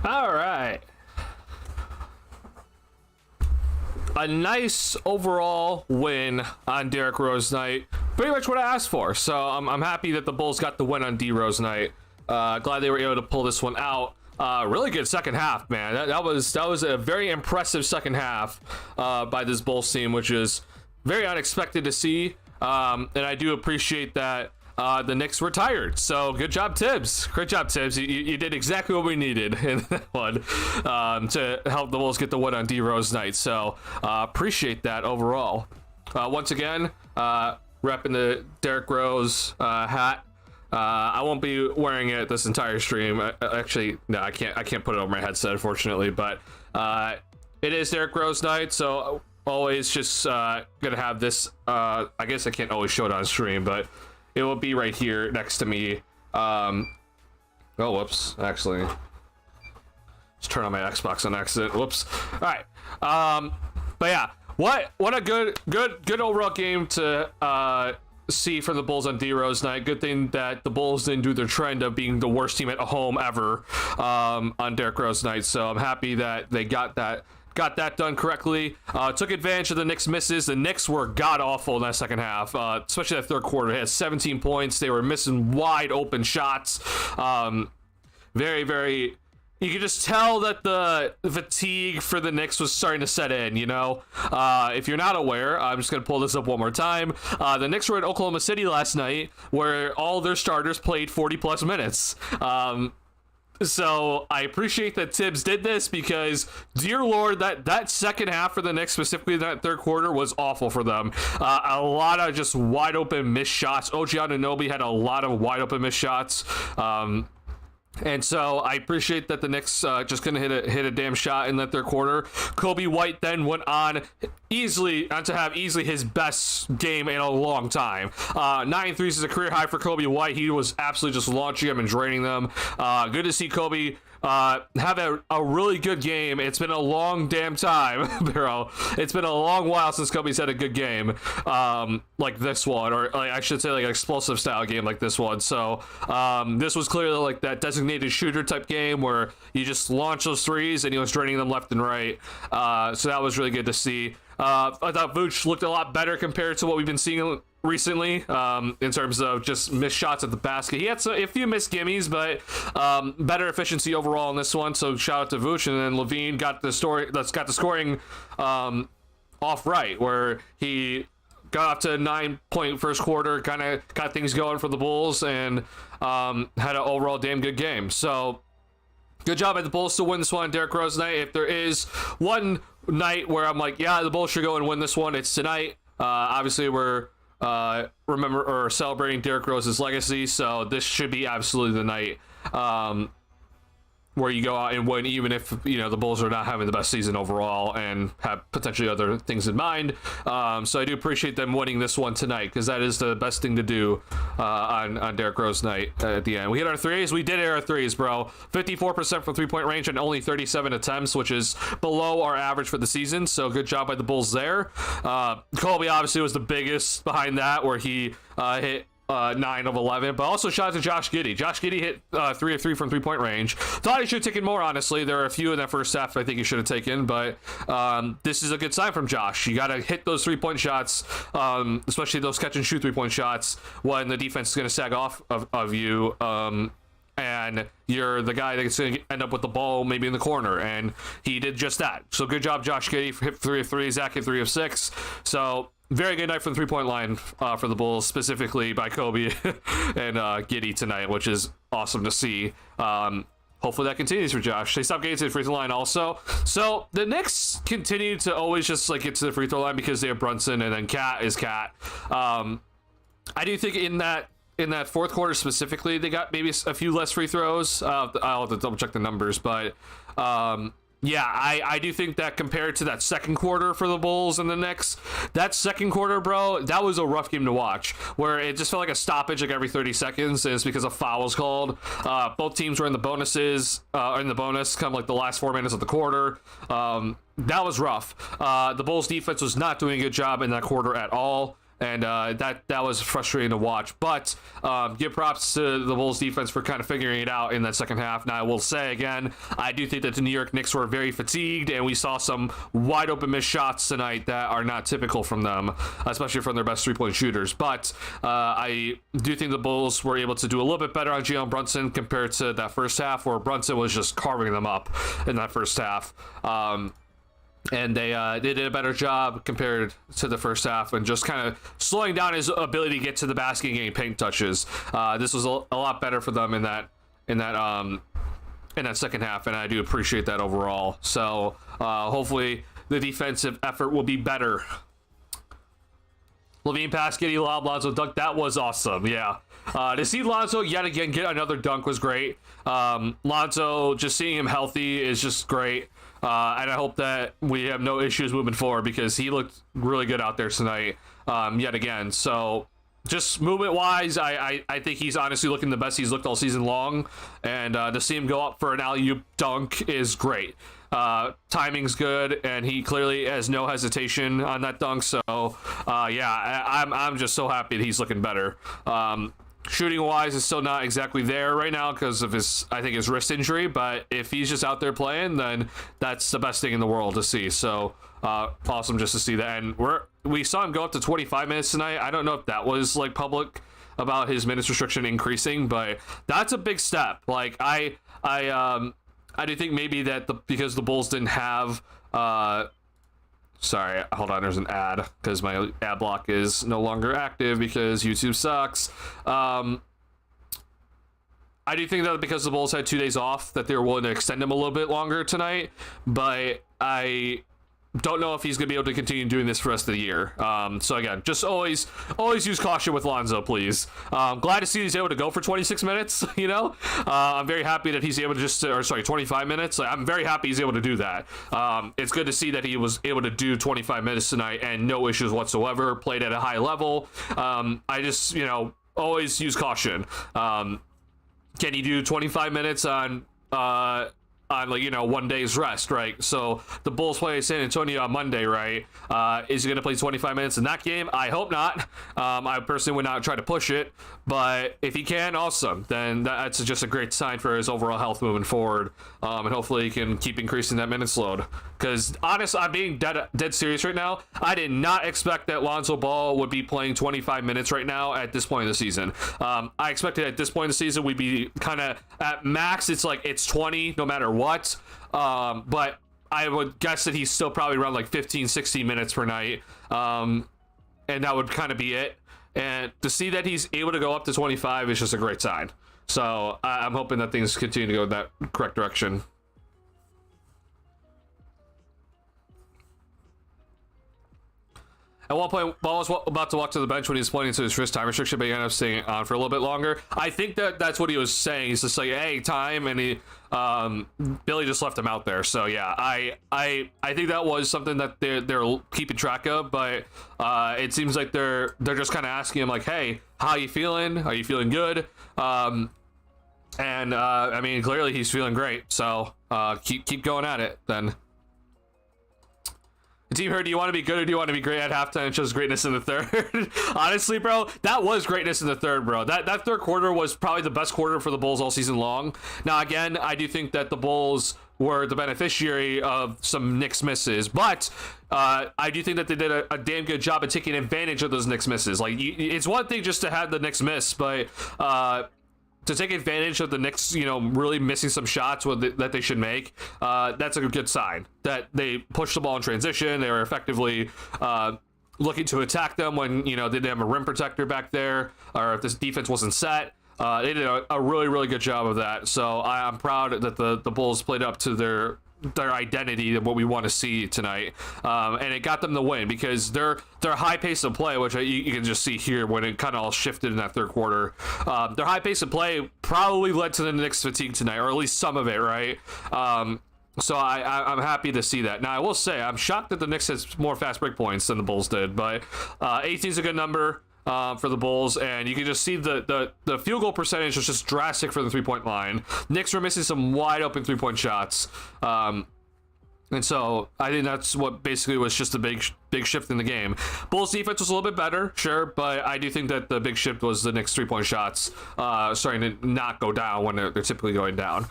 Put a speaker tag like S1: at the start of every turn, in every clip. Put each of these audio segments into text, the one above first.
S1: All right. A nice overall win on Derrick Rose night. Pretty much what I asked for. So I'm happy that the Bulls got the win on D Rose night. Glad they were able to pull this one out. Really good second half, man. That was a very impressive second half by this Bulls team, which is very unexpected to see. And I do appreciate that the Knicks were tired. So good job, Tibbs. Great job, Tibbs. You did exactly what we needed in that one to help the Bulls get the win on D Rose night. So appreciate that overall. Once again, repping the Derrick Rose hat. I won't be wearing it this entire stream. Actually, no, I can't put it over my headset, unfortunately. But it is Derrick Rose night, so always just gonna have this. I guess I can't always show it on stream, but it will be right here next to me. Oh, whoops! Actually, just turn on my Xbox on accident. Whoops! All right. But yeah, what a good overall game to see for the Bulls on D Rose night. Good thing that the Bulls didn't do their trend of being the worst team at home ever on Derrick Rose night. So I'm happy that they got that done correctly. Took advantage of the Knicks misses. The Knicks were god awful in that second half, especially that third quarter. They had 17 points. They were missing wide open shots. Very. You could just tell that the fatigue for the Knicks was starting to set in, you know? If you're not aware, I'm just going to pull this up one more time. The Knicks were in Oklahoma City last night where all their starters played 40-plus minutes. So I appreciate that Tibbs did this because, dear Lord, that second half for the Knicks, specifically that third quarter, was awful for them. A lot of just wide-open missed shots. OG Anunoby had a lot of wide-open missed shots. And so I appreciate that the Knicks just couldn't hit a damn shot in that third quarter. Kobe White then went on to have easily his best game in a long time. 9 threes is a career high for Kobe White. He was absolutely just launching them and draining them. Good to see Kobe have a really good game. It's been a long damn time, bro. It's been a long while since Kobe's had a good game like this one, or like, I should say like an explosive style game like this one. So this was clearly like that designated shooter type game where you just launch those threes and he was draining them left and right. So that was really good to see. I thought Vooch looked a lot better compared to what we've been seeing recently in terms of just missed shots at the basket. He had a few missed gimmies, but better efficiency overall in this one. So shout out to Vooch. And then Levine got the scoring off right, where he got up to a 9-point first quarter, kind of got things going for the Bulls, and had an overall damn good game. So good job at the Bulls to win this one on Derrick Rose night. If there is one night where I'm like, yeah, the Bulls should go and win this one, it's tonight. Obviously, we're celebrating Derrick Rose's legacy, so this should be absolutely the night where you go out and win, even if the Bulls are not having the best season overall and have potentially other things in mind. So I do appreciate them winning this one tonight, because that is the best thing to do on Derrick Rose night at the end. We hit our threes. We did hit our threes, bro. 54% from three-point range and only 37 attempts, which is below our average for the season. So good job by the Bulls there. Kobe obviously was the biggest behind that, where he hit 9 of 11, but also shout out to Josh Giddey. Josh Giddey hit 3 of 3 from three-point range. Thought he should have taken more, honestly. There are a few in that first half I think he should have taken, but this is a good sign from Josh. You got to hit those three-point shots, especially those catch-and-shoot three-point shots when the defense is going to sag off of you, and you're the guy that's going to end up with the ball maybe in the corner, and he did just that. So good job, Josh Giddey. Hit 3 of 3. Zach hit 3 of 6. So very good night from the three-point line for the Bulls, specifically by Kobe and Giddey tonight, which is awesome to see. Hopefully that continues for Josh. They stopped getting to the free throw line also. So the Knicks continue to always just like get to the free throw line because they have Brunson, and then Cat is Cat. I do think in that fourth quarter specifically, they got maybe a few less free throws. I'll have to double check the numbers, but yeah, I do think that compared to that second quarter for the Bulls and the Knicks, that second quarter, bro, that was a rough game to watch, where it just felt like a stoppage like every 30 seconds, and it's because a foul was called. Both teams were in the bonus, kind of like the last 4 minutes of the quarter. That was rough. The Bulls defense was not doing a good job in that quarter at all. and that was frustrating to watch. But give props to the Bulls defense for kind of figuring it out in that second half. Now I will say again, I do think that the New York Knicks were very fatigued, and we saw some wide open missed shots tonight that are not typical from them, especially from their best 3-point shooters. But I do think the Bulls were able to do a little bit better on Jalen Brunson compared to that first half, where Brunson was just carving them up in that first half. And they did a better job compared to the first half and just kind of slowing down his ability to get to the basket and getting paint touches. This was a lot better for them in that second half, and I do appreciate that overall. So hopefully the defensive effort will be better. Levine pass, getting lob, Lonzo dunk. That was awesome. Yeah. To see Lonzo yet again get another dunk was great. Lonzo, just seeing him healthy is just great. And I hope that we have no issues moving forward, because he looked really good out there tonight yet again. So just movement wise, I think he's honestly looking the best he's looked all season long. And to see him go up for an alley-oop dunk is great. Timing's good, and he clearly has no hesitation on that dunk. So yeah, I'm just so happy that he's looking better. Shooting wise is still not exactly there right now because of his wrist injury, but if he's just out there playing, then that's the best thing in the world to see. So awesome just to see that. And we saw him go up to 25 minutes tonight. I don't know if that was like public about his minutes restriction increasing, but that's a big step. Like I do think maybe that because the Bulls didn't have sorry, hold on, there's an ad because my ad block is no longer active because YouTube sucks. I do think that because the Bulls had 2 days off, that they were willing to extend him a little bit longer tonight, but I don't know if he's going to be able to continue doing this for the rest of the year. So again, just always use caution with Lonzo, please. Glad to see he's able to go for 26 minutes, you know? I'm very happy that he's able to 25 minutes. I'm very happy he's able to do that. It's good to see that he was able to do 25 minutes tonight and no issues whatsoever, played at a high level. I just, always use caution. Can he do 25 minutes on 1 day's rest, right? So the Bulls play San Antonio on Monday, right? Is he going to play 25 minutes in that game? I hope not. I personally would not try to push it, but if he can, awesome. Then that's just a great sign for his overall health moving forward, and hopefully he can keep increasing that minutes load. Because honestly, I'm being dead serious right now. I did not expect that Lonzo Ball would be playing 25 minutes right now at this point in the season. I expected at this point in the season we'd be kind of at max. It's 20 no matter what. But I would guess that he's still probably around like 15, 16 minutes per night. And that would kind of be it. And to see that he's able to go up to 25 is just a great sign. So I'm hoping that things continue to go in that correct direction. At one point, Ball was about to walk to the bench when he was pointing to his wrist time restriction, but he ended up staying on for a little bit longer. I think that's what he was saying. He's just like, hey, time, and Billy just left him out there. So yeah, I think that was something that they're keeping track of, but it seems like they're just kind of asking him like, hey, how you feeling? Are you feeling good? I mean, clearly he's feeling great. So keep going at it then. The team heard, do you want to be good or do you want to be great at halftime? It shows greatness in the third. Honestly, bro, that was greatness in the third, bro. That third quarter was probably the best quarter for the Bulls all season long. Now, again, I do think that the Bulls were the beneficiary of some Knicks misses, but I do think that they did a damn good job of taking advantage of those Knicks misses. Like, it's one thing just to have the Knicks miss, but to take advantage of the Knicks, really missing some shots that they should make, that's a good sign that they pushed the ball in transition. They were effectively looking to attack them when, they didn't have a rim protector back there, or if this defense wasn't set. They did a really, really good job of that. So I'm proud that the Bulls played up to their identity and what we want to see tonight, and it got them the win because their high pace of play, which you can just see here when it kind of all shifted in that third quarter, their high pace of play probably led to the Knicks fatigue tonight, or at least some of it, right? So I'm happy to see that. Now I will say I'm shocked that the Knicks has more fast break points than the Bulls did, but 18 is a good number for the Bulls, and you can just see the field goal percentage was just drastic for the 3-point line. Knicks were missing some wide open 3-point shots, and And so I think that's what basically was just a big shift in the game. Bulls defense was a little bit better, sure, but I do think that the big shift was the Knicks 3-point shots starting to not go down when they're typically going down.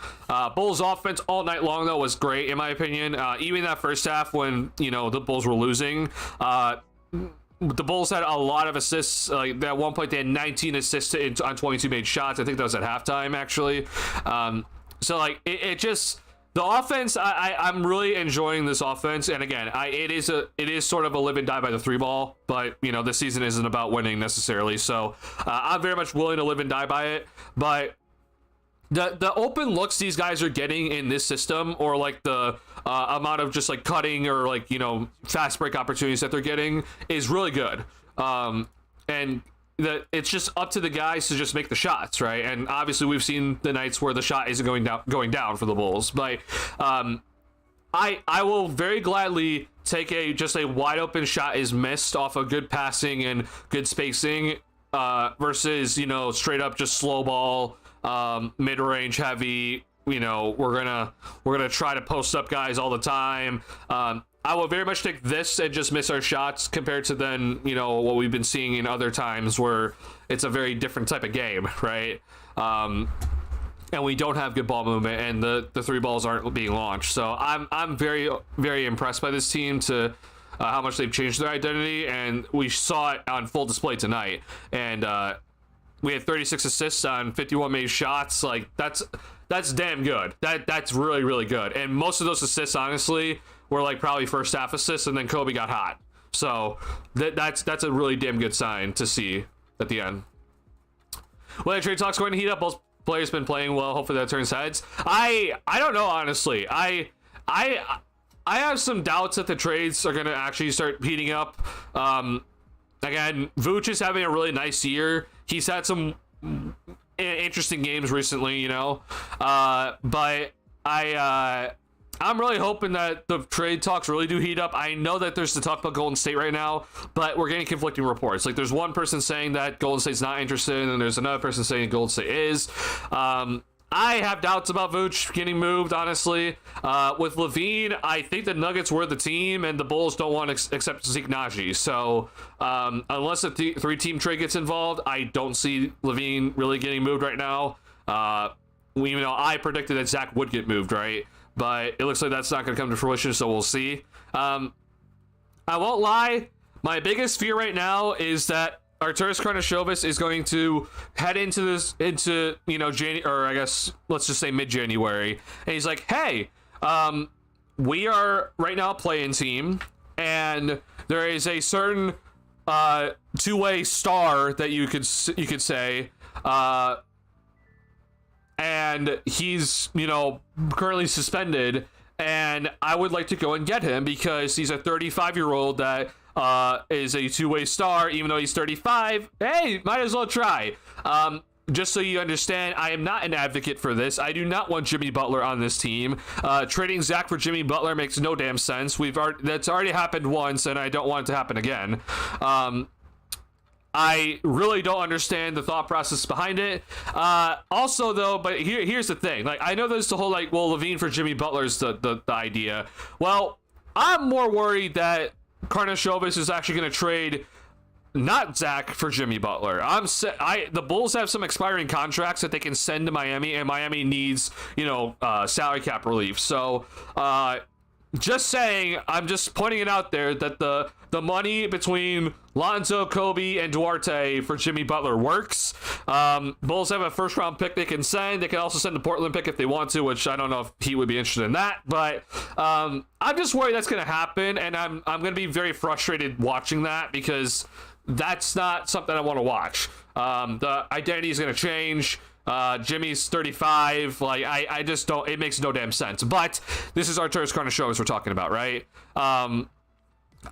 S1: Bulls offense all night long, though, was great, in my opinion. Even that first half when, the Bulls were losing, the Bulls had a lot of assists. Like, at one point, they had 19 assists on 22 made shots. I think that was at halftime, actually. So, like, it just... The offense, I'm really enjoying this offense, and again, it is sort of a live and die by the three ball, but this season isn't about winning necessarily, so I'm very much willing to live and die by it. But the open looks these guys are getting in this system, or like the amount of just like cutting or like fast break opportunities that they're getting is really good, and it's just up to the guys to just make the shots, right? And obviously we've seen the nights where the shot isn't going down for the Bulls, but I will very gladly take just a wide open shot is missed off of good passing and good spacing versus straight up just slow ball, mid-range heavy. We're gonna try to post up guys all the time. I will very much take this and just miss our shots compared to then, what we've been seeing in other times where it's a very different type of game, right? And we don't have good ball movement, and the three balls aren't being launched. So I'm very, very impressed by this team to how much they've changed their identity, and we saw it on full display tonight. And we had 36 assists on 51 made shots. Like, that's damn good. That's really, really good. And most of those assists, honestly, were like probably first half assists, and then Kobe got hot. So that's a really damn good sign to see at the end. Well, the trade talk's going to heat up. Both players been playing well. Hopefully that turns heads. I don't know, honestly. I have some doubts that the trades are going to actually start heating up. Again, Vooch is having a really nice year. He's had some interesting games recently, but I'm really hoping that the trade talks really do heat up. I know that there's the talk about Golden State right now, but we're getting conflicting reports. Like, there's one person saying that Golden State's not interested, and then there's another person saying Golden State is. I have doubts about Vooch getting moved, honestly. With LaVine, I think the Nuggets were the team, and the Bulls don't want to accept Zeke Naji. So unless a three-team trade gets involved, I don't see LaVine really getting moved right now. Even though I predicted that Zach would get moved, right? But it looks like that's not going to come to fruition, so we'll see. I won't lie. My biggest fear right now is that Arturas Karnisovas is going to head into January, or I guess let's just say mid-January, and he's like, hey, we are right now a play-in team, and there is a certain two-way star that you could say, and he's currently suspended, and I would like to go and get him because he's a 35-year-old that is a two-way star. Even though he's 35, hey, might as well try. Just so you understand, I am not an advocate for this. I do not want Jimmy Butler on this team. Trading Zach for Jimmy Butler makes no damn sense. That's already happened once, and I don't want it to happen again. I really don't understand the thought process behind it. Also, though, but here's the thing. Like, I know there's the whole, like, well, LaVine for Jimmy Butler's the idea. Well, I'm more worried that Karnisovas is actually going to trade not Zach for Jimmy Butler. The Bulls have some expiring contracts that they can send to Miami, and Miami needs, salary cap relief. So, just saying, I'm just pointing it out there that the money between Lonzo, Kobe, and Duarte for Jimmy Butler works. Bulls have a first-round pick they can send. They can also send a Portland pick if they want to, which I don't know if he would be interested in that. But I'm just worried that's going to happen, and I'm going to be very frustrated watching that because that's not something I want to watch. The identity is going to change. Jimmy's 35. Like, I just don't. It makes no damn sense. But this is Arturas Karnisovas we're talking about, right?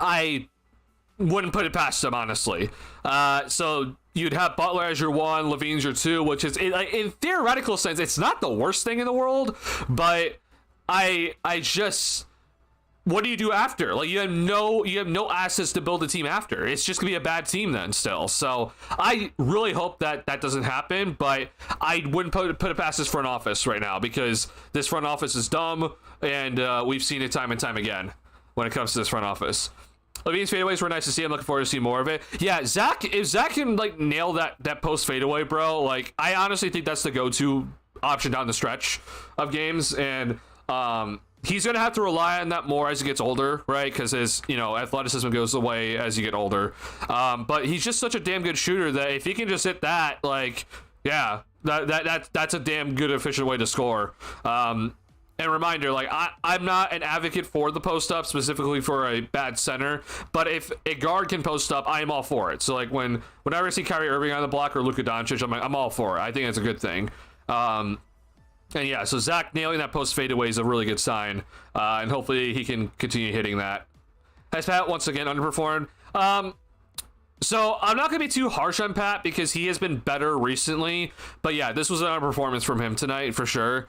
S1: I wouldn't put it past him, honestly. So you'd have Butler as your one, LaVine's your two, which is in theoretical sense, it's not the worst thing in the world. But I just. What do you do after? Like, you have no assets to build a team after. It's just gonna be a bad team then still. So I really hope that doesn't happen, but I wouldn't put it past this front office right now because this front office is dumb. and we've seen it time and time again when it comes to this front office. Levine's fadeaways were nice to see. I'm looking forward to see more of it. Yeah, Zach, if Zach can like nail that post fadeaway, bro, like I honestly think that's the go-to option down the stretch of games, and he's gonna have to rely on that more as he gets older, right? Because his athleticism goes away as you get older. But he's just such a damn good shooter that if he can just hit that, like, yeah, that's a damn good efficient way to score. And reminder, like, I'm not an advocate for the post up specifically for a bad center, but if a guard can post up, I am all for it. So like whenever I see Kyrie Irving on the block or Luka Doncic, I'm all for it. I think it's a good thing. And yeah, so Zach nailing that post fadeaway is a really good sign, and hopefully he can continue hitting that. Has Pat once again underperformed? So I'm not going to be too harsh on Pat because he has been better recently, but yeah, this was an underperformance from him tonight for sure.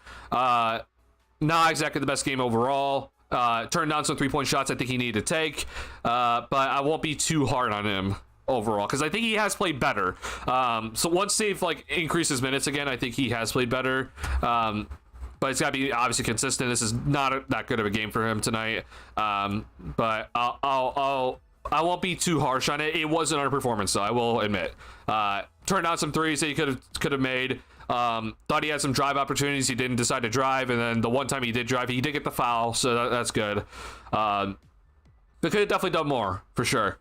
S1: Not exactly the best game overall. Turned down some 3-point shots I think he needed to take, but I won't be too hard on him overall because I think he has played better. So once they've like increased his minutes again, I think he has played better. But it's got to be obviously consistent. This is not that good of a game for him tonight. But I won't be too harsh on it. It was an underperformance, though, I will admit. Turned down some threes that he could have made. Thought he had some drive opportunities. He didn't decide to drive, and then the one time he did drive, he did get the foul, so that's good. They could have definitely done more, for sure.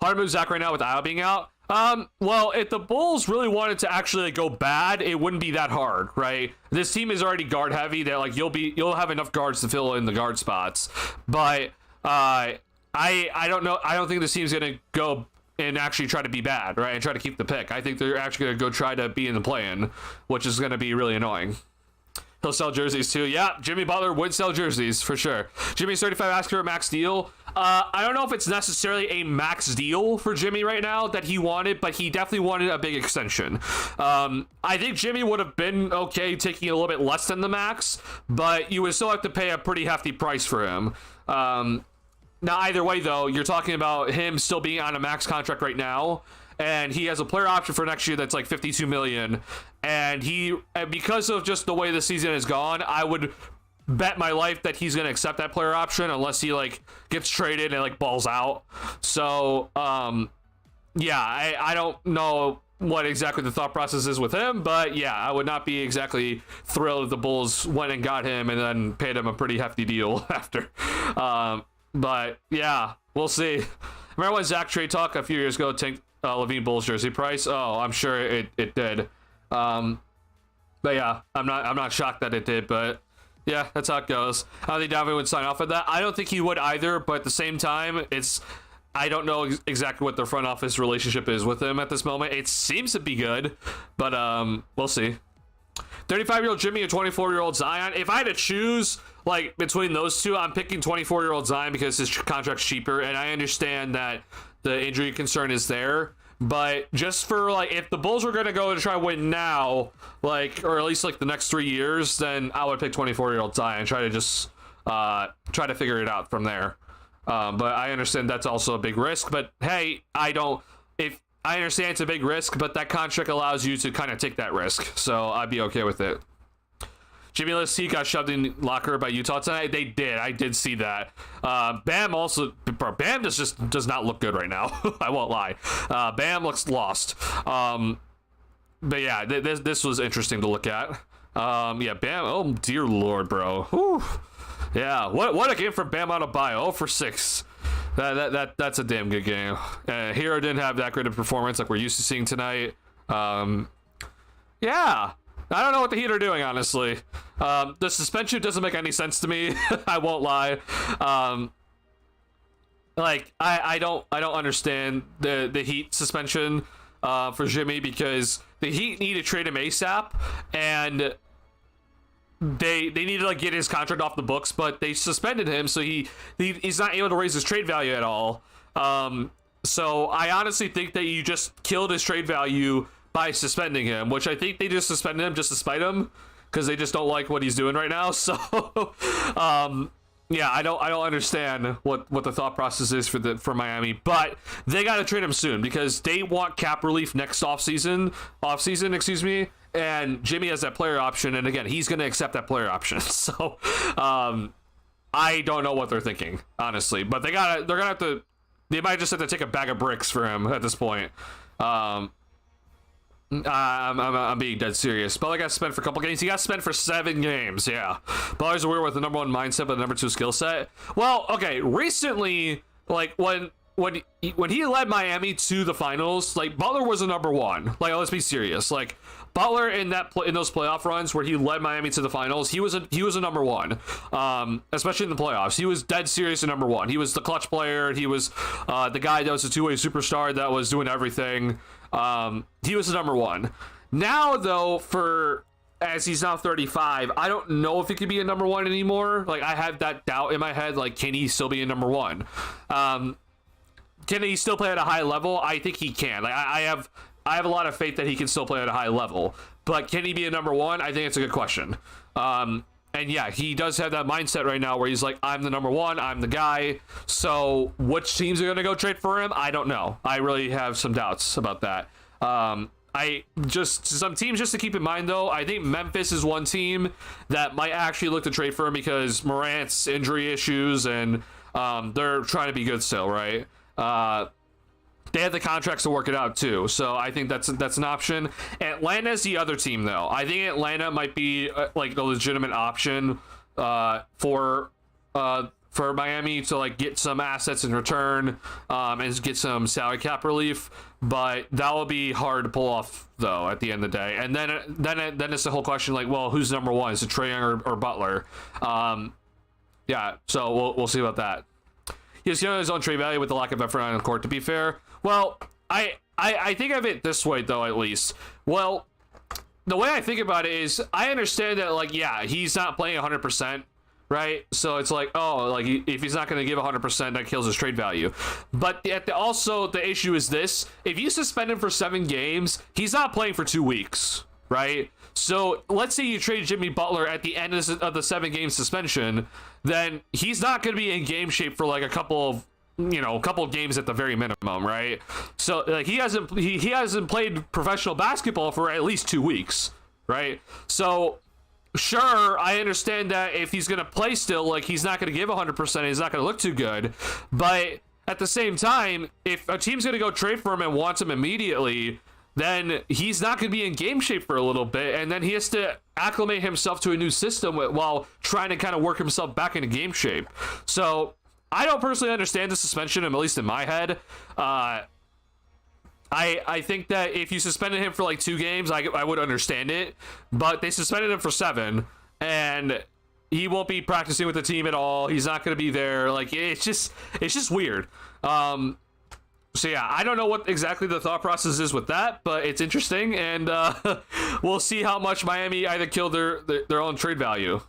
S1: Hard to move Zach right now with Io being out. Well, if the Bulls really wanted to actually go bad, it wouldn't be that hard, right? This team is already guard heavy. That like you'll have enough guards to fill in the guard spots, but I don't know. I don't think this team's gonna go and actually try to be bad, right? And try to keep the pick. I think they're actually gonna go try to be in the play-in, which is gonna be really annoying. He'll sell jerseys too. Yeah, Jimmy Butler would sell jerseys for sure. Jimmy's 35 asking for a max deal. I don't know if it's necessarily a max deal for Jimmy right now that he wanted, but he definitely wanted a big extension. I think Jimmy would have been okay taking a little bit less than the max, but you would still have to pay a pretty hefty price for him. Now, either way, though, you're talking about him still being on a max contract right now, and he has a player option for next year that's like $52 million. And because of just the way the season has gone, I would bet my life that he's going to accept that player option unless he like gets traded and like balls out. So, yeah, I don't know what exactly the thought process is with him, but yeah, I would not be exactly thrilled if the Bulls went and got him and then paid him a pretty hefty deal after. But yeah, we'll see. Remember when Zach trade talk a few years ago tanked Levine Bulls jersey price? Oh, I'm sure it did. But yeah, I'm not shocked that it did, but yeah, that's how it goes. I don't think Donovan would sign off on that. I don't think he would either, but at the same time, I don't know exactly what the front office relationship is with him at this moment. It seems to be good, but we'll see. 35-year-old Jimmy and 24-year-old Zion. If I had to choose like between those two, I'm picking 24-year-old Zion because his contract's cheaper, and I understand that the injury concern is there. But just for like, if the Bulls were gonna go and try to win now, like, or at least like the next 3 years, then I would pick 24-year-old Zion. Try to just try to figure it out from there. But I understand that's also a big risk. But hey, I understand it's a big risk, but that contract allows you to kind of take that risk. So I'd be okay with it. Jimmy Listy got shoved in locker by Utah tonight. They did. I did see that. Bam also, Bam just does not look good right now. I won't lie. Bam looks lost. But yeah, this was interesting to look at. Yeah, Bam. Oh dear Lord, bro. Whew. Yeah, what a game for Bam Adebayo. 0 for 6. That's a damn good game. Hero didn't have that great a performance like we're used to seeing tonight. Yeah. I don't know what the Heat are doing, honestly. The suspension doesn't make any sense to me. I won't lie. Like I don't understand the Heat suspension for Jimmy because the Heat need to trade him ASAP, and they need to like get his contract off the books, but they suspended him, so he's not able to raise his trade value at all. So I honestly think that you just killed his trade value by suspending him, which I think they just suspended him just to spite him because they just don't like what he's doing right now. So, yeah, I don't understand what the thought process is for Miami, but they got to trade him soon because they want cap relief next offseason, excuse me, and Jimmy has that player option, and again, he's going to accept that player option. So, I don't know what they're thinking, honestly. But they're gonna have to. They might just have to take a bag of bricks for him at this point. I'm being dead serious. Butler got spent for a couple games. He got spent for 7 games. Yeah, Butler's a weird with the number 1 mindset, but the number 2 skill set. Well, okay. Recently, like when he led Miami to the finals, like Butler was a number 1. Like, let's be serious. Like Butler in those playoff runs where he led Miami to the finals, he was a number 1. Especially in the playoffs, he was dead serious at number 1. He was the clutch player. He was the guy that was a 2-way superstar that was doing everything. He was the number 1. Now though, as he's now 35, I don't know if he could be a number 1 anymore. Like, I have that doubt in my head. Like, can he still be a number 1? Can he still play at a high level? I think he can. Like, I have a lot of faith that he can still play at a high level. But can he be a number 1? I think it's a good question. And yeah, he does have that mindset right now where he's like, I'm the number 1, I'm the guy. So which teams are going to go trade for him? I don't know. I really have some doubts about that. Some teams just to keep in mind though, I think Memphis is one team that might actually look to trade for him because Morant's injury issues and they're trying to be good still, right? They have the contracts to work it out too, so I think that's an option. Atlanta's the other team though. I think Atlanta might be like a legitimate option for Miami to like get some assets in return and get some salary cap relief, but that will be hard to pull off though at the end of the day. And then it's the whole question like, well, who's number 1? Is it Trae Young or Butler? Yeah, so we'll see about that. He's getting his own trade value with the lack of effort on the court, to be fair. Well, I think of it this way, though, at least. Well, the way I think about it is I understand that, like, yeah, he's not playing 100%, right? So it's like, oh, like, if he's not going to give 100%, that kills his trade value. But also, the issue is this. If you suspend him for 7 games, he's not playing for 2 weeks, right? So let's say you trade Jimmy Butler at the end of the 7-game suspension, then he's not going to be in game shape for like a couple of games at the very minimum, right? So like he hasn't played professional basketball for at least 2 weeks, right? So sure, I understand that if he's going to play still, like he's not going to give 100%, he's not going to look too good, but at the same time, if a team's going to go trade for him and wants him immediately, then he's not going to be in game shape for a little bit, and then he has to acclimate himself to a new system while trying to kind of work himself back into game shape. So I don't personally understand the suspension, at least in my head. I think that if you suspended him for like 2 games, I would understand it, but they suspended him for 7, and he won't be practicing with the team at all. He's not going to be there. Like it's just weird. So yeah, I don't know what exactly the thought process is with that, but it's interesting, and we'll see how much Miami either kill their own trade value.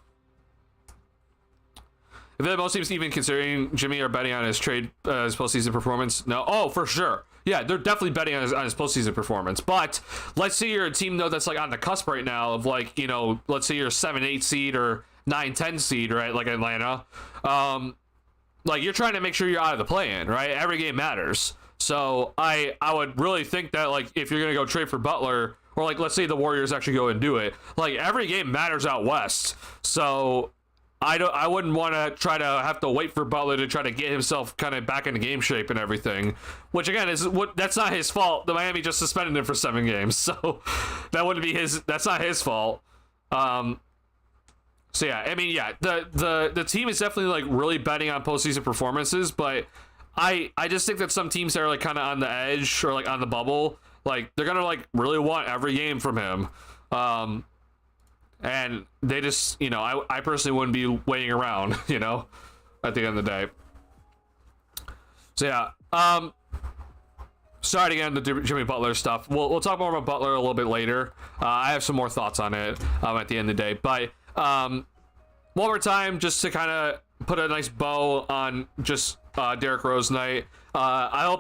S1: If the most teams even considering Jimmy are betting on his postseason performance, no. Oh, for sure. Yeah, they're definitely betting on his postseason performance. But let's say you're a team though that's like on the cusp right now of like, you know, let's say you're a 7-8 seed or 9-10 seed, right? Like Atlanta. Like you're trying to make sure you're out of the play-in, right? Every game matters. So I would really think that like if you're gonna go trade for Butler, or like let's say the Warriors actually go and do it, like every game matters out west. So I wouldn't want to try to have to wait for Butler to try to get himself kind of back into game shape and everything, which again that's not his fault. The Miami just suspended him for 7 games, so that's not his fault. So yeah, I mean, yeah, the team is definitely like really betting on postseason performances, but I just think that some teams that are like kind of on the edge or like on the bubble, like they're gonna like really want every game from him, and they just, you know, I personally wouldn't be waiting around, you know, at the end of the day. So yeah, sorry to get into the Jimmy Butler stuff. We'll talk more about Butler a little bit later. I have some more thoughts on it at the end of the day, but one more time just to kind of put a nice bow on just Derrick Rose night. I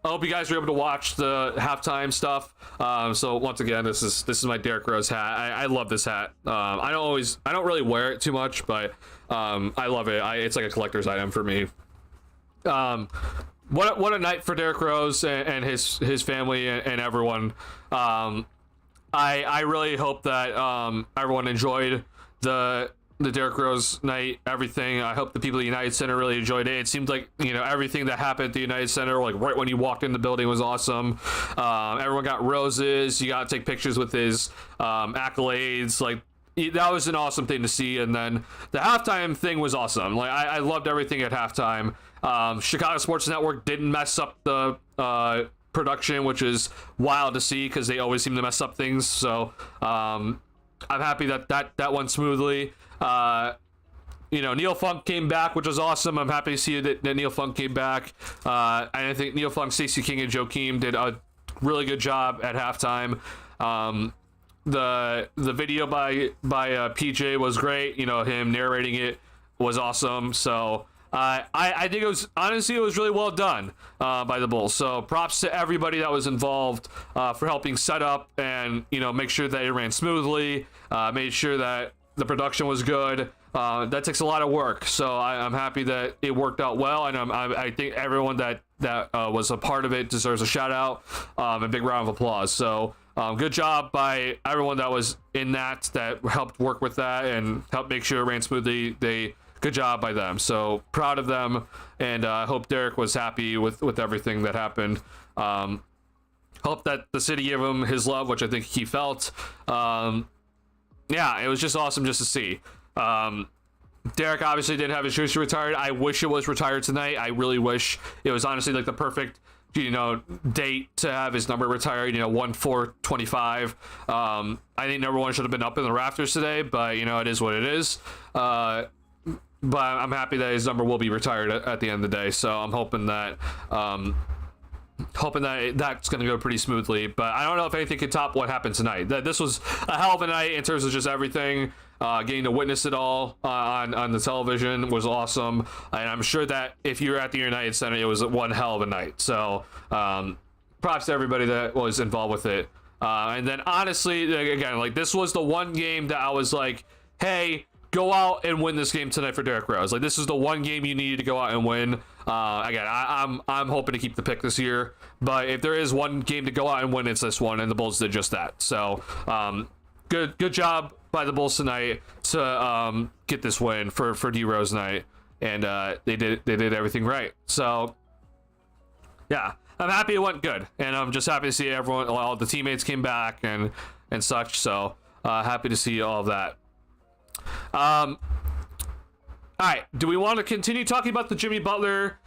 S1: hope you guys were able to watch the halftime stuff. So once again, this is my Derrick Rose hat. I love this hat. I don't really wear it too much, but I love it. It's like a collector's item for me. What a night for Derrick Rose and his family and everyone. I really hope that everyone enjoyed the Derrick Rose night, everything. I hope the people at the United Center really enjoyed it. It seemed like, everything that happened at the United Center, like right when you walked in the building, was awesome. Everyone got roses. You got to take pictures with his accolades. Like, that was an awesome thing to see. And then the halftime thing was awesome. Like, I loved everything at halftime. Chicago Sports Network didn't mess up the production, which is wild to see because they always seem to mess up things. So I'm happy that went smoothly. Neil Funk came back, which was awesome. I'm happy to see that Neil Funk came back. And I think Neil Funk, Stacey King, and Joakim did a really good job at halftime. The video by PJ was great. Him narrating it was awesome. So I think it was really well done by the Bulls. So props to everybody that was involved for helping set up and make sure that it ran smoothly. Made sure that the production was good. That takes a lot of work. So I'm happy that it worked out well, and I think everyone that was a part of it deserves a shout out, and a big round of applause. So good job by everyone that was in that helped work with that and helped make sure it ran smoothly. Good job by them. So proud of them, and I hope Derrick was happy with everything that happened. Hope that the city gave him his love, which I think he felt. Yeah, it was just awesome just to see. Derrick obviously didn't have his jersey retired. I wish it was retired tonight. I really wish it was honestly like the perfect date to have his number retired. 1/4/25. I think number one should have been up in the rafters today, but it is what it is. But I'm happy that his number will be retired at the end of the day. So I'm hoping that that's going to go pretty smoothly. But I don't know if anything could top what happened tonight. This was a hell of a night in terms of just everything. Getting to witness it all on the television was awesome. And I'm sure that if you were at the United Center, it was one hell of a night. So props to everybody that was involved with it. And then honestly, again, like, this was the one game that I was like, hey, go out and win this game tonight for Derrick Rose. Like, this is the one game you needed to go out and win. Again, I'm hoping to keep the pick this year, but if there is one game to go out and win, it's this one, and the Bulls did just that. So good job by the Bulls tonight to get this win for D Rose night, and they did everything right. So yeah, I'm happy it went good, and I'm just happy to see everyone, all the teammates came back and such. So happy to see all of that. All right, do we want to continue talking about the Jimmy Butler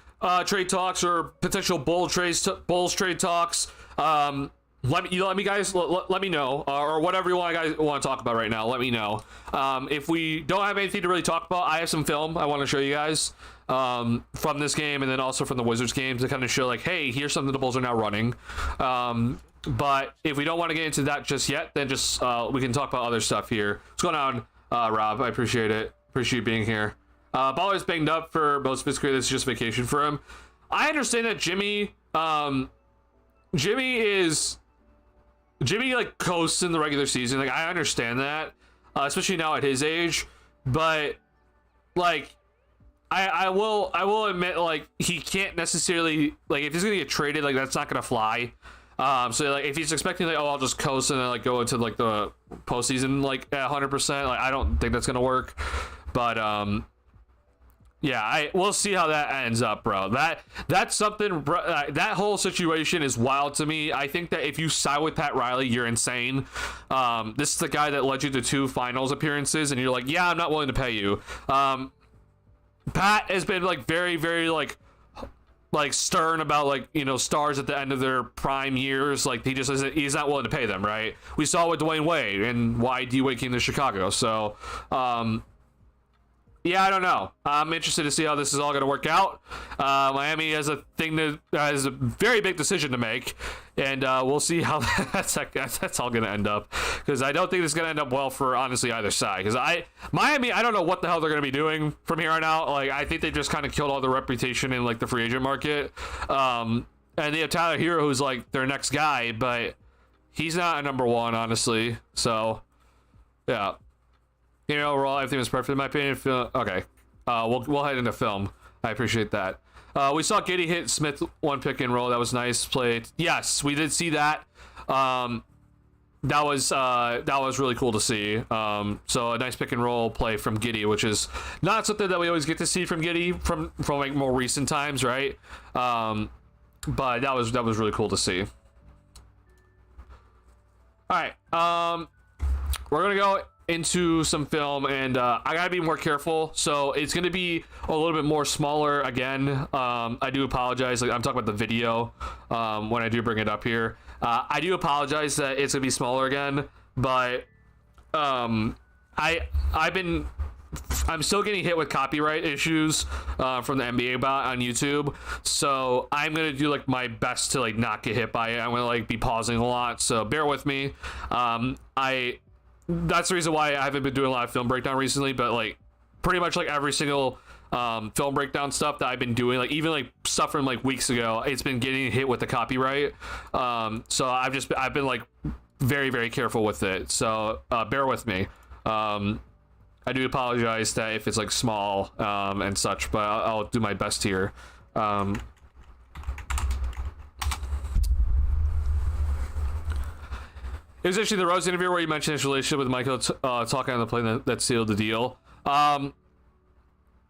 S1: trade talks or potential Bulls trade talks? Let me know, or whatever you guys want to talk about right now. Let me know. If we don't have anything to really talk about, I have some film I want to show you guys from this game, and then also from the Wizards game, to kind of show, like, hey, here's something the Bulls are now running. But if we don't want to get into that just yet, then just we can talk about other stuff here. What's going on, Rob? I appreciate it. Appreciate you being here. Butler's banged up for most of his career. This is just vacation for him. I understand that Jimmy like coasts in the regular season. Like, I understand that, especially now at his age. But like, I will admit, like, he can't necessarily, like, if he's gonna get traded, like, that's not gonna fly. So like, if he's expecting, like, oh, I'll just coast and then, like, go into, like, the postseason, like, at 100%, like, I don't think that's gonna work. But yeah, we'll see how that ends up, bro. That's something, bro. That whole situation is wild to me. I think that if you side with Pat Riley, you're insane. This is the guy that led you to 2 finals appearances, and you're like, yeah, I'm not willing to pay you. Pat has been, like, very, very, like stern about, like, stars at the end of their prime years. Like, he's not willing to pay them, right? We saw with Dwayne Wade and why D-Wade came to Chicago. So yeah, I don't know. I'm interested to see how this is all going to work out. Miami has a very big decision to make, and we'll see how that's all going to end up. Because I don't think it's going to end up well for, honestly, either side. Because Miami, I don't know what the hell they're going to be doing from here on out. Like, I think they just kind of killed all their reputation in, like, the free agent market. And they have Tyler Hero, who's, like, their next guy, but he's not a number one, honestly. So yeah. Overall, everything was perfect in my opinion. Okay, we'll head into film. I appreciate that. We saw Giddey hit Smith one pick and roll. That was nice play. Yes, we did see that. that was really cool to see. So a nice pick and roll play from Giddey, which is not something that we always get to see from Giddey from like more recent times, right? But that was really cool to see. All right, we're gonna go into some film, and I gotta be more careful, so it's gonna be a little bit more smaller again. I do apologize. Like, I'm talking about the video when I do bring it up here. I do apologize that it's gonna be smaller again, but I'm still getting hit with copyright issues from the NBA bot on YouTube, so I'm gonna do like my best to like not get hit by it. I'm gonna like be pausing a lot, so bear with me. That's the reason why I haven't been doing a lot of film breakdown recently, but like pretty much like every single film breakdown stuff that I've been doing, like even like stuff from like weeks ago, it's been getting hit with the copyright. So I've been like very, very careful with it, so bear with me. I do apologize that if it's like small and such, but I'll do my best here. It was actually the Rose interview where you mentioned his relationship with Michael talking on the plane that sealed the deal.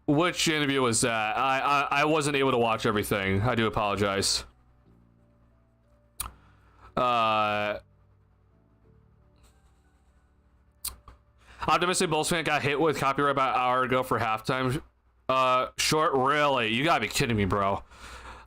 S1: Which interview was that? I wasn't able to watch everything. I do apologize. Optimistic Bulls fan got hit with copyright about an hour ago for halftime. Short, really? You gotta be kidding me, bro.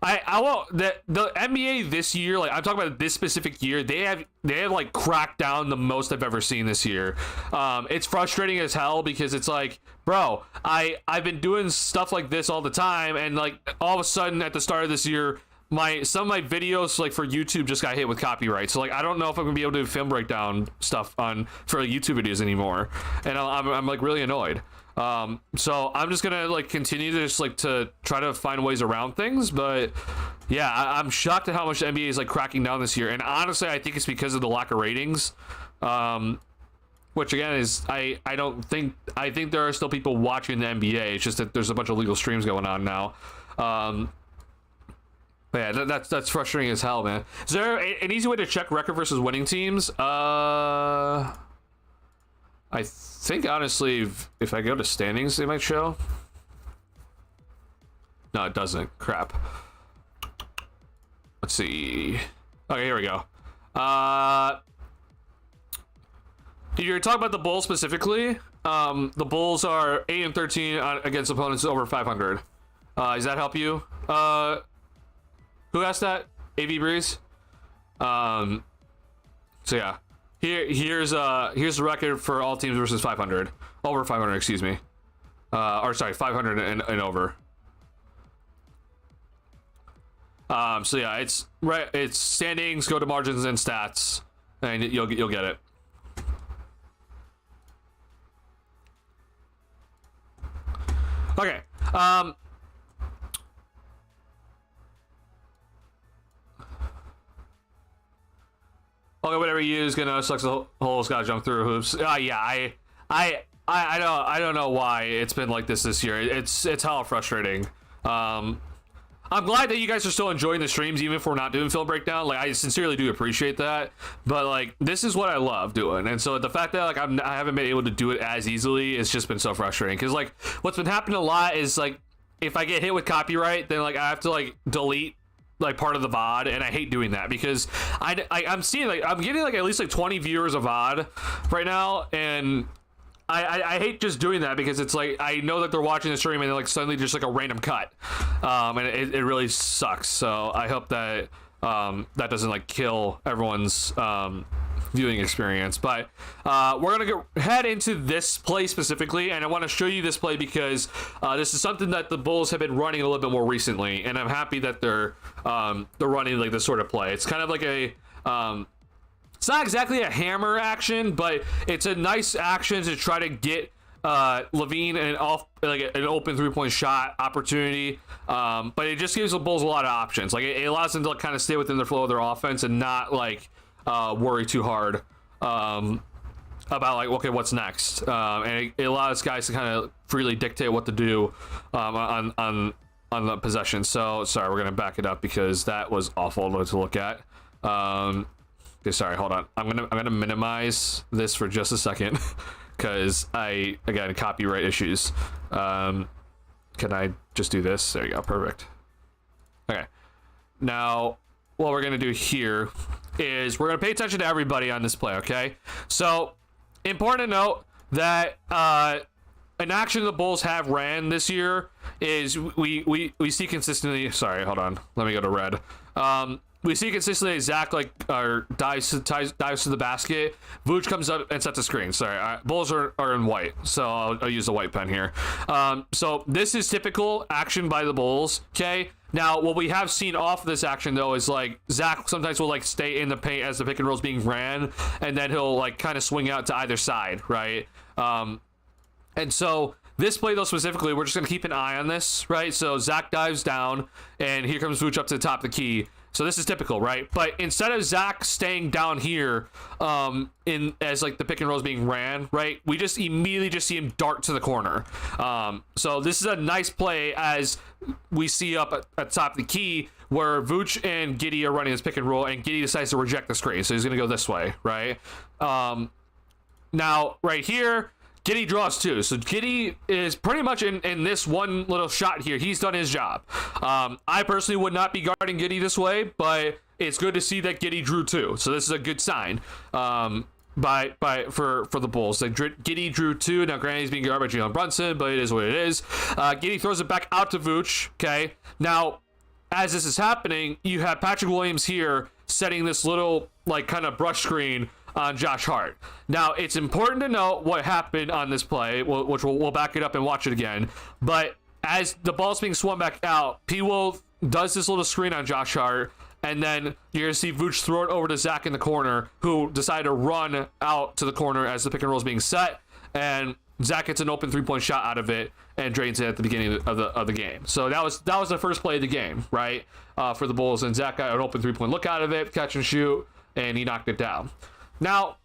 S1: I won't. The NBA this year, like I'm talking about this specific year, they have like cracked down the most I've ever seen this year. It's frustrating as hell because it's like, bro, I've been doing stuff like this all the time, and like all of a sudden at the start of this year, some of my videos like for YouTube just got hit with copyright. So like I don't know if I'm gonna be able to do film breakdown stuff for like, YouTube videos anymore, and I'm like really annoyed. So I'm just gonna like continue to just like to try to find ways around things, but yeah, I'm shocked at how much the NBA is like cracking down this year, and honestly I think it's because of the lack of ratings, which again is I think there are still people watching the NBA. It's just that there's a bunch of legal streams going on now. But yeah, that's frustrating as hell, man. Is there an easy way to check record versus winning teams? I think honestly, if I go to standings, they might show. No, it doesn't. Crap. Let's see. Okay, here we go. If you're talking about the Bulls specifically, the Bulls are 8-13 against opponents over 500. Does that help you? Who asked that? AV Breeze. So yeah. Here's the record for all teams versus 500, over 500, excuse me, or sorry, 500 and over. So yeah, it's right. It's standings. Go to margins and stats, and you'll get it. Okay. Okay, whatever you use, gonna sucks the holes, gotta jump through hoops. Yeah, I don't know why it's been like this year. It's hella frustrating. I'm glad that you guys are still enjoying the streams, even if we're not doing film breakdown. Like, I sincerely do appreciate that. But like, this is what I love doing, and so the fact that like I haven't been able to do it as easily, it's just been so frustrating. Because like, what's been happening a lot is like, if I get hit with copyright, then like I have to like delete like part of the VOD, and I hate doing that because I'm seeing like I'm getting like at least like 20 viewers of VOD right now, and I hate just doing that because it's like I know that they're watching the stream and like suddenly just like a random cut, and it really sucks. So I hope that that doesn't like kill everyone's viewing experience. But we're gonna head into this play specifically, and I want to show you this play because this is something that the Bulls have been running a little bit more recently, and I'm happy that they're running like this sort of play. It's kind of like a it's not exactly a hammer action, but it's a nice action to try to get Levine an open 3-point shot opportunity, but it just gives the Bulls a lot of options. Like it allows them to kind of stay within the flow of their offense and not like worry too hard about like, okay, what's next, and it allows guys to kind of freely dictate what to do on the possession. So sorry, we're gonna back it up because that was awful to look at. Okay, sorry, hold on. I'm gonna minimize this for just a second because again, copyright issues. Can I just do this? There you go, perfect. Okay. Now, what we're gonna do here is we're gonna pay attention to everybody on this play, okay? So, important to note that an action the Bulls have ran this year is we see consistently. Sorry, hold on. Let me go to red. We see consistently Zach dives to the basket. Vooch comes up and sets a screen. Sorry, Bulls are in white, so I'll use the white pen here. So this is typical action by the Bulls. Okay. Now, what we have seen off of this action, though, is like Zach sometimes will like stay in the paint as the pick and roll is being ran, and then he'll like kind of swing out to either side, right? And so this play, though, specifically, we're just going to keep an eye on this, right? So Zach dives down, and here comes Vooch up to the top of the key. So this is typical, right? But instead of Zach staying down here as like the pick and roll is being ran, right? We just immediately just see him dart to the corner. So this is a nice play as we see up at top of the key where Vooch and Giddey are running this pick and roll, and Giddey decides to reject the screen. So he's going to go this way, right? Now, right here, Giddey draws too. So Giddey is pretty much in this one little shot here. He's done his job. I personally would not be guarding Giddey this way, but it's good to see that Giddey drew too. So this is a good sign for the Bulls. Like Giddey drew two. Now granted he's being guarded by Jalen Brunson, but it is what it is. Giddey throws it back out to Vooch. Okay. Now, as this is happening, you have Patrick Williams here setting this little like kind of brush screen on Josh Hart. Now, it's important to note what happened on this play, which we'll back it up and watch it again. But as the ball's being swung back out, P. Will does this little screen on Josh Hart, and then you're going to see Vooch throw it over to Zach in the corner, who decided to run out to the corner as the pick and roll is being set, and Zach gets an open three-point shot out of it and drains it at the beginning of the game. So that was the first play of the game, right, for the Bulls, and Zach got an open three-point look out of it, catch and shoot, and he knocked it down. Now,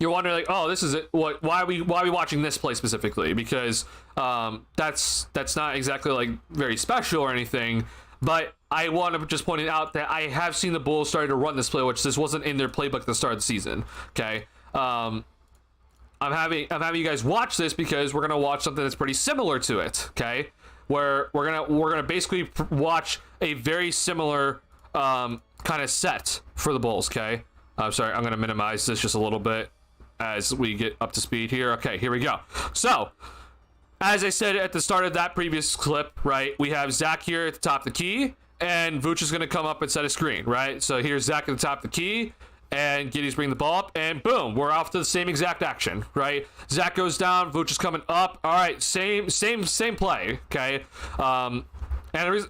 S1: you're wondering, like, oh, this is it. Why are we watching this play specifically? Because that's not exactly like very special or anything. But I want to just point it out that I have seen the Bulls starting to run this play, which this wasn't in their playbook at the start of the season. Okay, I'm having you guys watch this because we're gonna watch something that's pretty similar to it. Okay, where we're gonna basically watch a very similar kind of set for the Bulls. Okay. I'm sorry, I'm going to minimize this just a little bit as we get up to speed here. Okay, here we go. So, as I said at the start of that previous clip, right, we have Zach here at the top of the key, and Vooch is going to come up and set a screen, right? So here's Zach at the top of the key, and Giddey's bringing the ball up, and boom, we're off to the same exact action, right? Zach goes down, Vooch is coming up. All right, same play, okay? And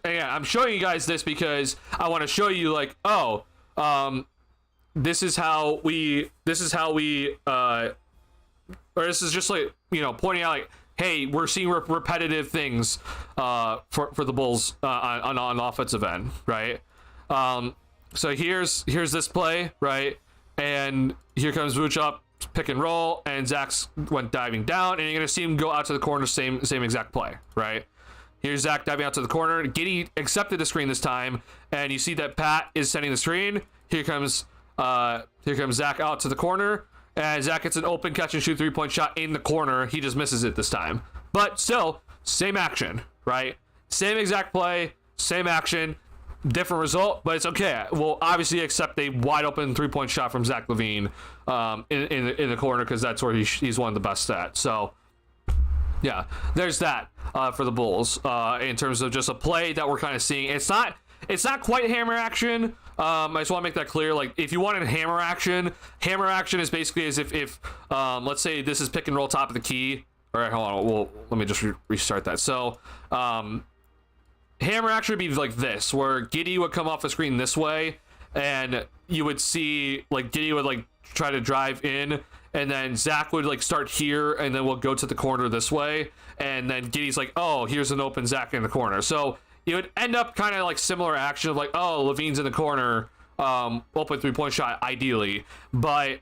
S1: again, I'm showing you guys this because I want to show you, like, oh, this is how we or this is just like, you know, pointing out like, hey, we're seeing repetitive things for the Bulls on the offensive end, right? So here's this play, right? And here comes Vooch up, pick and roll, and Zach's went diving down, and you're gonna see him go out to the corner, same exact play, right? Here's Zach diving out to the corner. Giddey accepted the screen this time, and you see that Pat is sending the screen. Here comes Zach out to the corner, and Zach gets an open catch and shoot three-point shot in the corner. He just misses it this time. But still, same action, right? Same exact play, same action, different result, but it's okay. We'll obviously accept a wide open three-point shot from Zach LaVine in the corner because that's where he's one of the best at. So, yeah, there's that for the Bulls in terms of just a play that we're kind of seeing. It's not quite hammer action. I just want to make that clear. Like, if you wanted hammer action is basically as if let's say this is pick and roll top of the key. All right, hold on. Let me just restart that. So, hammer action would be like this, where Giddey would come off the screen this way, and you would see like Giddey would like try to drive in, and then Zach would like start here, and then we'll go to the corner this way, and then Giddey's like, oh, here's an open Zach in the corner. So it would end up kind of like similar action of like, oh, LaVine's in the corner, open three-point shot, ideally. But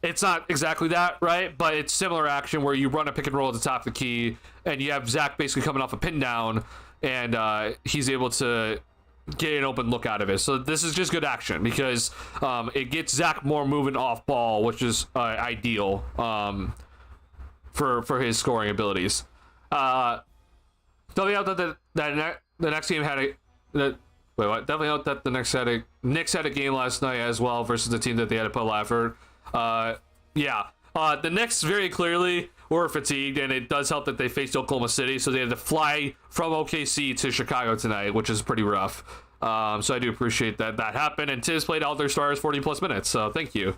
S1: it's not exactly that, right? But it's similar action where you run a pick and roll at the top of the key, and you have Zach basically coming off a pin down, and he's able to, get an open look out of it. So this is just good action because it gets Zach more moving off ball, which is ideal for his scoring abilities. Definitely out that the next game had definitely out that the Knicks had a game last night as well versus the team that they had to put a lot of effort. The Knicks very clearly were fatigued, and it does help that they faced Oklahoma City, so they had to fly from OKC to Chicago tonight, which is pretty rough. So I do appreciate that happened, and Tibbs played out their stars 40 plus minutes, so thank you.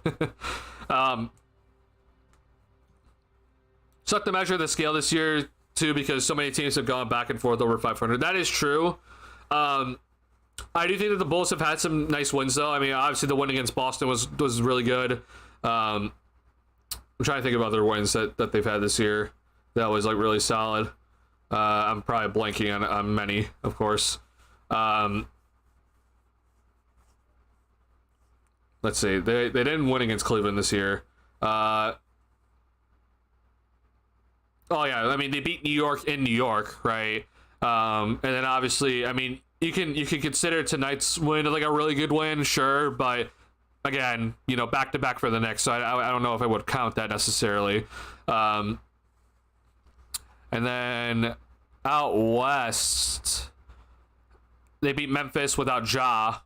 S1: Suck to measure the scale this year too, because so many teams have gone back and forth over 500. That is true. I do think that the Bulls have had some nice wins, though. I mean, obviously the win against Boston was really good. I'm trying to think of other wins that they've had this year that was like really solid. I'm probably blanking on many, of course. Let's see. They didn't win against Cleveland this year. Oh yeah, I mean they beat New York in New York, right? And then obviously, I mean you can consider tonight's win like a really good win, sure, but again, you know, back to back for the Knicks, so I don't know if I would count that necessarily. And then out west, they beat Memphis without Ja,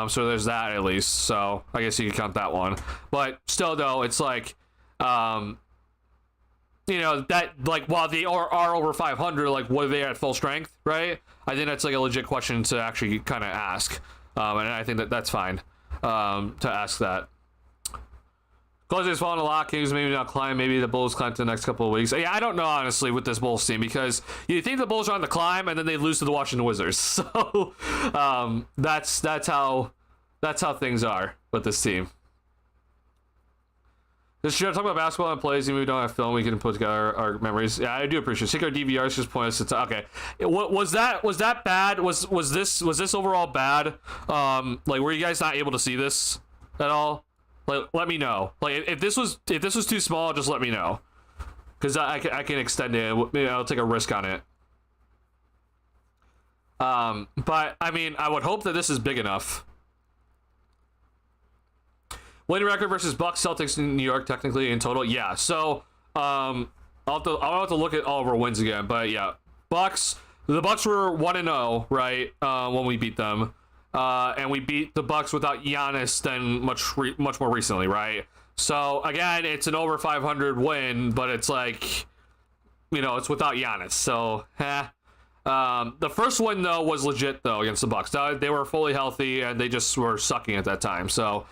S1: so there's that at least. So I guess you can count that one. But still, though, it's like, you know, that like while they are over 500, like were they at full strength, right? I think that's like a legit question to actually kind of ask, and I think that's fine to ask that. Closers falling a lot. Kings maybe not climb. Maybe the Bulls climb to the next couple of weeks. Yeah, I don't know honestly with this Bulls team because you think the Bulls are on the climb and then they lose to the Washington Wizards. So that's how things are with this team. Should I talk about basketball and plays? Even if we don't have film, we can put together our memories. Yeah, I do appreciate it. Take our DVRs, just point us to okay. Was that bad? Was this overall bad? Like, were you guys not able to see this at all? Like, let me know. Like, if this was too small, just let me know, because I can extend it. Maybe I'll take a risk on it. But I mean, I would hope that this is big enough. Winning record versus Bucks, Celtics in New York, technically in total, yeah. So I'll have to look at all of our wins again, but yeah, the Bucks were 1-0, right? When we beat them, and we beat the Bucks without Giannis then much more recently, right? So again, it's an over 500 win, but it's like, you know, it's without Giannis, so the first win though was legit though against the Bucks. They were fully healthy and they just were sucking at that time. So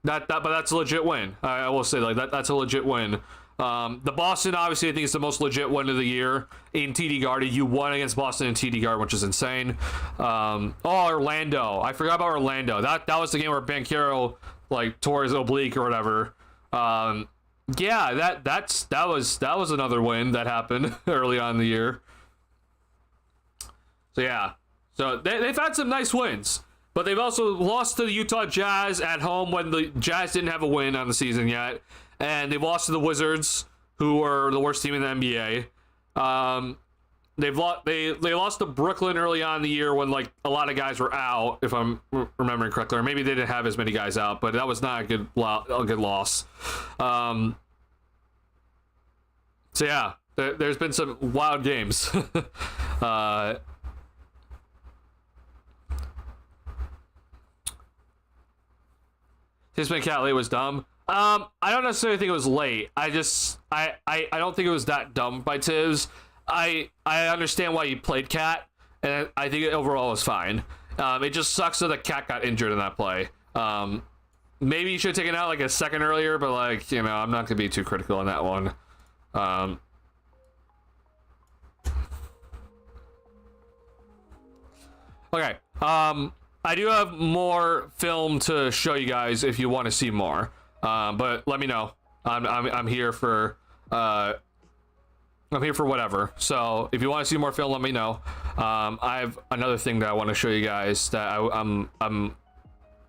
S1: but that's a legit win. I will say like that's a legit win. The Boston, obviously, I think it's the most legit win of the year in TD Garden. You won against Boston in TD Garden, which is insane. Orlando. I forgot about Orlando. That was the game where Banchero like tore his oblique or whatever. Yeah, that was another win that happened early on in the year. So yeah, so they've had some nice wins. But they've also lost to the Utah Jazz at home when the Jazz didn't have a win on the season yet. And they've lost to the Wizards, who were the worst team in the NBA. They lost to Brooklyn early on in the year when like a lot of guys were out, if I'm remembering correctly. Or maybe they didn't have as many guys out, but that was not a good loss. So yeah, there's been some wild games. His cat late was dumb. I don't necessarily think it was late. I don't think it was that dumb by Tibbs. I understand why you played Cat, and I think it overall was fine. It just sucks that the Cat got injured in that play. Maybe you should have taken out like a second earlier, but like, you know, I'm not gonna be too critical on that one. Okay. I do have more film to show you guys if you want to see more. But let me know. I'm here for whatever. So if you want to see more film, let me know. I have another thing that I want to show you guys that I'm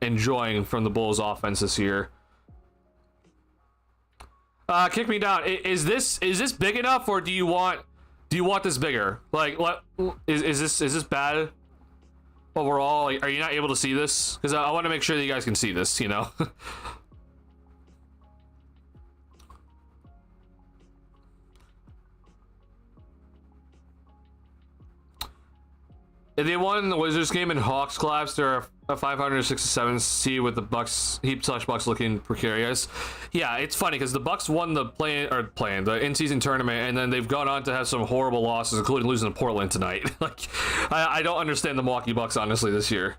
S1: enjoying from the Bulls offense this year. Kick me down. Is this big enough, or do you want this bigger? Like, what is this bad? overall? Like, are you not able to see this? Because I want to make sure that you guys can see this, you know? If they won the Wizards game and Hawks collapsed, they're a 567 seed with the Bucks Bucks looking precarious. Yeah, it's funny because the Bucks won the the in-season tournament, and then they've gone on to have some horrible losses, including losing to Portland tonight. Like, I don't understand the Milwaukee Bucks honestly this year.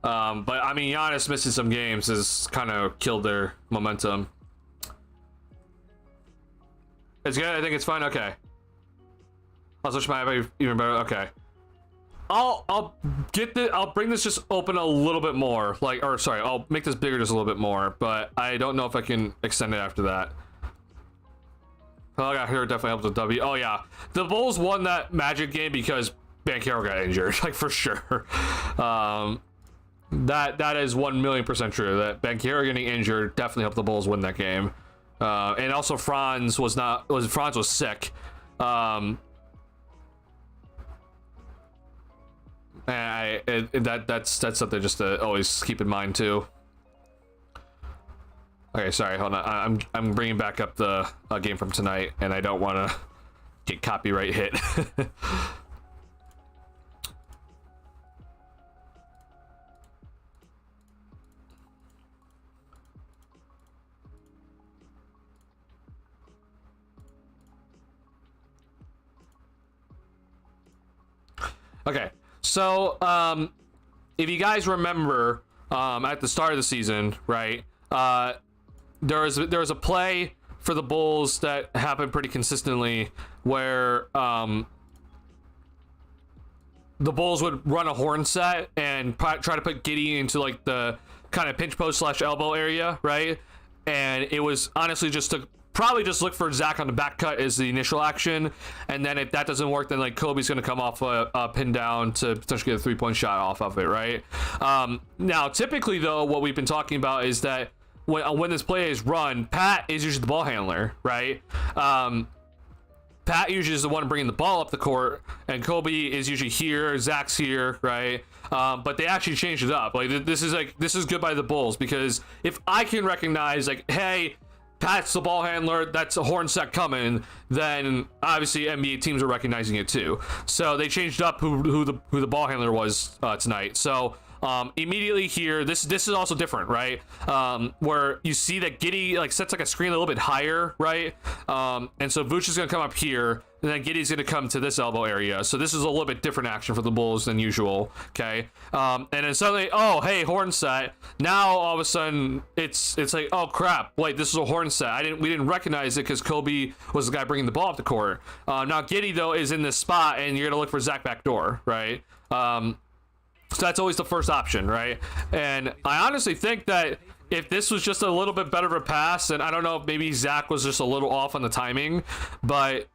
S1: But I mean, Giannis missing some games has kind of killed their momentum. It's good. I think it's fine. Okay. I'll switch my even better. Okay. I'll bring this just open a little bit more, I'll make this bigger just a little bit more, but I don't know if I can extend it after that. Oh yeah, here definitely helped with W. Oh yeah, the Bulls won that Magic game because Banchero got injured, like for sure. That is 1,000,000% true. That Banchero getting injured definitely helped the Bulls win that game. And also Franz was sick. That's something just to always keep in mind too. Okay, sorry, hold on. I'm bringing back up the game from tonight, and I don't want to get copyright hit. Okay. So, if you guys remember, at the start of the season, right, there was a play for the Bulls that happened pretty consistently where, the Bulls would run a horn set and try to put Giddey into, like, the kind of pinch post / elbow area, right? And it was honestly just to probably just look for Zach on the back cut as the initial action, and then if that doesn't work, then like Kobe's gonna come off a pin down to potentially get a 3-point shot off of it, right? Now typically though, what we've been talking about is that when this play is run, Pat is usually the ball handler, right? Pat usually is the one bringing the ball up the court, and Kobe is usually here, Zach's here, right? But they actually changed it up. Like this is good by the Bulls, because if I can recognize like, hey, Pat's the ball handler, that's a horn set coming, then obviously NBA teams are recognizing it too. So they changed up who the ball handler was tonight. So immediately here, this is also different, right? Where you see that Giddey like sets like a screen a little bit higher, right? And so Vooch is gonna come up here, and then Giddey's gonna come to this elbow area. So this is a little bit different action for the Bulls than usual, okay? And then suddenly, oh hey, horn set. Now all of a sudden it's like, oh crap, wait, this is a horn set. We didn't recognize it because Kobe was the guy bringing the ball up the court. Now Giddey though is in this spot, and you're gonna look for Zach backdoor, right? So that's always the first option, right? And I honestly think that if this was just a little bit better of a pass, and I don't know if maybe Zach was just a little off on the timing, but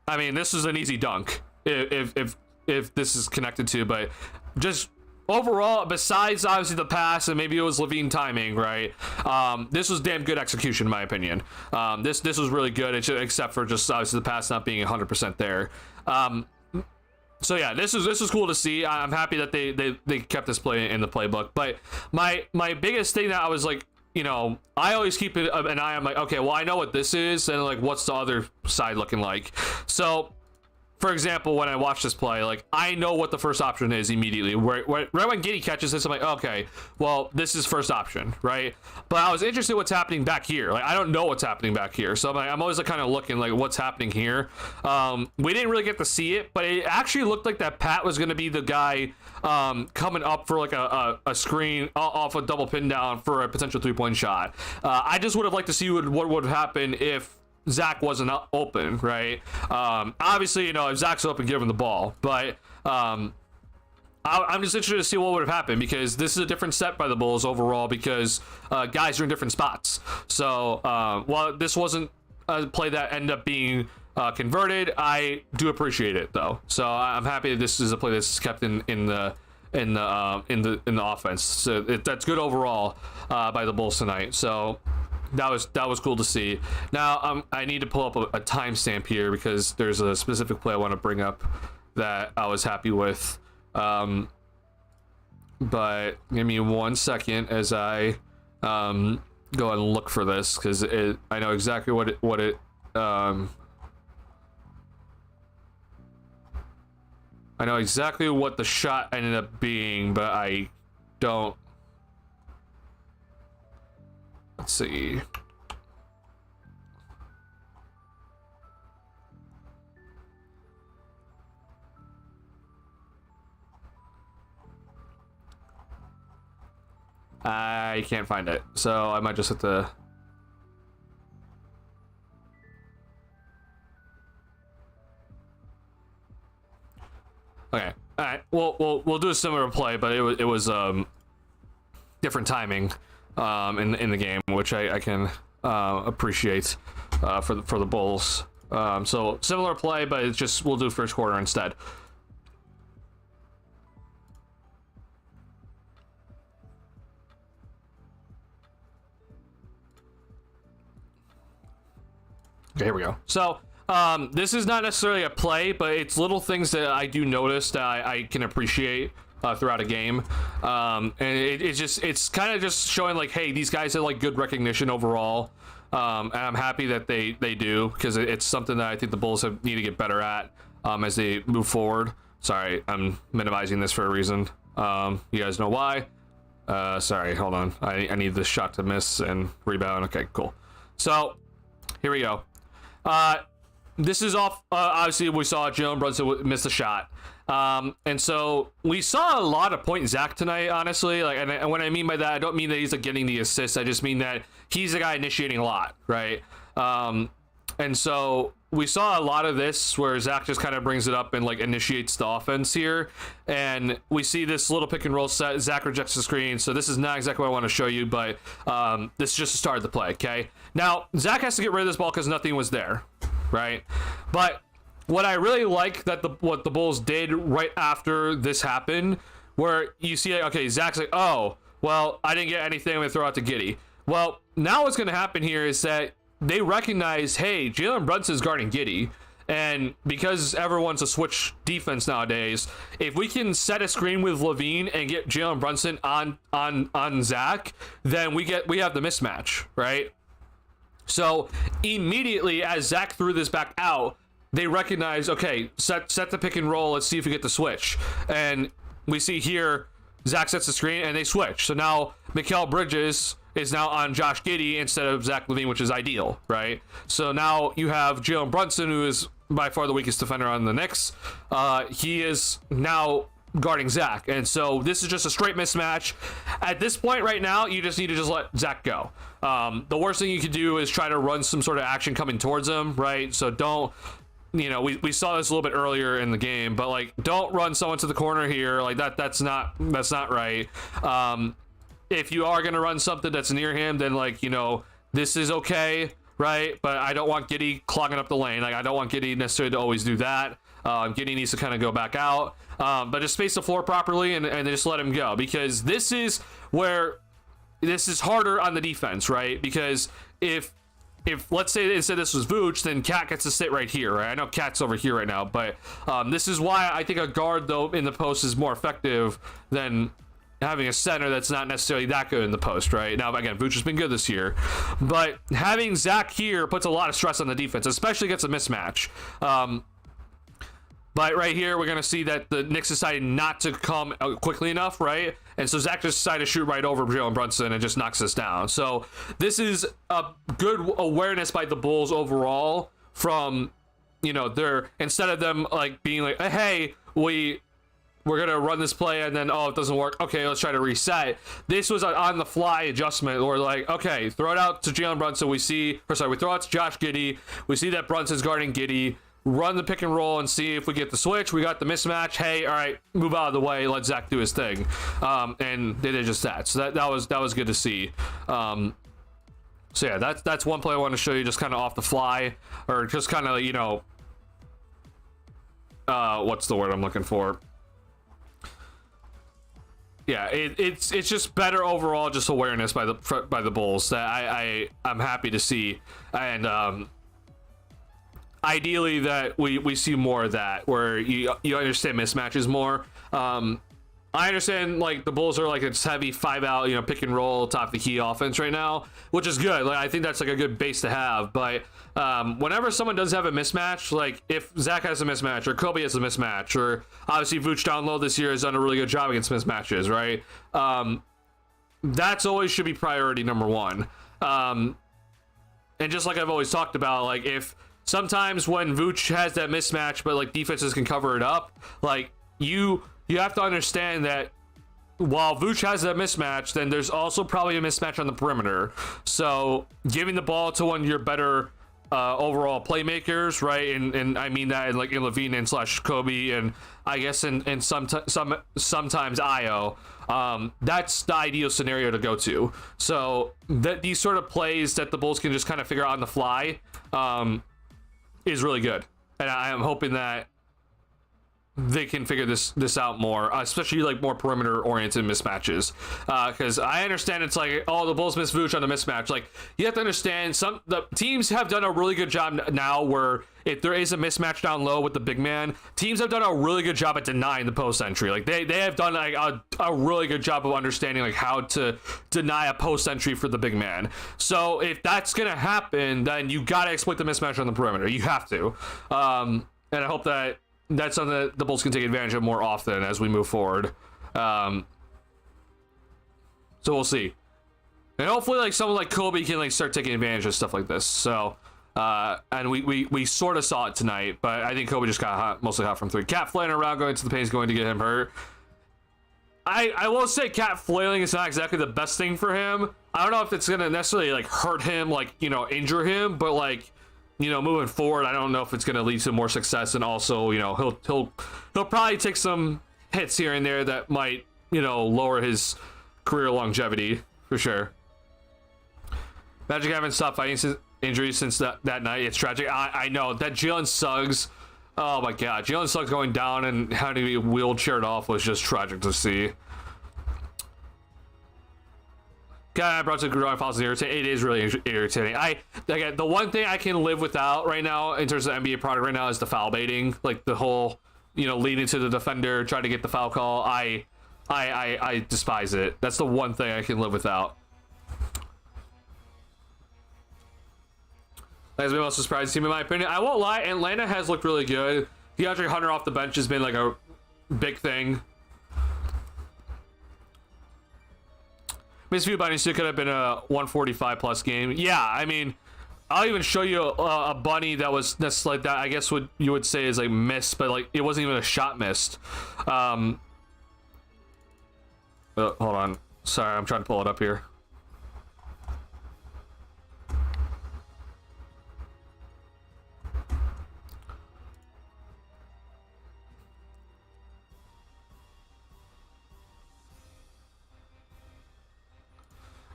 S1: I mean, this is an easy dunk if this is connected to, but just overall, besides obviously the pass and maybe it was Levine timing, right? This was damn good execution in my opinion. This was really good, except for just obviously the pass not being 100% there. So yeah, this is cool to see. I'm happy that they kept this play in the playbook. But my biggest thing that I was like, you know, I always keep an eye on, like, okay, well, I know what this is, and like, what's the other side looking like? So, for example, when I watch this play, like, I know what the first option is immediately. Right when Giddey catches this, I'm like, okay, well, this is first option, right? But I was interested in what's happening back here. Like, I don't know what's happening back here, so I'm always like kind of looking like what's happening here. We didn't really get to see it, but it actually looked like that Pat was going to be the guy coming up for like a screen off a double pin down for a potential 3-point shot. I just would have liked to see what would happen if Zach wasn't open, right? Obviously, you know, if Zach's open, give him the ball, but I'm just interested to see what would have happened, because this is a different set by the Bulls overall, because guys are in different spots. So while this wasn't a play that ended up being converted, I do appreciate it though. So I'm happy that this is a play that's kept in the offense. So that's good overall by the Bulls tonight. So that was cool to see. Now I need to pull up a timestamp here, because there's a specific play I want to bring up that I was happy with. but give me 1 second as I go and look for this, because I know exactly what it I know exactly what the shot ended up being, but I don't. Let's see. I can't find it, so I might just have to. Okay, all right. We'll do a similar play, but it was different timing in the game, which I can appreciate for the Bulls. So similar play, but it's just we'll do first quarter instead. Okay, here we go. So this is not necessarily a play, but it's little things that I do notice that I can appreciate throughout a game. And it's kind of just showing like, hey, these guys have like good recognition overall. And I'm happy that they do, because it's something that I think the Bulls need to get better at as they move forward. Sorry, I'm minimizing this for a reason. You guys know why. Sorry, hold on. I need this shot to miss and rebound. Okay, cool. So here we go. This is off. Obviously, we saw Jalen Brunson miss the shot. And so we saw a lot of point Zach tonight, honestly. Like, and what I mean by that, I don't mean that he's like getting the assists. I just mean that he's the guy initiating a lot, right? And so we saw a lot of this where Zach just kind of brings it up and like initiates the offense here. And we see this little pick and roll set. Zach rejects the screen. So this is not exactly what I want to show you, but this is just the start of the play, okay? Now, Zach has to get rid of this ball because nothing was there, right? But what I really like that what the Bulls did right after this happened, where you see, okay, Zach's like, oh, well, I didn't get anything. I'm going to throw out to Giddey. Well, now what's going to happen here is that they recognize, hey, Jalen Brunson's guarding Giddey, and because everyone's a switch defense nowadays, if we can set a screen with Levine and get Jalen Brunson on Zach, then we have the mismatch, right? So immediately as Zach threw this back out, they recognize, okay, set the pick and roll. Let's see if we get the switch. And we see here, Zach sets the screen and they switch. So now Mikal Bridges is now on Josh Giddey instead of Zach LaVine, which is ideal, right? So now you have Jalen Brunson, who is by far the weakest defender on the Knicks. He is now guarding Zach. And so this is just a straight mismatch. At this point right now, you just need to just let Zach go. The worst thing you could do is try to run some sort of action coming towards him, right? So don't, you know, we saw this a little bit earlier in the game, but like, don't run someone to the corner here. Like that's not right. If you are going to run something that's near him, then like, you know, this is okay, right? But I don't want Giddey clogging up the lane. Like, I don't want Giddey necessarily to always do that. Giddey needs to kind of go back out, but just space the floor properly and just let him go, because this is where this is harder on the defense, right? Because if let's say instead this was Vooch, then Cat gets to sit right here, right? I know Cat's over here right now, but this is why I think a guard though in the post is more effective than having a center that's not necessarily that good in the post, right? Now, again, Vooch has been good this year, but having Zach here puts a lot of stress on the defense, especially against a mismatch. But right here, we're going to see that the Knicks decided not to come quickly enough, right? And so Zach just decided to shoot right over Jalen Brunson and just knocks us down. So this is a good awareness by the Bulls overall from, you know, instead of them like being like, hey, we're going to run this play and then, oh, it doesn't work. Okay, let's try to reset. This was an on-the-fly adjustment. We're like, okay, throw it out to Jalen Brunson. We throw out to Josh Giddey. We see that Brunson's guarding Giddey. Run the pick and roll and see if we get the switch. We got the mismatch. Hey, all right, move out of the way. Let Zach do his thing. And they did just that. So that was good to see. So yeah, that's one play I want to show you, just kind of off the fly, or just kind of, you know, what's the word I'm looking for? Yeah, it's just better overall, just awareness by the Bulls that I'm happy to see, and ideally that we see more of that, where you understand mismatches more. I understand like the Bulls are like it's heavy 5-out, you know, pick and roll, top of the key offense right now, which is good. Like I think that's like a good base to have. But whenever someone does have a mismatch, like if Zach has a mismatch or Kobe has a mismatch, or obviously Vooch down low this year has done a really good job against mismatches, right? That's always should be priority number one. And just like I've always talked about, like if sometimes when Vooch has that mismatch, but like defenses can cover it up, like you have to understand that while Vooch has that mismatch, then there's also probably a mismatch on the perimeter. So giving the ball to one of your better overall playmakers, right? And I mean that in like in Levine and slash Kobe, and I guess in sometimes Io. That's the ideal scenario to go to. So that these sort of plays that the Bulls can just kind of figure out on the fly is really good. And I am hoping that they can figure this out more, especially like more perimeter oriented mismatches, because I understand it's like, oh, the Bulls miss Vooch on the mismatch. Like you have to understand the teams have done a really good job now where if there is a mismatch down low with the big man, teams have done a really good job at denying the post entry. Like they have done like a really good job of understanding like how to deny a post entry for the big man. So if that's gonna happen, then you gotta exploit the mismatch on the perimeter. You have to, and I hope that that's something that the Bulls can take advantage of more often as we move forward. So we'll see. And hopefully like someone like Kobe can like start taking advantage of stuff like this. So and we sort of saw it tonight, but I think Kobe just got hot, mostly hot from three. Cat flailing around going to the paint is going to get him hurt. I will say cat flailing is not exactly the best thing for him. I don't know if it's gonna necessarily like hurt him, like, you know, injure him, but like, you know, moving forward, I don't know if it's going to lead to more success, and also, you know, he'll probably take some hits here and there that might, you know, lower his career longevity for sure. Magic haven't stopped fighting injuries since that night. It's tragic. I know that Jalen Suggs. Oh my God, Jalen Suggs going down and having to be wheelchaired off was just tragic to see. God, I brought to growing fouls irritating. It is really irritating. Again, the one thing I can live without right now in terms of NBA product right now is the foul baiting, like the whole, you know, leading to the defender, trying to get the foul call. I despise it. That's the one thing I can live without. That has been the most surprising team in my opinion. I won't lie, Atlanta has looked really good. DeAndre Hunter off the bench has been like a big thing. Miss View Bunny still could have been a 145 plus game. Yeah, I mean, I'll even show you a bunny that was that's like that. I guess what you would say is like missed, but like it wasn't even a shot missed. Hold on, sorry, I'm trying to pull it up here.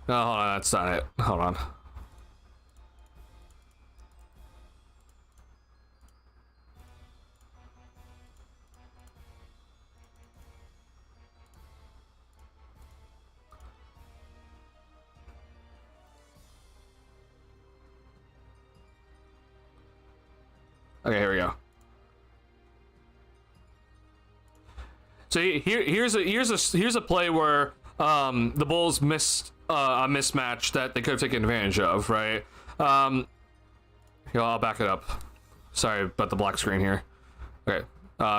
S1: No, hold on, that's not it. Hold on. Okay, here we go. So here's a play where the Bulls missed a mismatch that they could have taken advantage of, right? Here, I'll back it up. Sorry about the black screen here. Okay,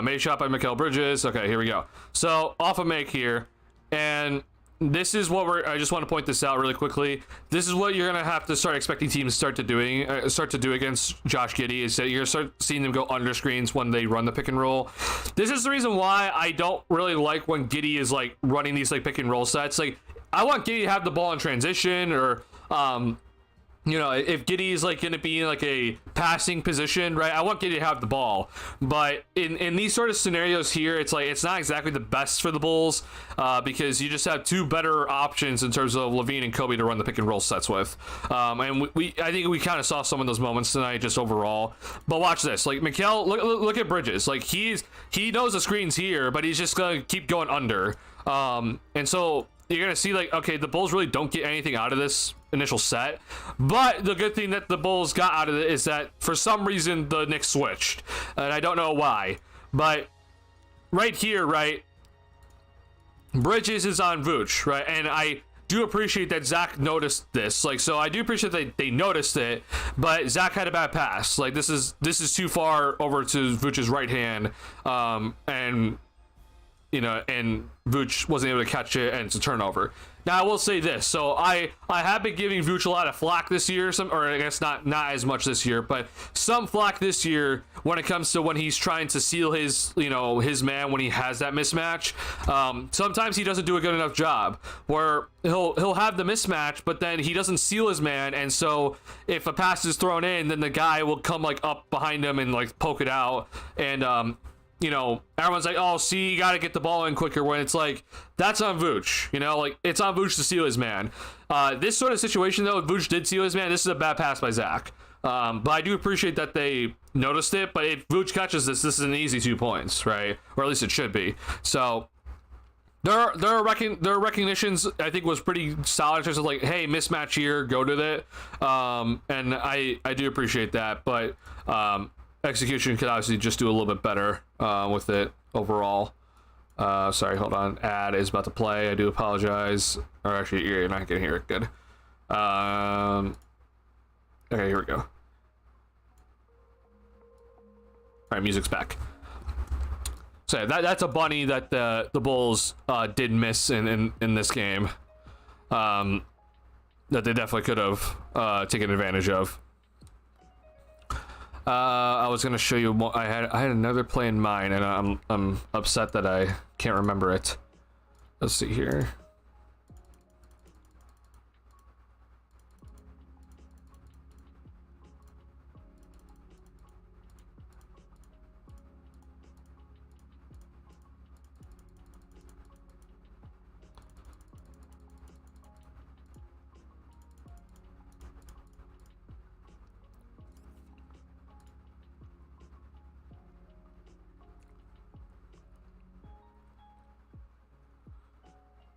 S1: made shot by Mikal Bridges. Okay, here we go. So off a make here, and this is what I just want to point this out really quickly. This is what you're gonna have to start expecting teams start to do against Josh Giddey, is that you're gonna start seeing them go under screens when they run the pick and roll. This is the reason why I don't really like when Giddey is like running these like pick and roll sets. Like I want Giddey to have the ball in transition, or you know, if Giddey is like going to be in like a passing position, right? I want Giddey to have the ball, but in these sort of scenarios here, it's like it's not exactly the best for the Bulls because you just have two better options in terms of Levine and Kobe to run the pick and roll sets with, and I think we kind of saw some of those moments tonight just overall. But watch this, like Mikal, look at Bridges, like he knows the screen's here, but he's just gonna keep going under, and so you're gonna see like, okay, the Bulls really don't get anything out of this initial set, but the good thing that the Bulls got out of it is that for some reason the Knicks switched, and I don't know why, but right here, right, Bridges is on Vooch, right? And I do appreciate that Zach noticed this. Like, so I do appreciate that they noticed it, but Zach had a bad pass. Like, this is too far over to Vooch's right hand, and you know, and Vooch wasn't able to catch it, and it's a turnover. Now, I will say this. So I have been giving Vooch a lot of flack this year, or I guess not as much this year, but some flack this year when it comes to when he's trying to seal his, you know, his man when he has that mismatch. Sometimes he doesn't do a good enough job where he'll have the mismatch, but then he doesn't seal his man, and so if a pass is thrown in, then the guy will come like up behind him and like poke it out, and you know, everyone's like, oh, see, you got to get the ball in quicker, when it's like, that's on Vooch, you know, like, it's on Vooch to seal his man. This sort of situation, though, Vooch did seal his man. This is a bad pass by Zach. But I do appreciate that they noticed it, but if Vooch catches this is an easy 2 points, right? Or at least it should be. So, their recognitions, I think, was pretty solid in terms of like, hey, mismatch here, go to it. And I do appreciate that, but execution could obviously just do a little bit better with it overall. Sorry, hold on. Ad is about to play. I do apologize. Or actually, you're not gonna hear it good. Okay, here we go. All right, music's back. So that's a bunny that the Bulls did miss in this game. That they definitely could have taken advantage of. I was gonna show you more. I had another play in mind, and I'm upset that I can't remember it. Let's see here.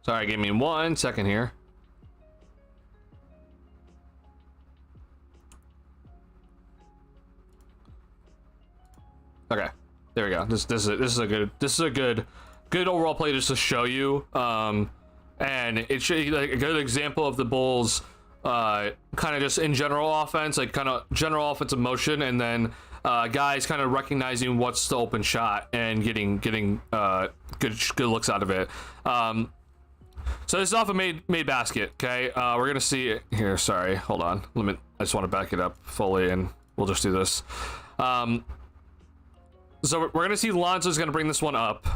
S1: Sorry, give me 1 second here. Okay, there we go. This is a good overall play just to show you. And it should be like a good example of the Bulls kind of just in general offense, like kind of general offensive motion, and then guys kind of recognizing what's the open shot and getting good looks out of it. So this is off a made basket, okay? We're gonna see it here. Sorry, hold on. I just want to back it up fully, and we'll just do this. So we're gonna see Lonzo's gonna bring this one up.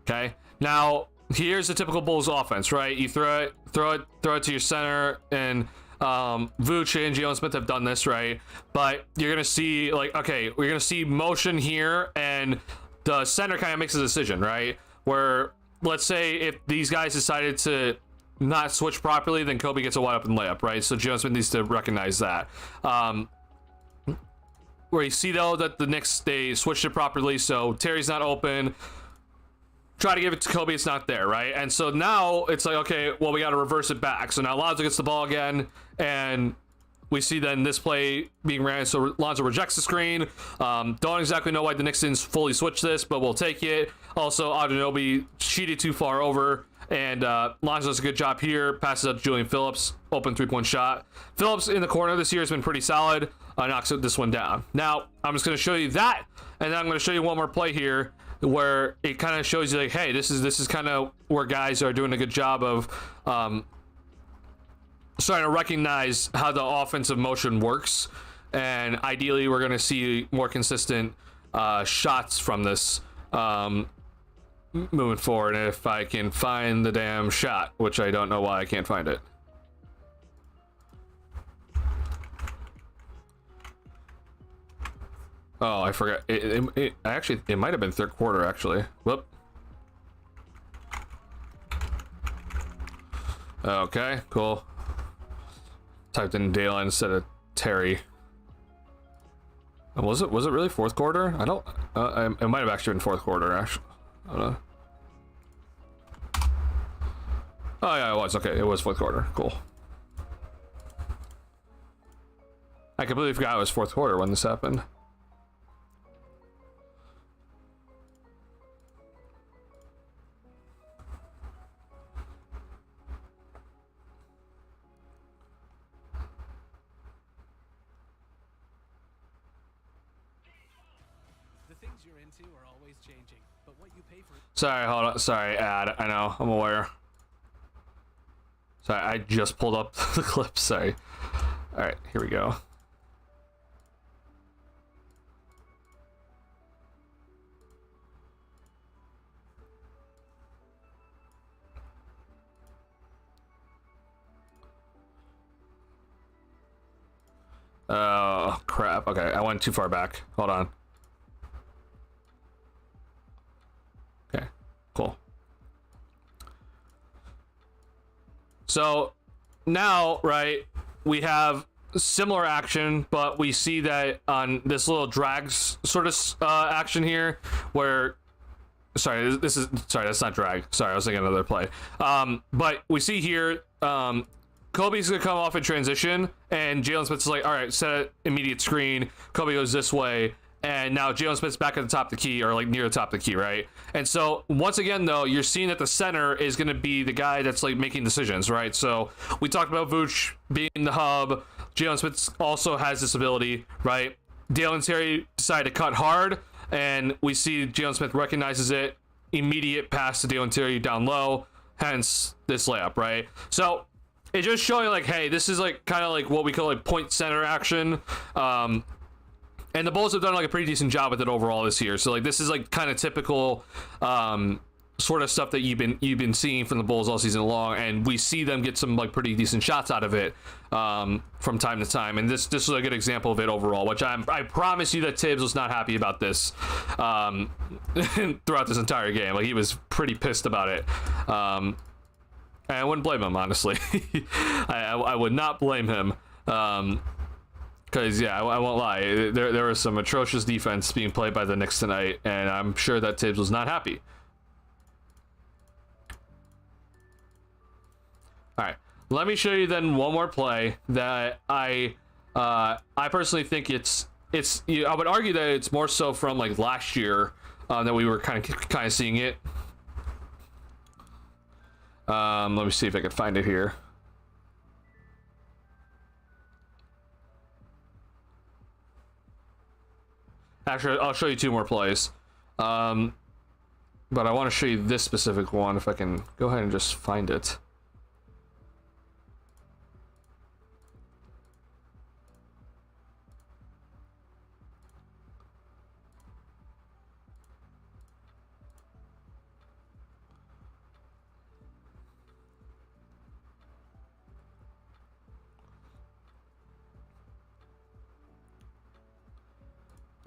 S1: Okay. Now here's the typical Bulls offense, right? You throw it to your center, and Vooch and Jalen Smith have done this, right? But you're gonna see like, okay, we're gonna see motion here, and the center kind of makes a decision, right? Where, let's say if these guys decided to not switch properly, then Kobe gets a wide open layup, right? So Jalen Smith needs to recognize that. Where you see, though, that the Knicks, they switched it properly, so Terry's not open. Try to give it to Kobe, it's not there, right? And so now it's like, okay, well, we got to reverse it back. So now Lonzo gets the ball again, and we see then this play being ran, so Lonzo rejects the screen. Don't exactly know why the Knicks didn't fully switch this, but we'll take it. Also, Anunoby cheated too far over, and Lonzo does a good job here. Passes out to Julian Phillips, open 3-point shot. Phillips in the corner this year has been pretty solid. Knocks this one down. Now, I'm just going to show you that, and then I'm going to show you one more play here where it kind of shows you like, hey, this is kind of where guys are doing a good job of starting to recognize how the offensive motion works, and ideally we're going to see more consistent shots from this moving forward. And if I can find the damn shot, which I don't know why I can't find it. Oh, I forgot. It might have been third quarter, actually. Whoop. Okay, cool. Typed in Dalen instead of Terry. Was it really fourth quarter? I don't. It might have actually been fourth quarter. Actually, I don't know. Oh yeah, it was. Okay, it was fourth quarter. Cool. I completely forgot it was fourth quarter when this happened.
S2: things you're into are always changing, but what you pay for.
S1: Sorry, hold on. Sorry, ad. I know. I'm aware. Sorry, I just pulled up the clip. Sorry. All right, here we go. Oh, crap. Okay, I went too far back. Hold on. Okay, cool. So now, right, we have similar action, but we see that on this little drags sort of action here where sorry, that's not drag. Sorry, I was thinking another play. But we see here Kobe's gonna come off in transition, and Jalen Smith's like, all right, set an immediate screen. Kobe goes this way, and now Jalen Smith's back at the top of the key, or like near the top of the key, right? And so once again, though, you're seeing that the center is gonna be the guy that's like making decisions, right? So we talked about Vooch being the hub. Jalen Smith also has this ability, right? Dalen Terry decided to cut hard, and we see Jalen Smith recognizes it. Immediate pass to Dalen Terry down low, hence this layup, right? So it's just showing like, hey, this is like kind of like what we call like point center action. And the Bulls have done like a pretty decent job with it overall this year. So like this is like kind of typical sort of stuff that you've been seeing from the Bulls all season long, and we see them get some like pretty decent shots out of it from time to time. And this is a good example of it overall, which I promise you that Tibbs was not happy about this throughout this entire game. Like he was pretty pissed about it. I wouldn't blame him, honestly. I would not blame him. Because, yeah, I won't lie. There was some atrocious defense being played by the Knicks tonight, and I'm sure that Tibbs was not happy. All right. Let me show you then one more play that I personally think it's I would argue that it's more so from like last year that we were kind of seeing it. Let me see if I can find it here. Actually, I'll show you two more plays. But I want to show you this specific one if I can go ahead and just find it.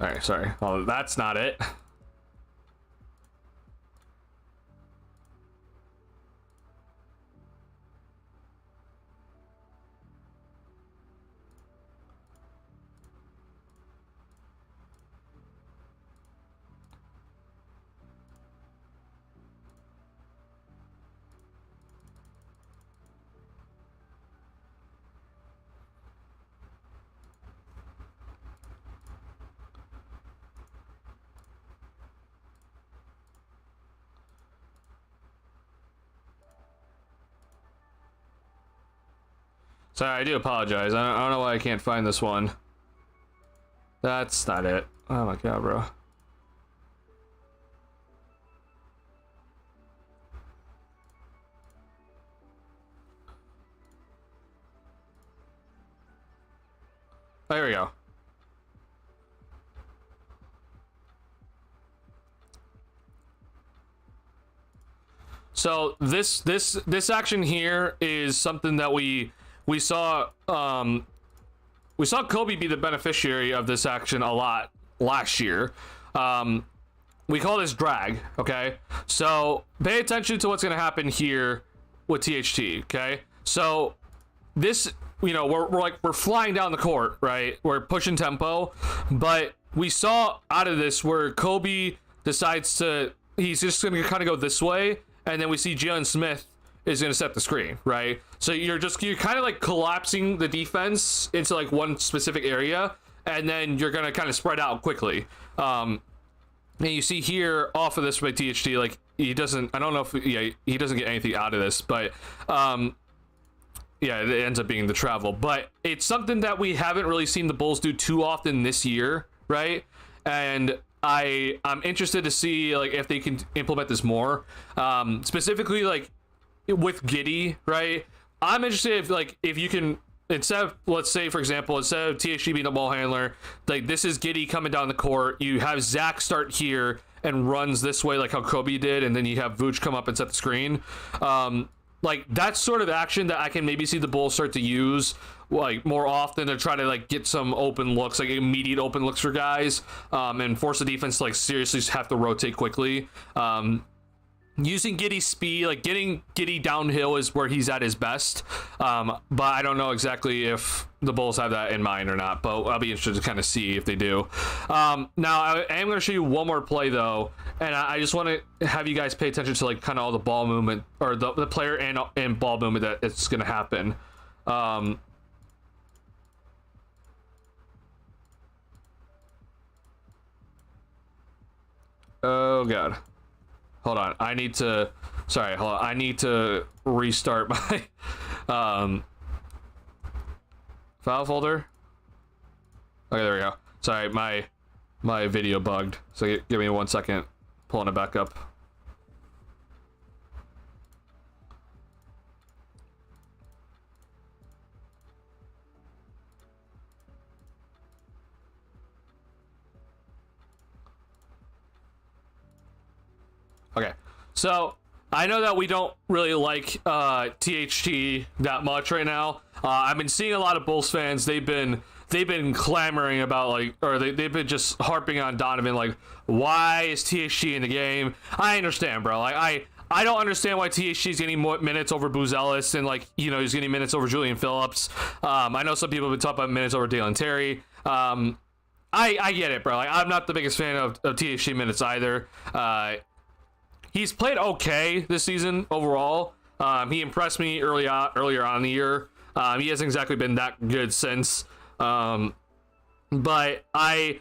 S1: All right, sorry. Oh, that's not it. Sorry, I do apologize. I don't know why I can't find this one. That's not it. Oh my god, bro. There we go. So this action here is something that we saw Kobe be the beneficiary of this action a lot last year. We call this drag, okay? So pay attention to what's going to happen here with THT, okay? So this, you know, we're flying down the court, right? We're pushing tempo, but we saw out of this where Kobe decides he's just going to kind of go this way, and then we see Jalen Smith is going to set the screen, right? So you're kind of like collapsing the defense into like one specific area, and then you're going to kind of spread out quickly. And you see here off of this by THT, like he doesn't he doesn't get anything out of this, but yeah, it ends up being the travel. But it's something that we haven't really seen the Bulls do too often this year, right? And I'm interested to see like if they can implement this more, specifically like with Giddey, right? I'm interested if you can, instead of, let's say for example, instead of THG being a ball handler, like this is Giddey coming down the court, you have Zach start here and runs this way like how Kobe did, and then you have Vooch come up and set the screen. Like that's sort of action that I can maybe see the Bulls start to use like more often to try to like get some open looks, like immediate open looks for guys, and force the defense to like seriously have to rotate quickly. Using Giddey's speed, like getting Giddey downhill is where he's at his best. But I don't know exactly if the Bulls have that in mind or not, but I'll be interested to kind of see if they do. Now I am going to show you one more play though, and I just want to have you guys pay attention to like kind of all the ball movement, or the player and ball movement that it's going to happen. Oh god. Hold on. I need to restart my file folder. Okay, there we go. Sorry, my video bugged. So give me 1 second. Pulling it back up. Okay, so I know that we don't really like THT that much right now. I've been seeing a lot of Bulls fans. They've been clamoring about like, or they've been just harping on Donovan like, why is THT in the game? I understand, bro. Like I don't understand why THT is getting more minutes over Booz Ellis, and like, you know, he's getting minutes over Julian Phillips. I know some people have been talking about minutes over Dalen Terry. I get it, bro. Like I'm not the biggest fan of THT minutes either. He's played okay this season overall. He impressed me earlier on in the year. He hasn't exactly been that good since. But I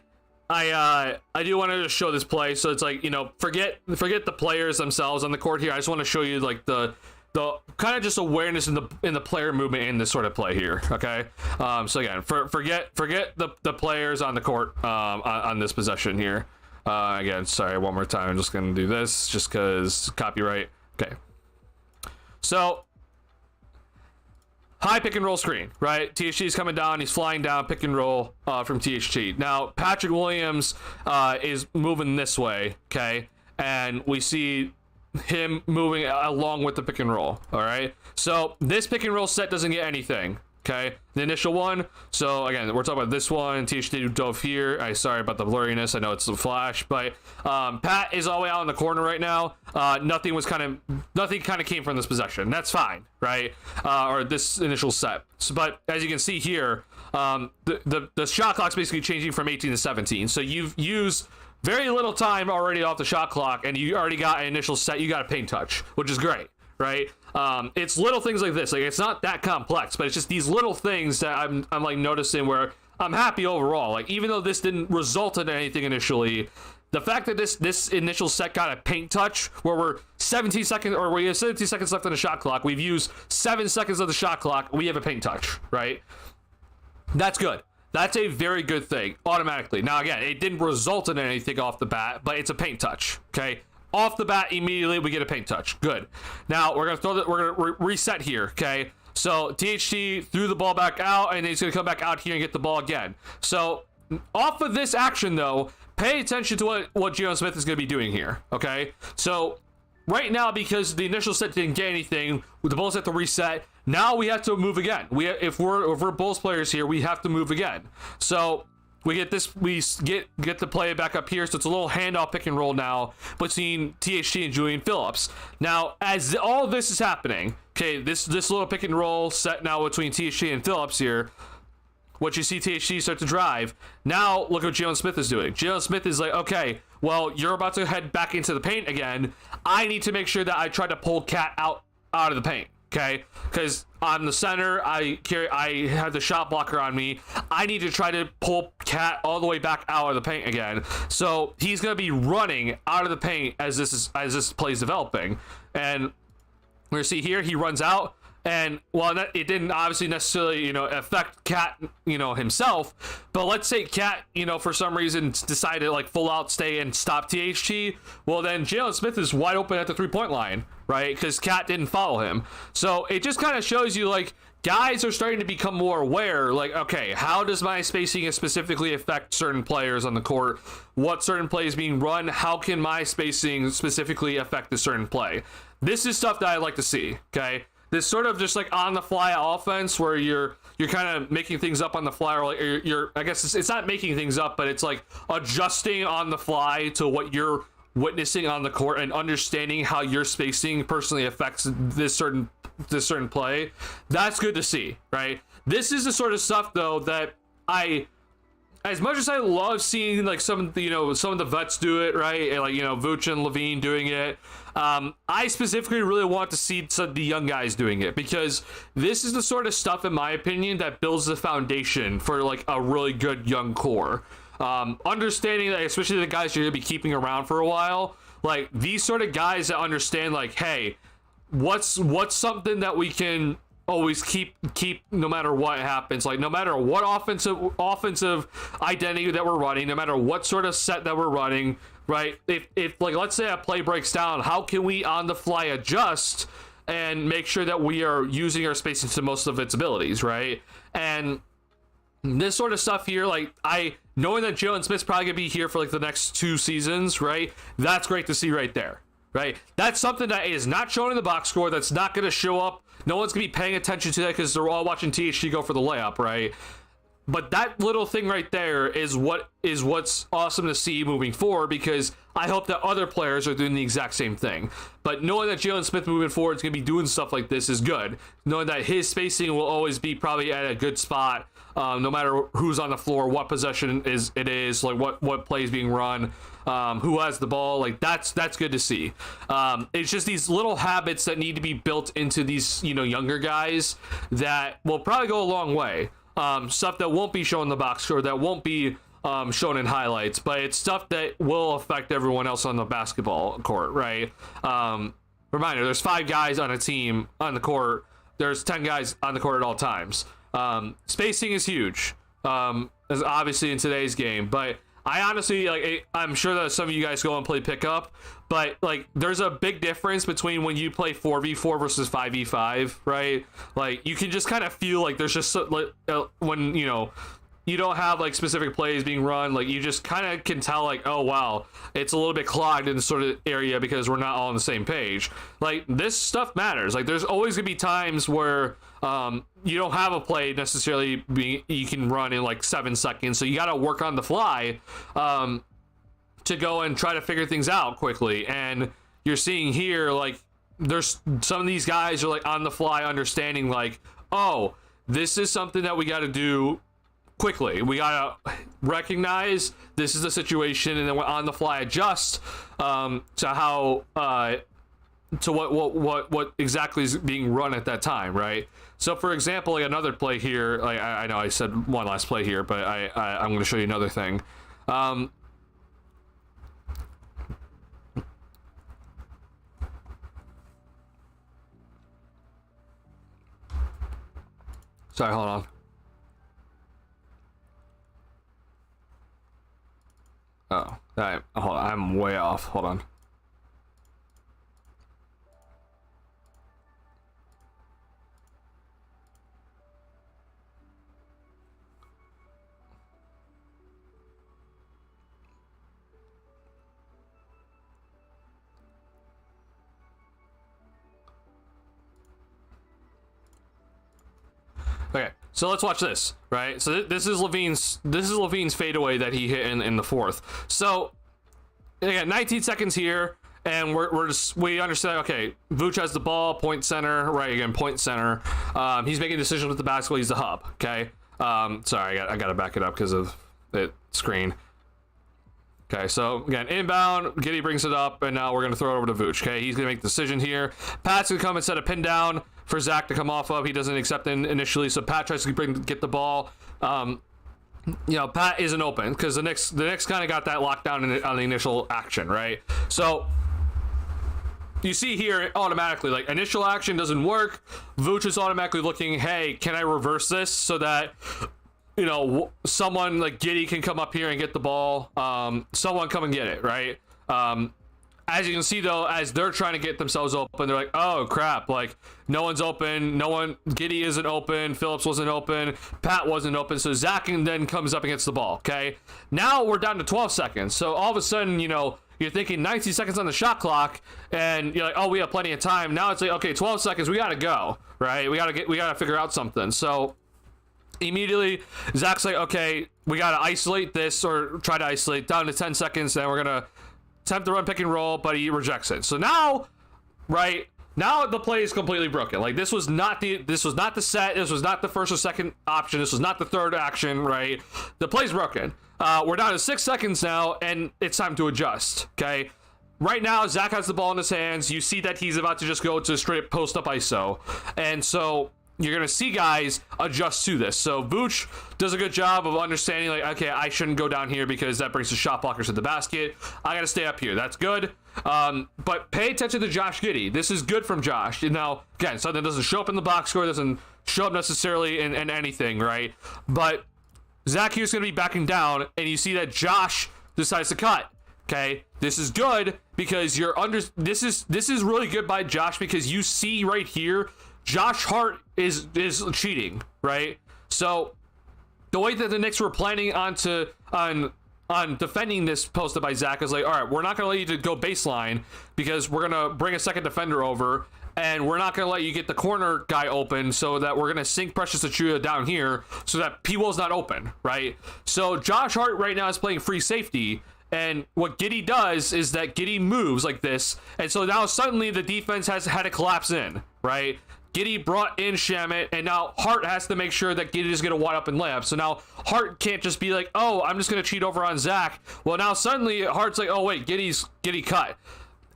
S1: do want to just show this play. So it's like, you know, forget the players themselves on the court here. I just want to show you like the kind of just awareness in the player movement in this sort of play here. Okay. So again, forget the players on the court on this possession here. Again, sorry, one more time. I'm just going to do this just because copyright. Okay. So, high pick and roll screen, right? THT is coming down. He's flying down, pick and roll from THT. Now, Patrick Williams is moving this way, okay? And we see him moving along with the pick and roll, all right? So, this pick and roll set doesn't get anything. Okay, the initial one. So again, we're talking about this one. THT dove here. Sorry about the blurriness. I know it's a flash, but Pat is all the way out in the corner right now. Nothing kind of came from this possession. That's fine, right? Or this initial set. So, but as you can see here, the shot clock's basically changing from 18 to 17. So you've used very little time already off the shot clock, and you already got an initial set. You got a paint touch, which is great, right? It's little things like this. Like it's not that complex, but it's just these little things that I'm like noticing where I'm happy overall. Like even though this didn't result in anything initially, the fact that this initial set got a paint touch where we're 17 seconds, or we have 17 seconds left on the shot clock. We've used 7 seconds of the shot clock. We have a paint touch, right? That's good. That's a very good thing automatically. Now again, it didn't result in anything off the bat, but it's a paint touch. Okay. Off the bat, immediately we get a paint touch. Good. Now we're gonna reset here. Okay. So THT threw the ball back out, and he's gonna come back out here and get the ball again. So off of this action, though, pay attention to what Jalen Smith is gonna be doing here. Okay. So right now, because the initial set didn't get anything, the Bulls have to reset. Now we have to move again. If we're Bulls players here, we have to move again. So we get this, we get the play back up here. So it's a little handoff pick and roll now between THT and Julian Phillips. Now, as all this is happening, okay, this little pick and roll set now between THT and Phillips here, what you see THT start to drive. Now look what Jalen Smith is doing. Jalen Smith is like, okay, well, you're about to head back into the paint again. I need to make sure that I try to pull Cat out of the paint. Okay, because I'm the center, I have the shot blocker on me. I need to try to pull Cat all the way back out of the paint again. So he's gonna be running out of the paint as this play is developing. And we're gonna see here, he runs out. And well, it didn't obviously necessarily, affect Cat, himself. But let's say Cat, for some reason decided to like full out stay and stop THT. Well, then Jalen Smith is wide open at the 3-point line, right? Because Cat didn't follow him. So it just kind of shows you like guys are starting to become more aware. Like, okay, how does my spacing specifically affect certain players on the court? What certain plays being run? How can my spacing specifically affect a certain play? This is stuff that I like to see. Okay. This sort of just like on the fly offense where you're kind of making things up on the fly, or like you're I guess it's not making things up, but it's like adjusting on the fly to what you're witnessing on the court and understanding how your spacing personally affects this certain play. That's good to see, right? This is the sort of stuff though that as much as I love seeing like some of the vets do it, right? And like, Vooch and Levine doing it. I specifically really want to see some of the young guys doing it, because this is the sort of stuff, in my opinion, that builds the foundation for like a really good young core. Understanding that, especially the guys you're gonna be keeping around for a while, like these sort of guys that understand like, hey, what's something that we can always keep no matter what happens, like no matter what offensive identity that we're running, no matter what sort of set that we're running, right? If like, let's say a play breaks down, how can we on the fly adjust and make sure that we are using our spacing to most of its abilities, right? And this sort of stuff here, like knowing that Jalen Smith's probably gonna be here for like the next 2 seasons, right? That's great to see right there, right? That's something that is not shown in the box score. That's not gonna show up. No one's gonna be paying attention to that because they're all watching THT go for the layup, right? But that little thing right there is what's awesome to see moving forward, because I hope that other players are doing the exact same thing. But knowing that Jalen Smith moving forward is going to be doing stuff like this is good. Knowing that his spacing will always be probably at a good spot, no matter who's on the floor, what possession it is, like what play is being run, who has the ball, like that's good to see. It's just these little habits that need to be built into these younger guys that will probably go a long way. Stuff that won't be shown in the box score, that won't be shown in highlights, but it's stuff that will affect everyone else on the basketball court, right? Reminder, there's 5 guys on a team on the court. There's 10 guys on the court at all times. Spacing is huge, as obviously in today's game, but I honestly, I'm sure that some of you guys go and play pickup, but like there's a big difference between when you play 4v4 versus 5v5, right? Like you can just kind of feel like there's just when you don't have like specific plays being run, like you just kind of can tell like, oh wow, it's a little bit clogged in this sort of area because we're not all on the same page. Like this stuff matters. Like there's always gonna be times where you don't have a play necessarily you can run in like 7 seconds, so you got to work on the fly to go and try to figure things out quickly. And you're seeing here like there's some of these guys are like on the fly understanding like, oh, this is something that we got to do quickly. We gotta recognize this is the situation, and then we're on the fly adjust to how to what exactly is being run at that time, right? So for example, like another play here, like I know I said one last play here, but I'm going to show you another thing. Sorry, hold on. Oh, hold on, I'm way off. Hold on. Okay, so let's watch this, right? So this is Levine's fadeaway that he hit in the 4th. So again, 19 seconds here, and we understand. Okay, Vooch has the ball, point center, right? Again, point center. He's making decisions with the basketball. He's the hub. Okay. Sorry, I gotta back it up because of the screen. Okay, so again, inbound, Giddey brings it up, and now we're going to throw it over to Vooch. Okay, he's going to make the decision here. Pat's going to come and set a pin down for Zach to come off of. He doesn't accept it initially, so Pat tries to get the ball. Pat isn't open because the Knicks kind of got that lockdown on the initial action, right? So you see here automatically, like, initial action doesn't work. Vooch is automatically looking, hey, can I reverse this so that, you know, someone like Giddey can come up here and get the ball. Someone come and get it, right? As you can see, though, as they're trying to get themselves open, they're like, oh, crap, like, no one's open, Giddey isn't open, Phillips wasn't open, Pat wasn't open, so Zach then comes up and gets the ball, okay? Now we're down to 12 seconds, so all of a sudden, you know, you're thinking 90 seconds on the shot clock, and you're like, oh, we have plenty of time. Now it's like, okay, 12 seconds, we gotta go, right? We gotta figure out something, so immediately, Zach's like, okay, we gotta isolate this, or try to isolate down to 10 seconds, and we're gonna attempt to run pick and roll, but he rejects it. So now, right now, the play is completely broken. Like, this was not the set. This was not the first or second option. This was not the third action. Right, the play's broken. We're down to 6 seconds now, and it's time to adjust. Okay, right now, Zach has the ball in his hands. You see that he's about to just go to straight post up ISO, and so you're going to see guys adjust to this. So Vooch does a good job of understanding, like, okay, I shouldn't go down here because that brings the shot blockers to the basket. I got to stay up here. That's good. But pay attention to Josh Giddey. This is good from Josh. Now, again, something doesn't show up in the box score, doesn't show up necessarily in anything, right? But Zach here's going to be backing down, and you see that Josh decides to cut. Okay, this is good because this is really good by Josh, because you see right here, Josh Hart is cheating, right? So the way that the Knicks were planning on defending this posted by Zach is like, all right, we're not gonna let you to go baseline because we're gonna bring a second defender over, and we're not gonna let you get the corner guy open, so that we're gonna sink Precious Achiuwa down here so that P. Will's not open, right? So Josh Hart right now is playing free safety. And what Giddey does is that Giddey moves like this, and so now suddenly the defense has had to collapse in, right? Giddey brought in Shamet, and now Hart has to make sure that Giddey is going to wide up and layup. So now Hart can't just be like, oh, I'm just going to cheat over on Zach. Well, now suddenly Hart's like, oh, wait, Giddey cut.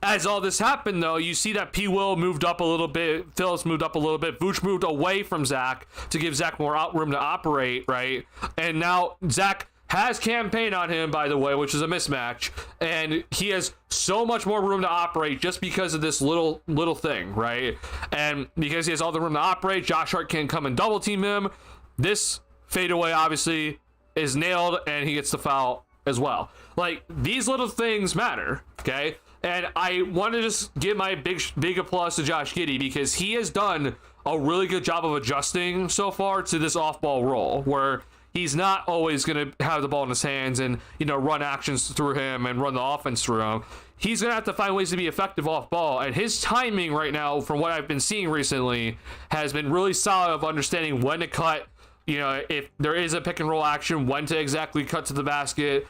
S1: As all this happened, though, you see that P. Will moved up a little bit, Phillips moved up a little bit, Vooch moved away from Zach to give Zach more room to operate, right? And now Zach has campaign on him, by the way, which is a mismatch, and he has so much more room to operate just because of this little thing, right? And because he has all the room to operate, Josh Hart can come and double team him. This fadeaway obviously is nailed, and he gets the foul as well. Like, these little things matter, okay? And I want to just give my big applause to Josh Giddey, because he has done a really good job of adjusting so far to this off-ball role, where he's not always going to have the ball in his hands and, you know, run actions through him and run the offense through him. He's going to have to find ways to be effective off ball. And his timing right now, from what I've been seeing recently, has been really solid of understanding when to cut, you know, if there is a pick and roll action, when to exactly cut to the basket,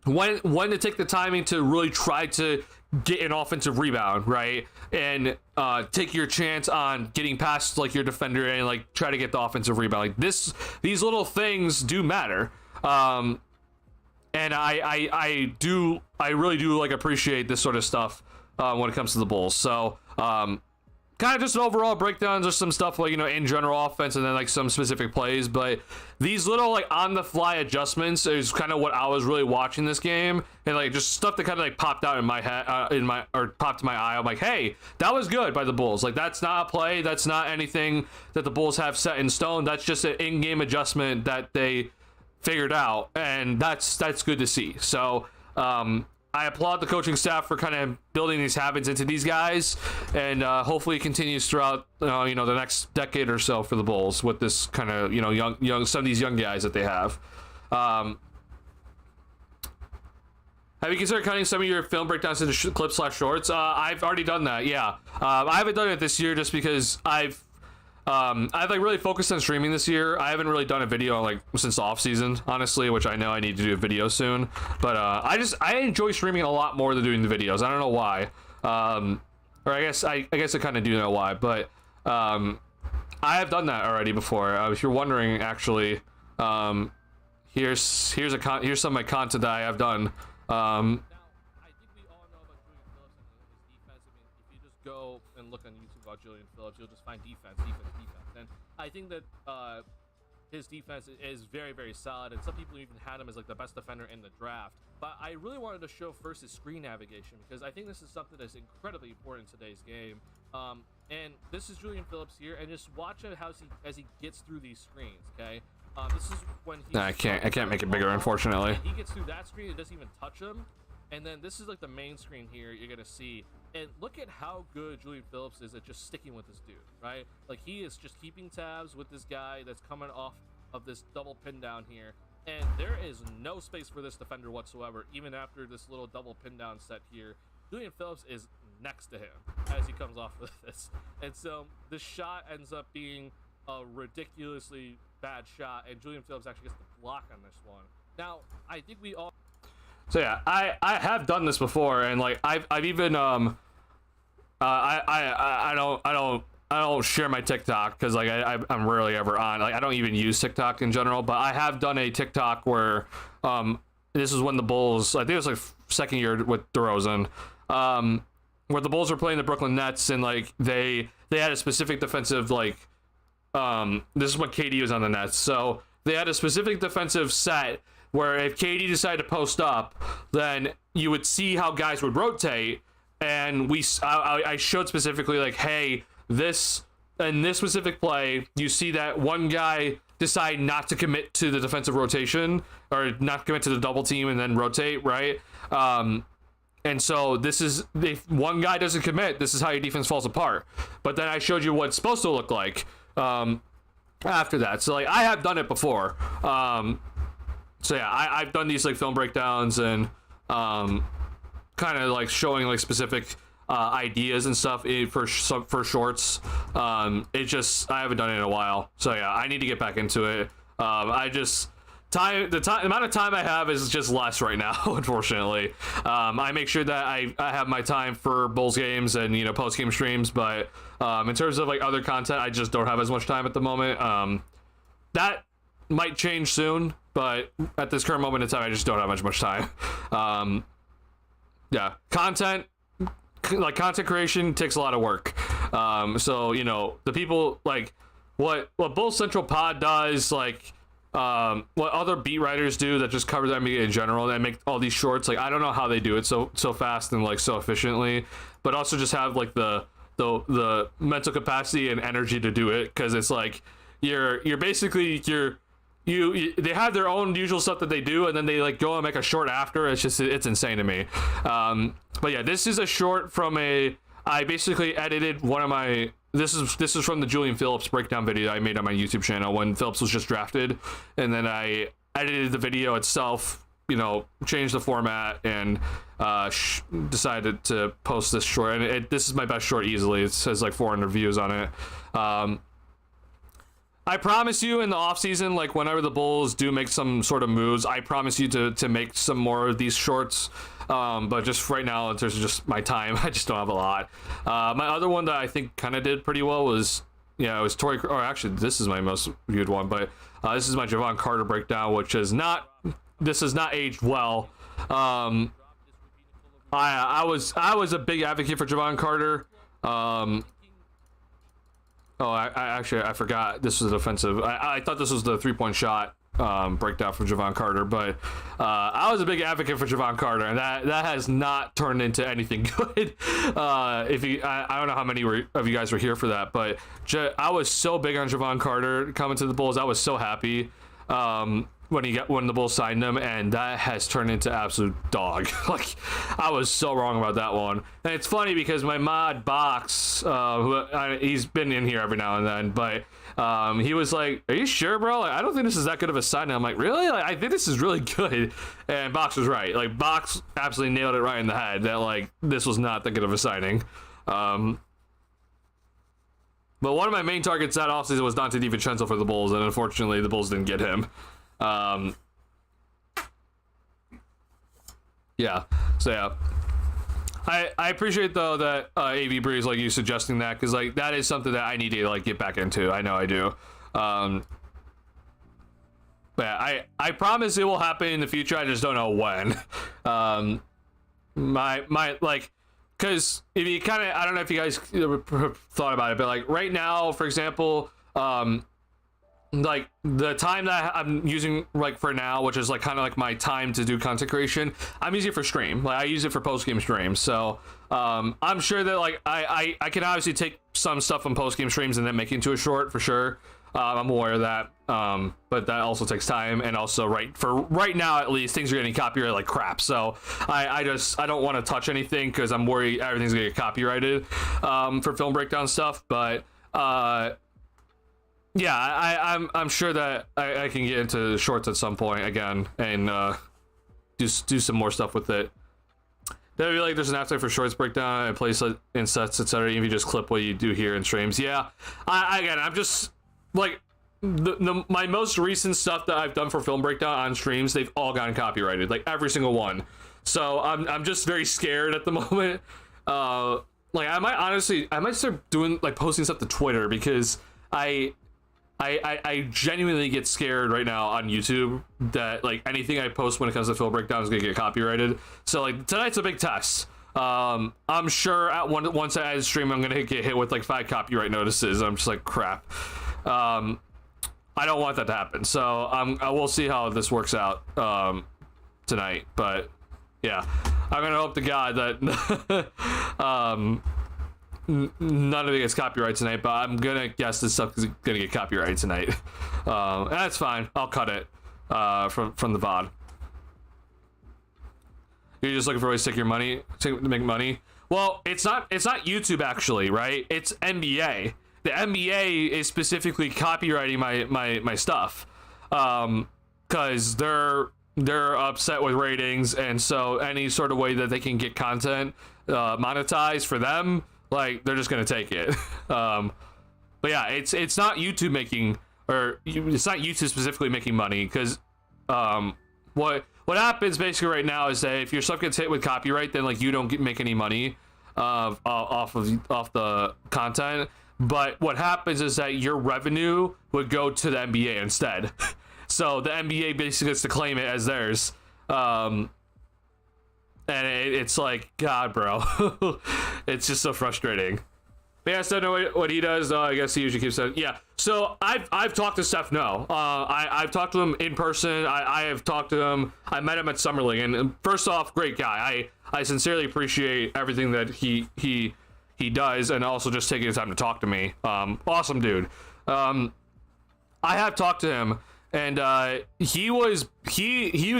S1: when to take the timing to really try to get an offensive rebound, right? And take your chance on getting past like your defender and like try to get the offensive rebound. Like these little things do matter. And I really do like appreciate this sort of stuff when it comes to the Bulls. So kind of just an overall breakdown, just some stuff like, you know, in general offense, and then like some specific plays. But these little like on the fly adjustments is kind of what I was really watching this game, and like just stuff that kind of like popped out in my head, popped in my eye. I'm like, hey, that was good by the Bulls. Like, that's not a play, that's not anything that the Bulls have set in stone. That's just an in-game adjustment that they figured out, and that's good to see. So I applaud the coaching staff for kind of building these habits into these guys, and hopefully it continues throughout you know, the next decade or so for the Bulls with this kind of, you know, young some of these young guys that they have. Have you considered cutting some of your film breakdowns into clips/shorts? I've already done that. Yeah, I haven't done it this year just because I've like really focused on streaming this year. I haven't really done a video like since the off season, honestly, which I know I need to do a video soon. But I enjoy streaming a lot more than doing the videos. I don't know why. Or I guess I kind of do know why. But I have done that already before. If you're wondering, actually, here's some of my content that I have done. Now, I think we all know about Julian Phillips and his defense. I mean, if you just go and look on YouTube about Julian Phillips, you'll just find defense. And I think that
S3: his defense is very, very solid, and some people even had him as like the best defender in the draft. But I really wanted to show first his screen navigation, because I think this is something that's incredibly important in today's game. And this is Julian Phillips here, and just watch him as he gets through these screens. Okay, this is when he.
S1: I can't make it bigger, unfortunately.
S3: He gets through that screen, it doesn't even touch him, and then this is like the main screen here. You're gonna see. And look at how good Julian Phillips is at just sticking with this dude, right? Like, he is just keeping tabs with this guy that's coming off of this double pin down here. And there is no space for this defender whatsoever, even after this little double pin down set here. Julian Phillips is next to him as he comes off of this. And so this shot ends up being a ridiculously bad shot, and Julian Phillips actually gets the block on this one. Now, I think we all...
S1: So yeah, I have done this before, and like I've even I don't share my TikTok, because like I'm rarely ever on, like I don't even use TikTok in general, but I have done a TikTok where this is when the Bulls, I think it was like second year with DeRozan, where the Bulls were playing the Brooklyn Nets, and like they had a specific defensive, like this is when KD was on the Nets, so they had a specific defensive set where if KD decided to post up, then you would see how guys would rotate, and I showed specifically, like, hey, this in this specific play, you see that one guy decide not to commit to the defensive rotation, or not commit to the double team and then rotate, right? And so this is, if one guy doesn't commit, this is how your defense falls apart. But then I showed you what it's supposed to look like after that. So like I have done it before. So yeah, I've done these like film breakdowns and kind of like showing like specific ideas and stuff for shorts. It just, I haven't done it in a while. So yeah, I need to get back into it. The amount of time I have is just less right now, unfortunately. I make sure that I have my time for Bulls games and, you know, post game streams, but in terms of like other content, I just don't have as much time at the moment. That might change soon, but at this current moment in time, I just don't have much time. Yeah, content creation takes a lot of work. So, you know, the people like what Bulls Central Pod does, like what other beat writers do that just cover the NBA in general and make all these shorts, like I don't know how they do it so fast and like so efficiently, but also just have like the mental capacity and energy to do it, because it's like you're basically they have their own usual stuff that they do, and then they like go and make a short after. It's insane to me. But yeah, this is a short from I basically edited one of my, this is from the Julian Phillips breakdown video I made on my YouTube channel when Phillips was just drafted, and then I edited the video itself, you know, changed the format, and decided to post this short, and this is my best short easily. It says like 400 views on it. I promise you in the offseason, like whenever the Bulls do make some sort of moves, I promise you to make some more of these shorts. But just right now, in terms of just my time, I just don't have a lot. My other one that I think kind of did pretty well was, it was Tory, or actually this is my most viewed one, but this is my Javon Carter breakdown, which is not, this has not aged well. I was a big advocate for Javon Carter. I forgot this was offensive. I thought this was the 3-point shot breakdown from Javon Carter, but I was a big advocate for Javon Carter, and that has not turned into anything good. I don't know how many of you guys were here for that, but I was so big on Javon Carter coming to the Bulls. I was so happy when the Bulls signed him, and that has turned into absolute dog. Like, I was so wrong about that one. And it's funny because my mod Box, he's been in here every now and then, but he was like, "Are you sure, bro? Like, I don't think this is that good of a signing." I'm like, "Really? Like, I think this is really good." And Box was right. Like, Box absolutely nailed it right in the head that like this was not that good of a signing. But one of my main targets that offseason was Dante DiVincenzo for the Bulls, and unfortunately the Bulls didn't get him. Yeah, so yeah, I appreciate though that AV Breeze, like you suggesting that, because like that is something that I need to like get back into. I know I do. But yeah, I promise it will happen in the future. I just don't know when. My like, because if you kind of, I don't know if you guys thought about it, but like right now, for example, like the time that I'm using like for now, which is like kind of like my time to do content creation, I'm using it for stream. Like I use it for post game streams. So I'm sure that like I can obviously take some stuff from post game streams and then make it into a short for sure. I'm aware of that, but that also takes time, and also right now at least things are getting copyrighted like crap. So I don't want to touch anything because I'm worried everything's gonna get copyrighted for film breakdown stuff. But yeah, I'm sure that I can get into shorts at some point again and do some more stuff with it. That'd be like there's an appetite for shorts breakdown and place in sets, etc. If you just clip what you do here in streams, yeah. I'm just like my most recent stuff that I've done for film breakdown on streams, they've all gotten copyrighted, like every single one. So I'm just very scared at the moment. Like I might start doing like posting stuff to Twitter because I genuinely get scared right now on YouTube that like anything I post when it comes to film breakdown is gonna get copyrighted. So like tonight's a big test. I'm sure once I add stream, I'm gonna get hit with like 5 copyright notices. I'm just like crap. I don't want that to happen. So I will see how this works out tonight. But yeah, I'm gonna hope to God that none of it gets copyright tonight. But I'm gonna guess this stuff is gonna get copyrighted tonight. And that's fine. I'll cut it from the VOD. You're just looking for ways to take your money to make money. Well, it's not YouTube actually, right? It's NBA. The NBA is specifically copywriting my stuff because they're upset with ratings, and so any sort of way that they can get content monetized for them, like they're just gonna take it. But yeah, it's not YouTube making, or it's not YouTube specifically making money because what happens basically right now is that if your stuff gets hit with copyright, then like you don't make any money off the content. But what happens is that your revenue would go to the NBA instead. So the NBA basically gets to claim it as theirs. And it's like, God, bro. It's just so frustrating. But yeah, I still know what he does. I guess he usually keeps saying, yeah. So I've talked to Steph No. I've talked to him in person. I have talked to him. I met him at Summer League. And first off, great guy. I sincerely appreciate everything that he does, and also just taking the time to talk to me. Awesome dude. I have talked to him, and he was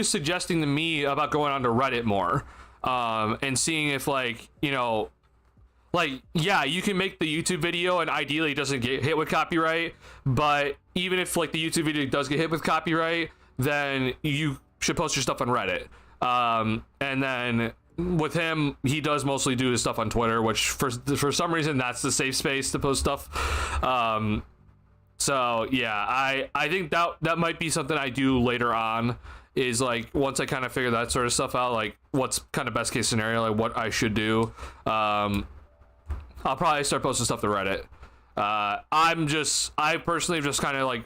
S1: suggesting to me about going onto Reddit more, and seeing if like, you know, like, yeah, you can make the YouTube video and ideally it doesn't get hit with copyright, but even if like the YouTube video does get hit with copyright, then you should post your stuff on Reddit. And then with him, he does mostly do his stuff on Twitter, which for some reason that's the safe space to post stuff. So yeah, I think that might be something I do later on, is like once I kind of figure that sort of stuff out, like what's kind of best case scenario, like what I should do. I'll probably start posting stuff to Reddit. I personally just kind of like,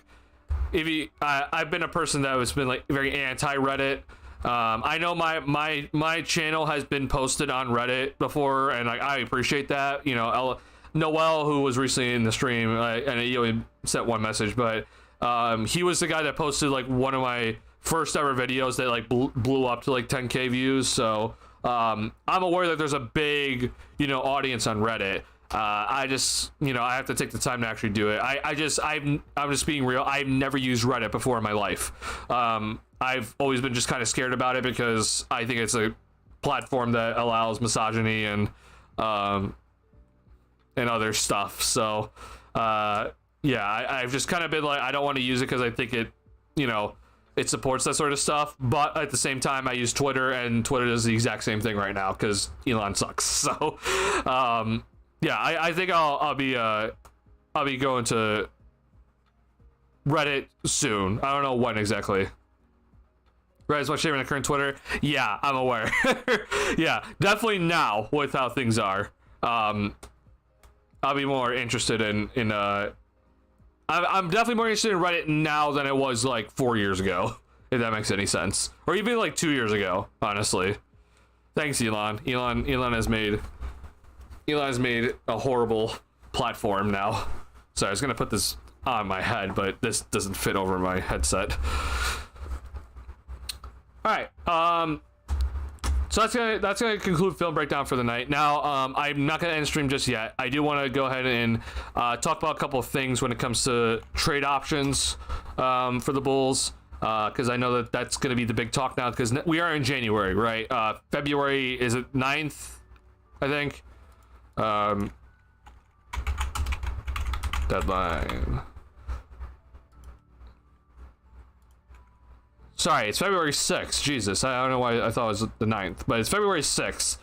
S1: I've been a person that has been like very anti-Reddit. I know my channel has been posted on Reddit before, and like I appreciate that. You know, Noel, who was recently in the stream, and he only sent one message, but he was the guy that posted like one of my first ever videos that like blew up to like 10K views. So I'm aware that there's a big, you know, audience on Reddit. I just, you know, I have to take the time to actually do it. I'm just being real. I've never used Reddit before in my life. I've always been just kind of scared about it because I think it's a platform that allows misogyny and other stuff. So yeah, I've just kind of been like, I don't want to use it because I think it, you know, it supports that sort of stuff. But at the same time, I use Twitter, and Twitter does the exact same thing right now because Elon sucks. So yeah, I think I'll be going to Reddit soon. I don't know when exactly. Reddit's much safer than current Twitter. Yeah, I'm aware. Yeah, definitely now with how things are. I'll be more interested in I'm definitely more interested in Reddit now than it was like 4 years ago, if that makes any sense, or even like 2 years ago. Honestly, thanks, Elon. Elon has made a horrible platform now. Sorry, I was gonna put this on my head, but this doesn't fit over my headset. All right. So that's gonna conclude film breakdown for the night. Now, I'm not gonna end stream just yet. I do want to go ahead and talk about a couple of things when it comes to trade options for the Bulls, because I know that's gonna be the big talk now. Because we are in January, right? February is it 9th, I think. Deadline. Sorry, it's February 6th. Jesus, I don't know why I thought it was the 9th, but it's February 6th.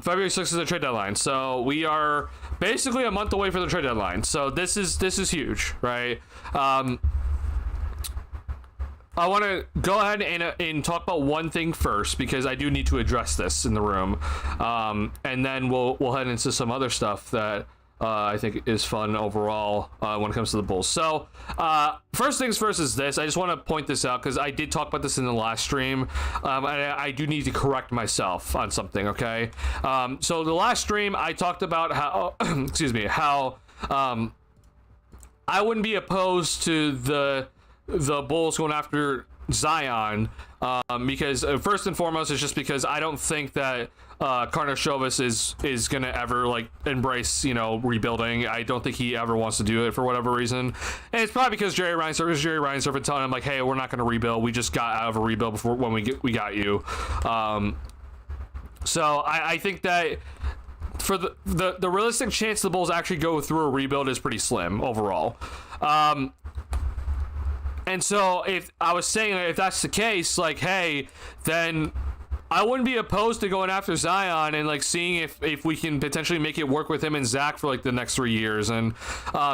S1: February 6th is the trade deadline, so we are basically a month away from the trade deadline. So this is huge, right? I want to go ahead and talk about one thing first, because I do need to address this in the room, and then we'll head into some other stuff that I think is fun overall when it comes to the Bulls. So first things first is this. I just want to point this out because I did talk about this in the last stream, and I do need to correct myself on something, okay? So the last stream I talked about how excuse me, how I wouldn't be opposed to the Bulls going after Zion, because first and foremost it's just because I don't think that Karnisovas is gonna ever like embrace, you know, rebuilding. I don't think he ever wants to do it for whatever reason, and it's probably because Jerry Reinsdorf telling him like, hey, we're not gonna rebuild, we just got out of a rebuild before when we got you. So I think that for the realistic chance the Bulls actually go through a rebuild is pretty slim overall. And so if I was saying, if that's the case, like, hey, then I wouldn't be opposed to going after Zion and like seeing if we can potentially make it work with him and Zach for like the next 3 years, and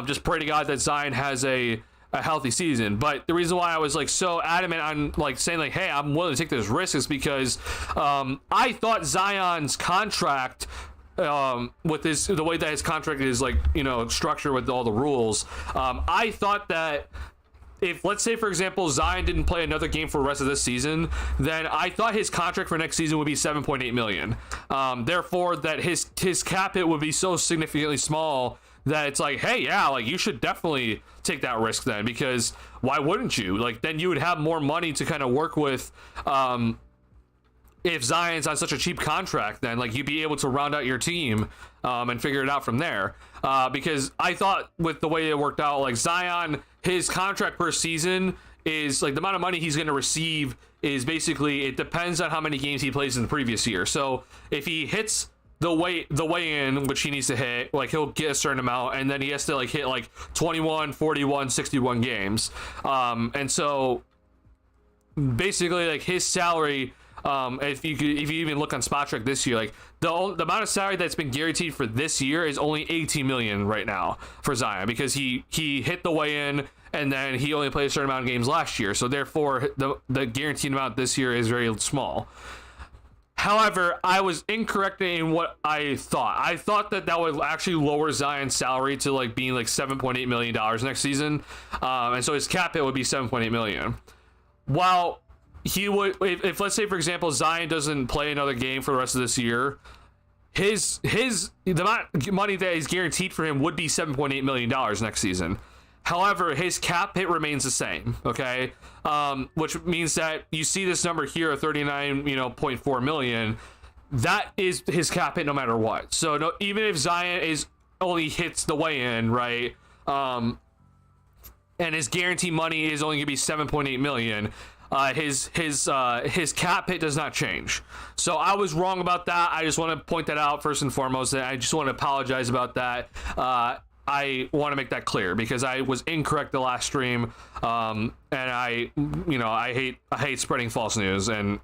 S1: just pray to God that Zion has a healthy season. But the reason why I was like so adamant on like saying like, hey, I'm willing to take this risk is because I thought Zion's contract, with the way that his contract is like, you know, structured with all the rules, I thought that if, let's say, for example, Zion didn't play another game for the rest of this season, then I thought his contract for next season would be $7.8 million. Therefore, that his cap hit would be so significantly small that it's like, hey, yeah, like you should definitely take that risk then, because why wouldn't you? Like, then you would have more money to kind of work with. If Zion's on such a cheap contract, then like you'd be able to round out your team and figure it out from there. Because I thought with the way it worked out, like Zion, his contract per season is like the amount of money he's going to receive is basically, it depends on how many games he plays in the previous year. So if he hits the weigh in, which he needs to hit, like he'll get a certain amount, and then he has to like hit like 21, 41, 61 games. And so basically like his salary, if you even look on Spotrac this year, like the amount of salary that's been guaranteed for this year is only 18 million right now for Zion, because he hit the weigh-in and then he only played a certain amount of games last year, so therefore the guaranteed amount this year is very small. However, I was incorrect in what I thought. I thought that would actually lower Zion's salary to like being like $7.8 million next season, and so his cap hit would be $7.8 million. While he would, if let's say for example Zion doesn't play another game for the rest of this year, the amount of money that is guaranteed for him would be $7.8 million next season. However, his cap hit remains the same, okay? Which means that you see this number here of 39.4 million. That is his cap hit no matter what. So no, even if Zion only hits the weigh-in, right? And his guaranteed money is only gonna be 7.8 million. His cap hit does not change. So I was wrong about that. I just want to point that out first and foremost. And I just want to apologize about that. I want to make that clear because I was incorrect the last stream. And I hate spreading false news and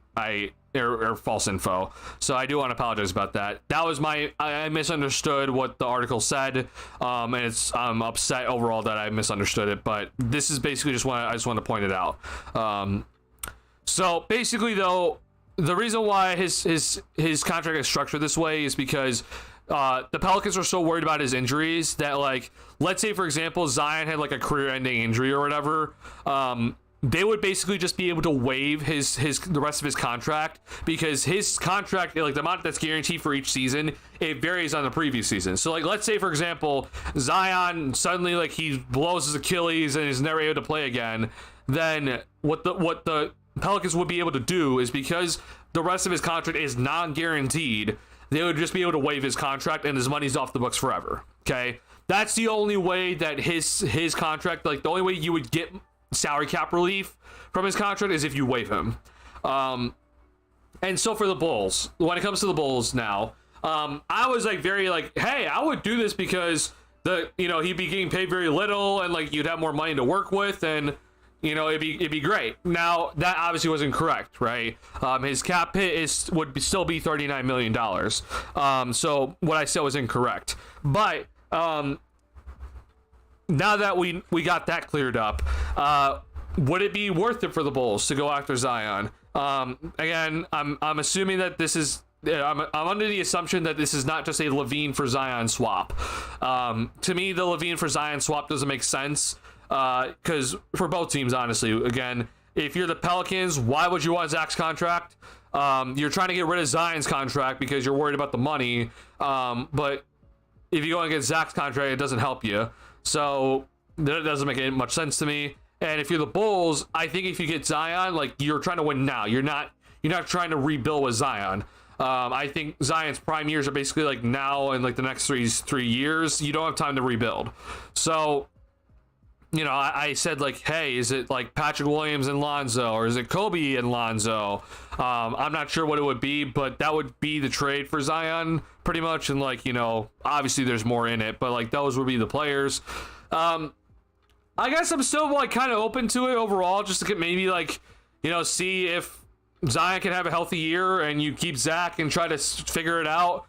S1: or false info. So I do want to apologize about that. That was I misunderstood what the article said. And I'm upset overall that I misunderstood it, but this is basically I just want to point it out. So basically though, the reason why his contract is structured this way is because the Pelicans are so worried about his injuries that, like, let's say for example Zion had like a career-ending injury or whatever, they would basically just be able to waive the rest of his contract, because his contract, like the amount that's guaranteed for each season, it varies on the previous season. So like, let's say for example, Zion suddenly like he blows his Achilles and is never able to play again, then what the Pelicans would be able to do is, because the rest of his contract is non-guaranteed, they would just be able to waive his contract and his money's off the books forever. Okay, that's the only way that his contract, like the only way you would get salary cap relief from his contract is if you waive him. And so for the Bulls, when it comes to the Bulls now, I was like very like, hey, I would do this because he'd be getting paid very little and like you'd have more money to work with, and it'd be great. Now that obviously wasn't correct, right? His cap hit would still be $39 million. So what I said was incorrect, but now that we got that cleared up, would it be worth it for the Bulls to go after Zion? Again, I'm assuming that this is, I'm under the assumption that this is not just a LaVine for Zion swap. To me, the LaVine for Zion swap doesn't make sense, because for both teams, honestly, again, if you're the Pelicans, why would you want Zach's contract? You're trying to get rid of Zion's contract because you're worried about the money, but if you go and get Zach's contract, it doesn't help you. So that doesn't make much sense to me. And if you're the Bulls, I think if you get Zion, like, you're trying to win now. You're not trying to rebuild with Zion. I think Zion's prime years are basically like now and like the next three years. You don't have time to rebuild. So, I said like, hey, is it like Patrick Williams and Lonzo, or is it Kobe and Lonzo? I'm not sure what it would be, but that would be the trade for Zion pretty much. And like, obviously there's more in it, but like those would be the players. I guess I'm still like kind of open to it overall, just to get maybe like, see if Zion can have a healthy year and you keep Zach and try to figure it out.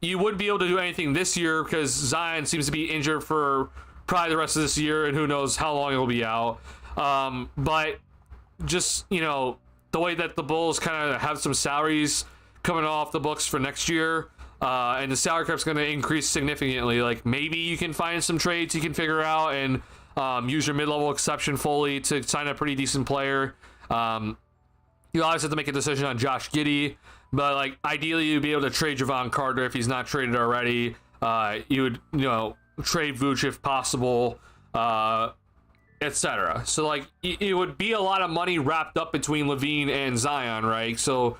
S1: You wouldn't be able to do anything this year because Zion seems to be injured for probably the rest of this year, and who knows how long he'll be out. But just, the way that the Bulls kind of have some salaries coming off the books for next year, and the salary cap's going to increase significantly, like maybe you can find some trades you can figure out and use your mid-level exception fully to sign a pretty decent player. You always have to make a decision on Josh Giddey, but like ideally you'd be able to trade Javon Carter if he's not traded already. You would, trade Vooch if possible, etc. So like it would be a lot of money wrapped up between LaVine and Zion, right? So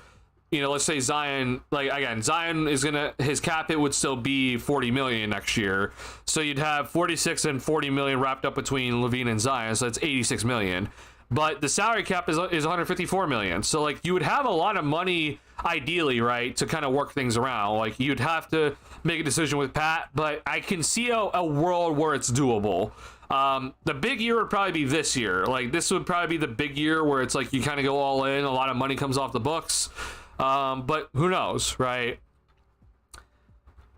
S1: let's say Zion, like again, Zion is his cap hit would still be $40 million next year, so you'd have 46 and 40 million wrapped up between LaVine and Zion, so that's 86 million. But the salary cap is 154 million, so like you would have a lot of money ideally, right, to kind of work things around. Like you'd have to make a decision with Pat, but I can see a world where it's doable. The big year would probably be this year. Like this would probably be the big year where it's like you kind of go all in, a lot of money comes off the books. But who knows, right?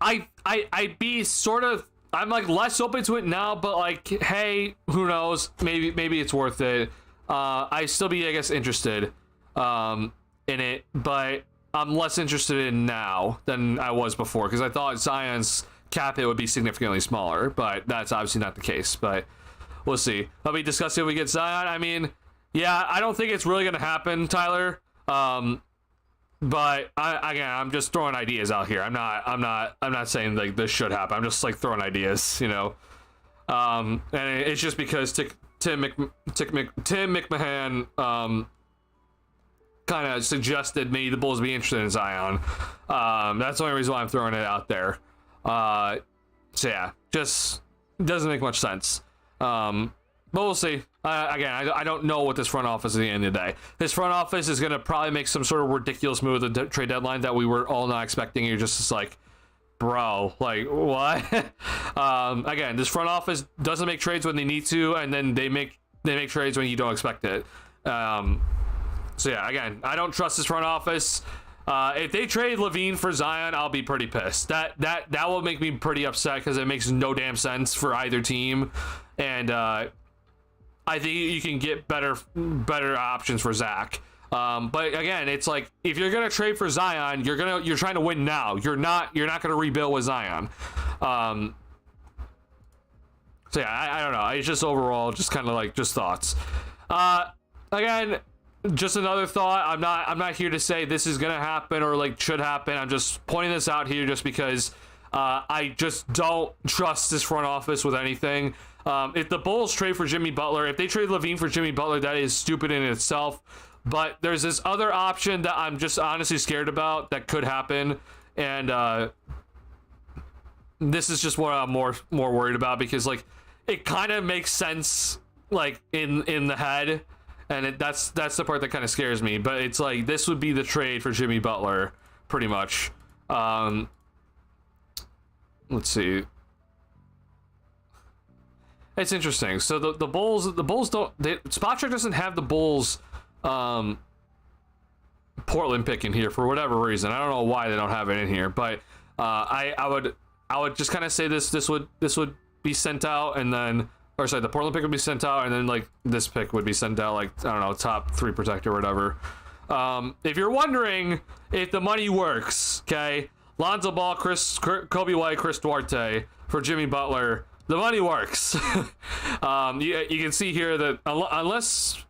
S1: I'd be sort of, I'm like less open to it now, but like, hey, who knows? Maybe it's worth it. I still be, I guess, interested in it, but I'm less interested in now than I was before, because I thought Zion's cap hit would be significantly smaller, but that's obviously not the case. But we'll see. Let me discuss if we get Zion. I mean, yeah, I don't think it's really gonna happen, Tyler. But I'm just throwing ideas out here. I'm not saying like this should happen. I'm just like throwing ideas, and it's just because Tim McMahon kind of suggested maybe the Bulls be interested in Zion. That's the only reason why I'm throwing it out there. So yeah, just doesn't make much sense. But we'll see. Again, I don't know what this front office at the end of the day. This front office is going to probably make some sort of ridiculous move at the trade deadline that we were all not expecting. You're just like, bro, like what? Again, this front office doesn't make trades when they need to, and then they make trades when you don't expect it. So yeah, again, I don't trust this front office. If they trade LaVine for Zion, I'll be pretty pissed. That will make me pretty upset because it makes no damn sense for either team, and I think you can get better options for Zach. But again, it's like if you're gonna trade for Zion, you're trying to win now. You're not gonna rebuild with Zion. So yeah, I don't know. It's just overall just kind of like just thoughts. Again, just another thought. I'm not here to say this is gonna happen or like should happen. I'm just pointing this out here just because I just don't trust this front office with anything. If the Bulls trade for Jimmy Butler, if they trade LaVine for Jimmy Butler, that is stupid in itself. But there's this other option that I'm just honestly scared about that could happen, and this is just what I'm more worried about, because like it kind of makes sense like in the head, and that's the part that kind of scares me. But it's like this would be the trade for Jimmy Butler, pretty much. Let's see. It's interesting. So the Bulls don't. Spotrac doesn't have the Bulls Portland pick in here for whatever reason. I don't know why they don't have it in here, but I would just kind of say this would be sent out, and then, or sorry, the Portland pick would be sent out, and then like this pick would be sent out, like, I don't know, top 3 protector or whatever. If you're wondering if the money works, okay, Lonzo Ball, Kobe White, Chris Duarte for Jimmy Butler, the money works. You can see here that unless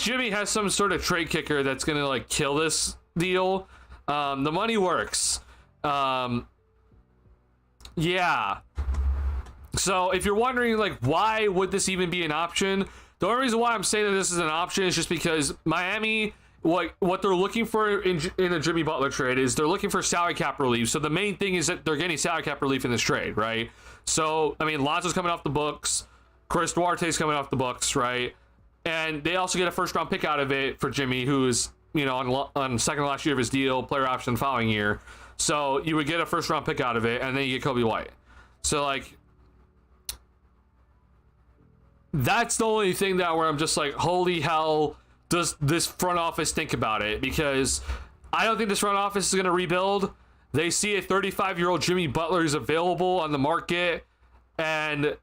S1: Jimmy has some sort of trade kicker that's gonna like kill this deal, the money works. Yeah. So if you're wondering like why would this even be an option, the only reason why I'm saying that this is an option is just because Miami, what they're looking for in a Jimmy Butler trade is they're looking for salary cap relief. So the main thing is that they're getting salary cap relief in this trade, right? So I mean, Lonzo's coming off the books, Chris Duarte's coming off the books, right? And they also get a first round pick out of it for Jimmy, who is, you know, on second last year of his deal, player option the following year. So you would get a first round pick out of it, and then you get Kobe White. So like, that's the only thing that where I'm just like, holy hell, does this front office think about it? Because I don't think this front office is going to rebuild. They see a 35-year-old Jimmy Butler is available on the market, and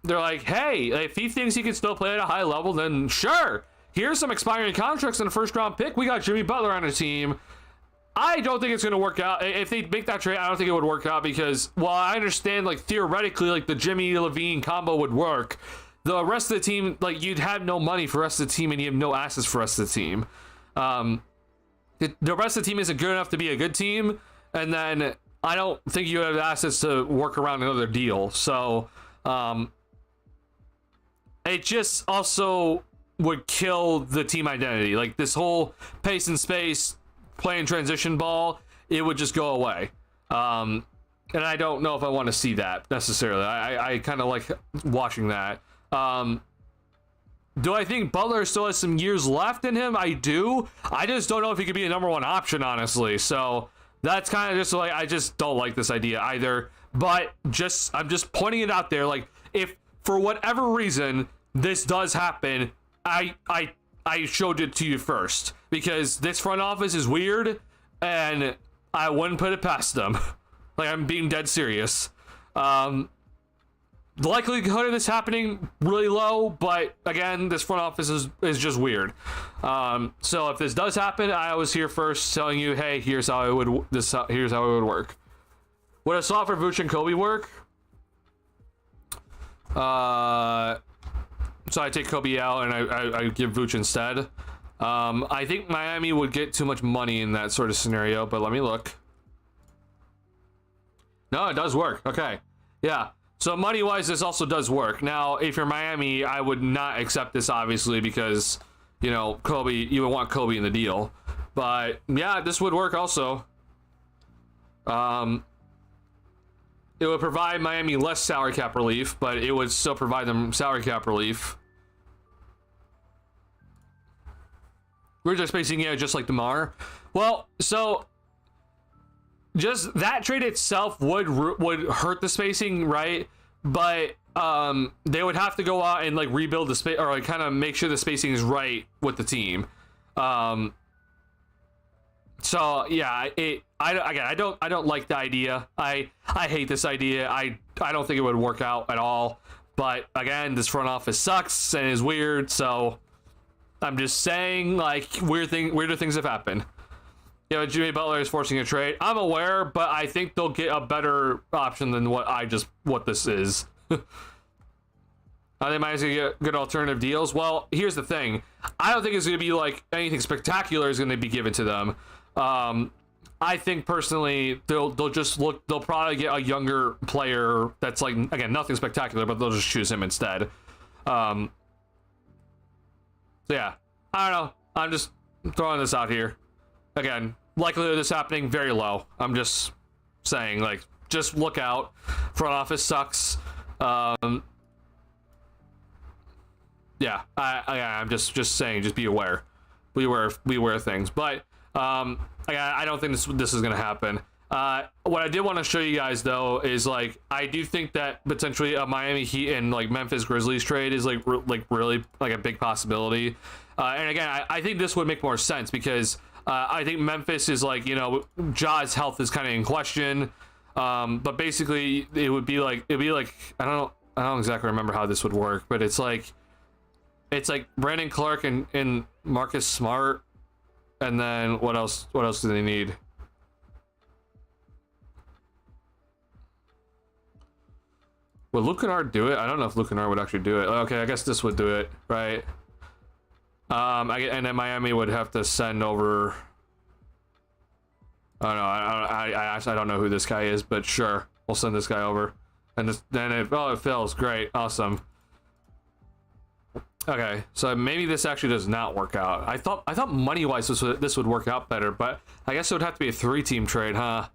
S1: they're like, hey, if he thinks he can still play at a high level, then sure, here's some expiring contracts and a first round pick. We got Jimmy Butler on a team. I don't think it's going to work out. If they make that trade, I don't think it would work out, because while I understand like theoretically like the Jimmy LaVine combo would work, the rest of the team, like, you'd have no money for the rest of the team, and you have no assets for the rest of the team. The rest of the team isn't good enough to be a good team, and then I don't think you have assets to work around another deal. So it just also would kill the team identity. Like this whole pace and space, playing transition ball, it would just go away. And I don't know if I want to see that necessarily. I kind of like watching that. Do I think Butler still has some years left in him? I do. I just don't know if he could be a number 1 option, honestly. So that's kind of just like, I just don't like this idea either. But I'm just pointing it out there. Like, if for whatever reason this does happen, I showed it to you first, because this front office is weird, and I wouldn't put it past them. Like, I'm being dead serious. The likelihood of this happening really low, but again, this front office is just weird. So if this does happen, I was here first telling you, hey, here's how it would work. Would a swap for Vooch and Kobe work? So I take Kobe out and I give Vooch instead. I think Miami would get too much money in that sort of scenario, but let me look. No, it does work. Okay. Yeah. So money-wise, this also does work. Now, if you're Miami, I would not accept this, obviously, because, you know, Kobe, you would want Kobe in the deal. But, yeah, this would work also. It would provide Miami less salary cap relief, but it would still provide them salary cap relief. We're just spacing, yeah, just like DeMar. Well, so just that trade itself would hurt the spacing, right? But they would have to go out and like rebuild the space, or like kind of make sure the spacing is right with the team. So yeah, I don't like the idea. I hate this idea. I don't think it would work out at all. But again, this front office sucks and is weird. So I'm just saying, like, weirder things have happened. You know, Jimmy Butler is forcing a trade. I'm aware, but I think they'll get a better option than what this is. They might get good alternative deals. Well, here's the thing. I don't think it's going to be like anything spectacular is going to be given to them. I think personally they'll probably get a younger player that's like, again, nothing spectacular, but they'll just choose him instead. So yeah, I don't know. I'm just throwing this out here. Again, likelihood of this happening very low. I'm just saying, like, just look out. Front office sucks. Yeah, I'm just saying, just be aware. Be aware of things. But I don't think this is gonna happen. What I did want to show you guys though is, like, I do think that potentially a Miami Heat and like Memphis Grizzlies trade is like really like a big possibility. And again, I think this would make more sense because I think Memphis is like, you know, Ja's health is kind of in question. But basically it'd be like I don't exactly remember how this would work, but it's like Brandon Clark and Marcus Smart, and then what else do they need? Would Luke Kennard do it? I don't know if Luke Kennard would actually do it. Okay, I guess this would do it, right? And then Miami would have to send over. I don't know. I actually don't know who this guy is, but sure, we'll send this guy over. And then it fails. Great, awesome. Okay, so maybe this actually does not work out. I thought money wise this would work out better, but I guess it would have to be a 3-team trade, huh?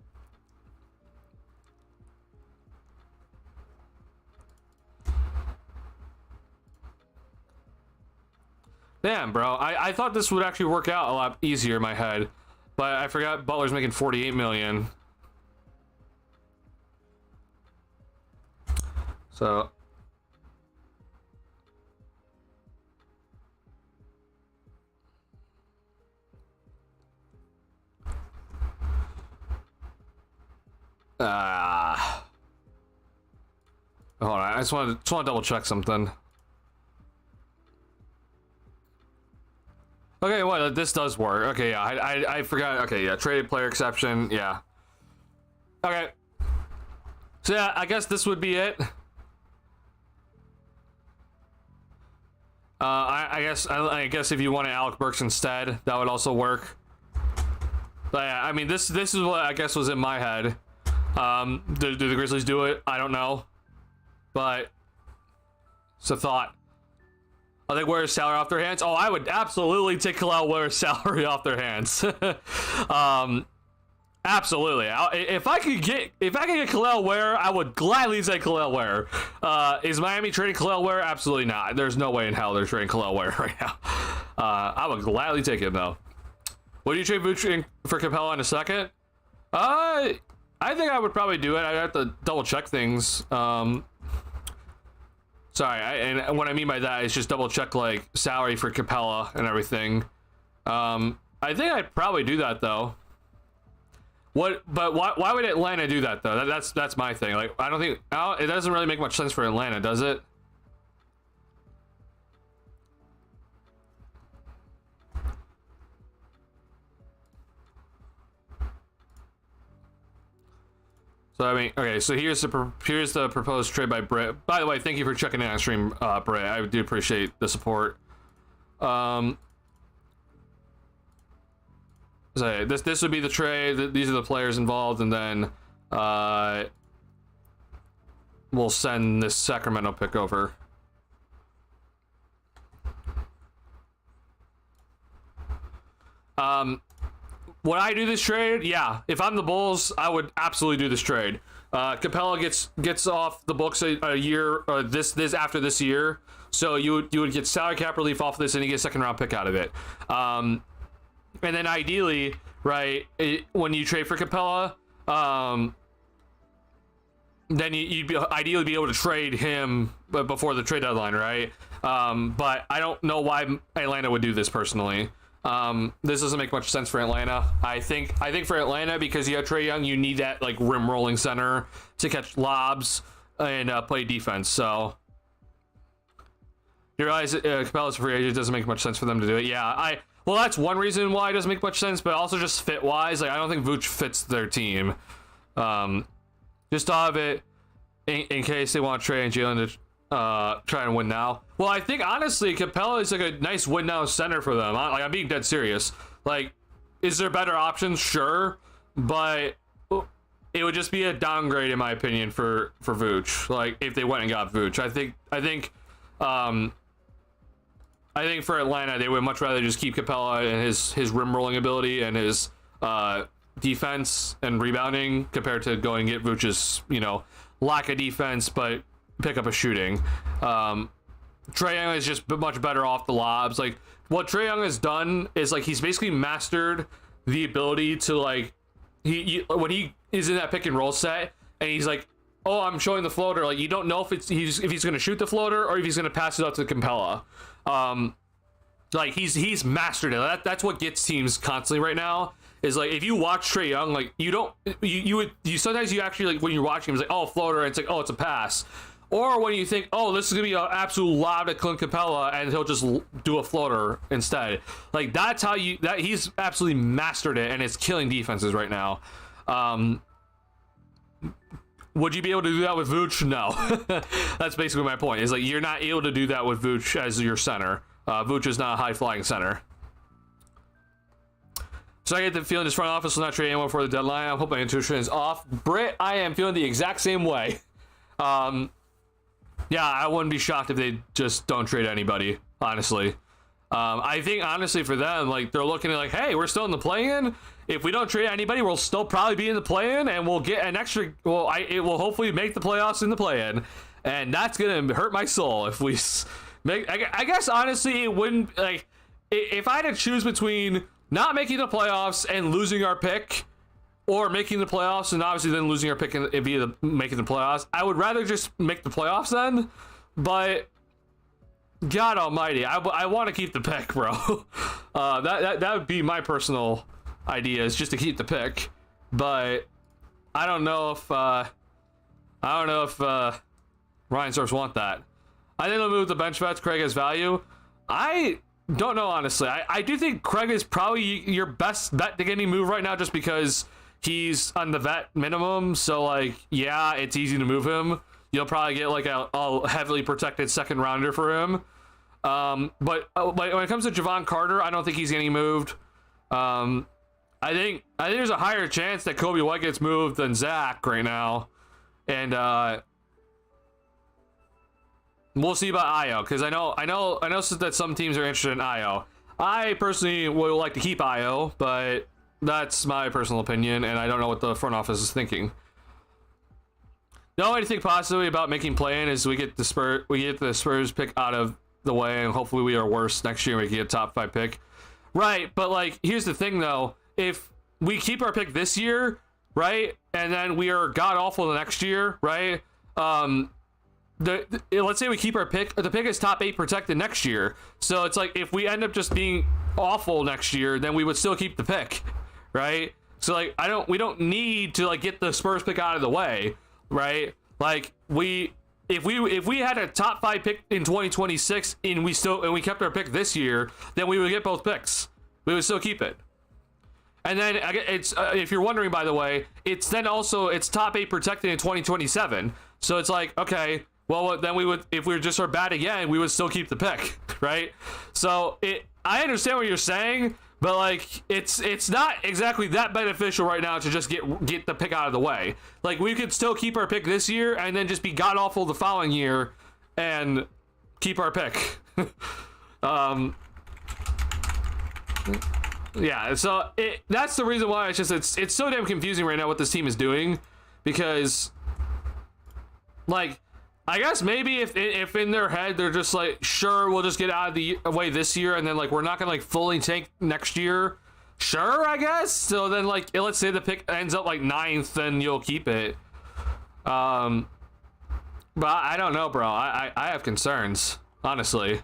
S1: Damn, bro. I thought this would actually work out a lot easier in my head, but I forgot Butler's making $48 million. So hold on, I just want to double check something. Okay, well, this does work. Okay, yeah, I forgot. Okay, yeah, traded player exception. Yeah. Okay. So yeah, I guess this would be it. I guess if you wanted Alec Burks instead, that would also work. But yeah, I mean, this is what I guess was in my head. Do the Grizzlies do it? I don't know, but it's a thought. Are they wear salary off their hands? Oh, I would absolutely take Khalil Ware's salary off their hands. Absolutely. If I could get Khalil Ware, I would gladly say Khalil Ware. Is Miami trading Khalil Ware? Absolutely not. There's no way in hell they're trading Khalil Ware right now. I would gladly take him though. Would you trade Vooch for Capella in a second? I think I would probably do it. I'd have to double check things. Sorry, and what I mean by that is just double check like salary for Capella and everything. I think I'd probably do that though. But why would Atlanta do that though? That's my thing. Like, I don't think it doesn't really make much sense for Atlanta, does it? So I mean, okay. So here's the proposed trade by Britt. By the way, thank you for checking in on stream, Britt. I do appreciate the support. So this would be the trade. These are the players involved, and then we'll send this Sacramento pick over. Would I do this trade? Yeah. If I'm the Bulls, I would absolutely do this trade. Capella gets off the books a year, this after this year, so you would get salary cap relief off of this, and you get a second round pick out of it. And then ideally, right, when you trade for Capella, then you'd ideally be able to trade him before the trade deadline, right? But I don't know why Atlanta would do this personally. This doesn't make much sense for Atlanta. I think for Atlanta, because you have Trae Young, you need that like rim rolling center to catch lobs and play defense. So you realize Capella's a free agent, doesn't make much sense for them to do it. Yeah, well, that's one reason why it doesn't make much sense, but also just fit wise, like I don't think Vooch fits their team. Just thought of it in case they want Trae and Jalen try and win now. Well, I think honestly, Capella is like a nice win now center for them. I'm being dead serious. Like, is there better options? Sure, but it would just be a downgrade in my opinion for Vooch. Like if they went and got Vooch, I think for Atlanta they would much rather just keep Capella and his rim rolling ability and his defense and rebounding compared to going and get Vooch's lack of defense but pick up a shooting. Trae Young is just much better off the lobs. Like what Trae Young has done is like he's basically mastered the ability to like when he is in that pick and roll set and he's like, oh, I'm showing the floater, like you don't know if he's going to shoot the floater or if he's going to pass it out to Capella. Like he's mastered it. That's what gets teams constantly right now. Is like if you watch Trae Young, like you sometimes you actually like when you're watching him, it's like, oh, floater, and it's like, oh, it's a pass. Or when you think, oh, this is gonna be an absolute lob to Clint Capella, and he'll just do a floater instead. Like that's how he's absolutely mastered it, and it's killing defenses right now. Would you be able to do that with Vooch? No. That's basically my point. Is like you're not able to do that with Vooch as your center. Vooch is not a high flying center. So I get the feeling this front office will not trade anyone for the deadline. I hope my intuition is off. Britt, I am feeling the exact same way. Yeah, I wouldn't be shocked if they just don't trade anybody, honestly. I think, honestly, for them, like, they're looking at, like, hey, we're still in the play-in. If we don't trade anybody, we'll still probably be in the play-in, and we'll get an extra... Well, it will hopefully make the playoffs in the play-in, and that's going to hurt my soul if we make... I guess, honestly, it wouldn't... Like, if I had to choose between not making the playoffs and losing our pick, or making the playoffs and obviously then losing our pick and via making the playoffs, I would rather just make the playoffs then, but... God almighty, I want to keep the pick, bro. That would be my personal idea, is just to keep the pick. But I don't know if Ryan Storms want that. I think they'll move the bench vets. Craig has value. I don't know, honestly. I do think Craig is probably your best vet to get any move right now, just because he's on the vet minimum. So like, yeah, it's easy to move him. You'll probably get like a heavily protected second rounder for him. But when it comes to Javon Carter, I don't think he's getting moved. I think there's a higher chance that Kobe White gets moved than Zach right now. And we'll see about Io, because I know that some teams are interested in Io. I personally would like to keep Io, but that's my personal opinion, and I don't know what the front office is thinking. The only thing possibly about making play-in is we get the Spurs pick out of the way, and hopefully we are worse next year and we can get a top 5 pick. Right, but like here's the thing though, if we keep our pick this year, right, and then we are god awful the next year, right? Let's say we keep our pick, the pick is top 8 protected next year. So it's like if we end up just being awful next year, then we would still keep the pick, right? So like we don't need to like get the Spurs pick out of the way. Right, like if we had a top 5 pick in 2026 and we kept our pick this year, then we would get both picks. We would still keep it. And then it's if you're wondering, by the way, it's then also it's top 8 protected in 2027. So it's like, okay, well then we would, if we were just our bad again, we would still keep the pick, right? So I understand what you're saying. But like it's not exactly that beneficial right now to just get the pick out of the way. Like we could still keep our pick this year and then just be god awful the following year and keep our pick. Yeah, so that's the reason why it's so damn confusing right now what this team is doing, because like I guess maybe if in their head they're just like, sure, we'll just get out of the way this year, and then like we're not gonna like fully tank next year. Sure, I guess. So then like let's say the pick ends up like 9th, then you'll keep it. But I don't know, bro. I have concerns, honestly.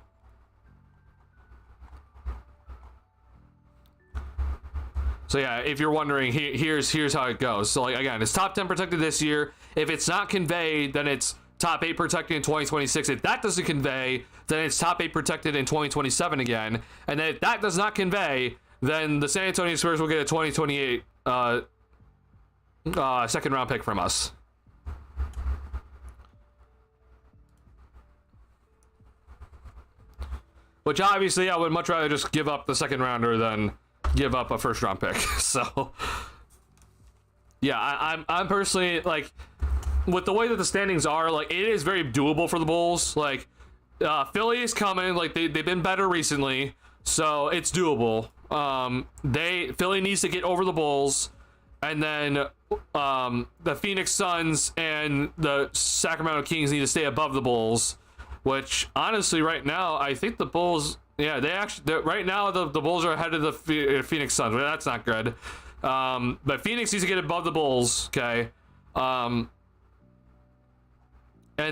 S1: So yeah, if you're wondering, here's how it goes. So like again, it's top 10 protected this year. If it's not conveyed, then it's top 8 protected in 2026. If that doesn't convey, then it's top 8 protected in 2027 again. And then if that does not convey, then the San Antonio Spurs will get a 2028 second round pick from us. which obviously I would much rather just give up the second rounder than give up a first round pick. So yeah, I'm personally like, with the way that the standings are, like, it is very doable for the Bulls. Like, Philly is coming, like they've been better recently, so it's doable. Philly needs to get over the Bulls, and then the Phoenix Suns and the Sacramento Kings need to stay above the Bulls, which honestly right now I think the Bulls, yeah, right now the Bulls are ahead of the Phoenix Suns, but that's not good. But Phoenix needs to get above the Bulls, okay? And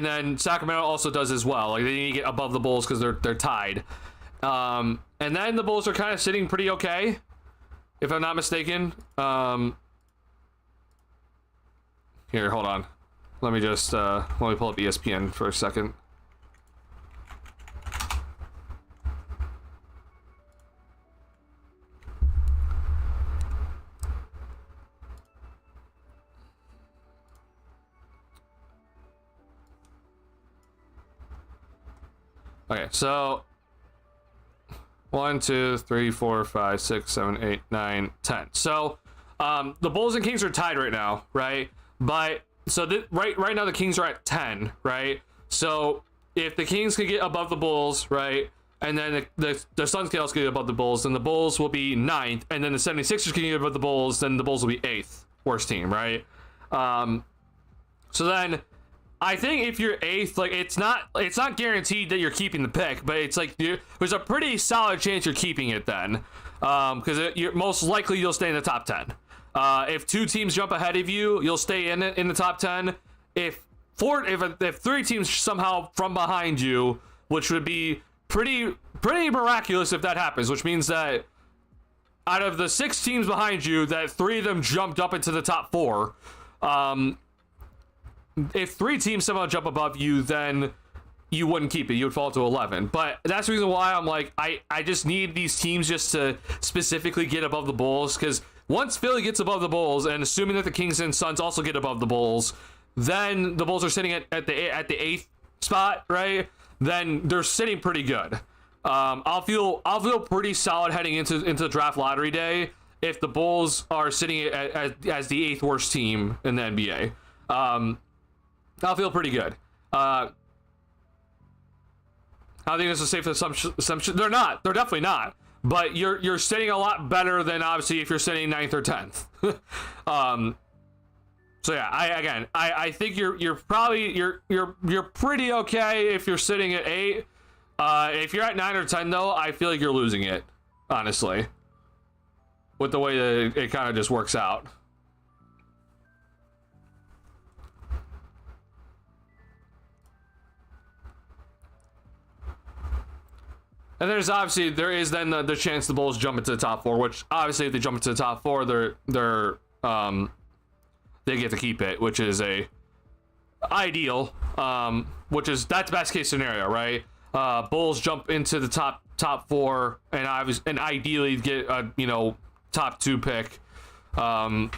S1: then Sacramento also does as well. Like, they need to get above the Bulls because they're tied. And then the Bulls are kind of sitting pretty okay, if I'm not mistaken. Here, hold on. Let me just let me pull up ESPN for a second. Okay, so 1, 2, 3, 4, 5, 6, 7, 8, 9, 10. So the Bulls and Kings are tied right now, right? But so right now the Kings are at 10, right? So if the Kings can get above the Bulls, right, and then the Suns can also get above the Bulls, then the Bulls will be 9th, and then the 76ers can get above the Bulls, then the Bulls will be 8th, worst team, right? So then I think if you're 8th, like, it's not guaranteed that you're keeping the pick, but it's like there's a pretty solid chance you're keeping it then, because you're most likely you'll stay in the top 10. If 2 teams jump ahead of you, you'll stay in the top 10. If 3 teams somehow from behind you, which would be pretty miraculous if that happens, which means that out of the 6 teams behind you, that 3 of them jumped up into the top 4. If 3 teams somehow jump above you, then you wouldn't keep it. You would fall to 11. But that's the reason why I'm like, I just need these teams just to specifically get above the Bulls, because once Philly gets above the Bulls, and assuming that the Kings and Suns also get above the Bulls, then the Bulls are sitting at the 8th spot, right? Then they're sitting pretty good. I'll feel pretty solid heading into the draft lottery day if the Bulls are sitting as the 8th worst team in the NBA. I'll feel pretty good. I think it's a safe assumption. They're not. They're definitely not. But you're sitting a lot better than obviously if you're sitting 9th or 10th. So yeah, I think you're pretty okay if you're sitting at 8. If you're at 9 or 10 though, I feel like you're losing it, honestly, with the way that it kind of just works out. And there is then the chance the Bulls jump into the top 4, which obviously if they jump into the top 4, they get to keep it, which is a ideal, that's best case scenario, right? Bulls jump into the top 4 and ideally get a top 2 pick, and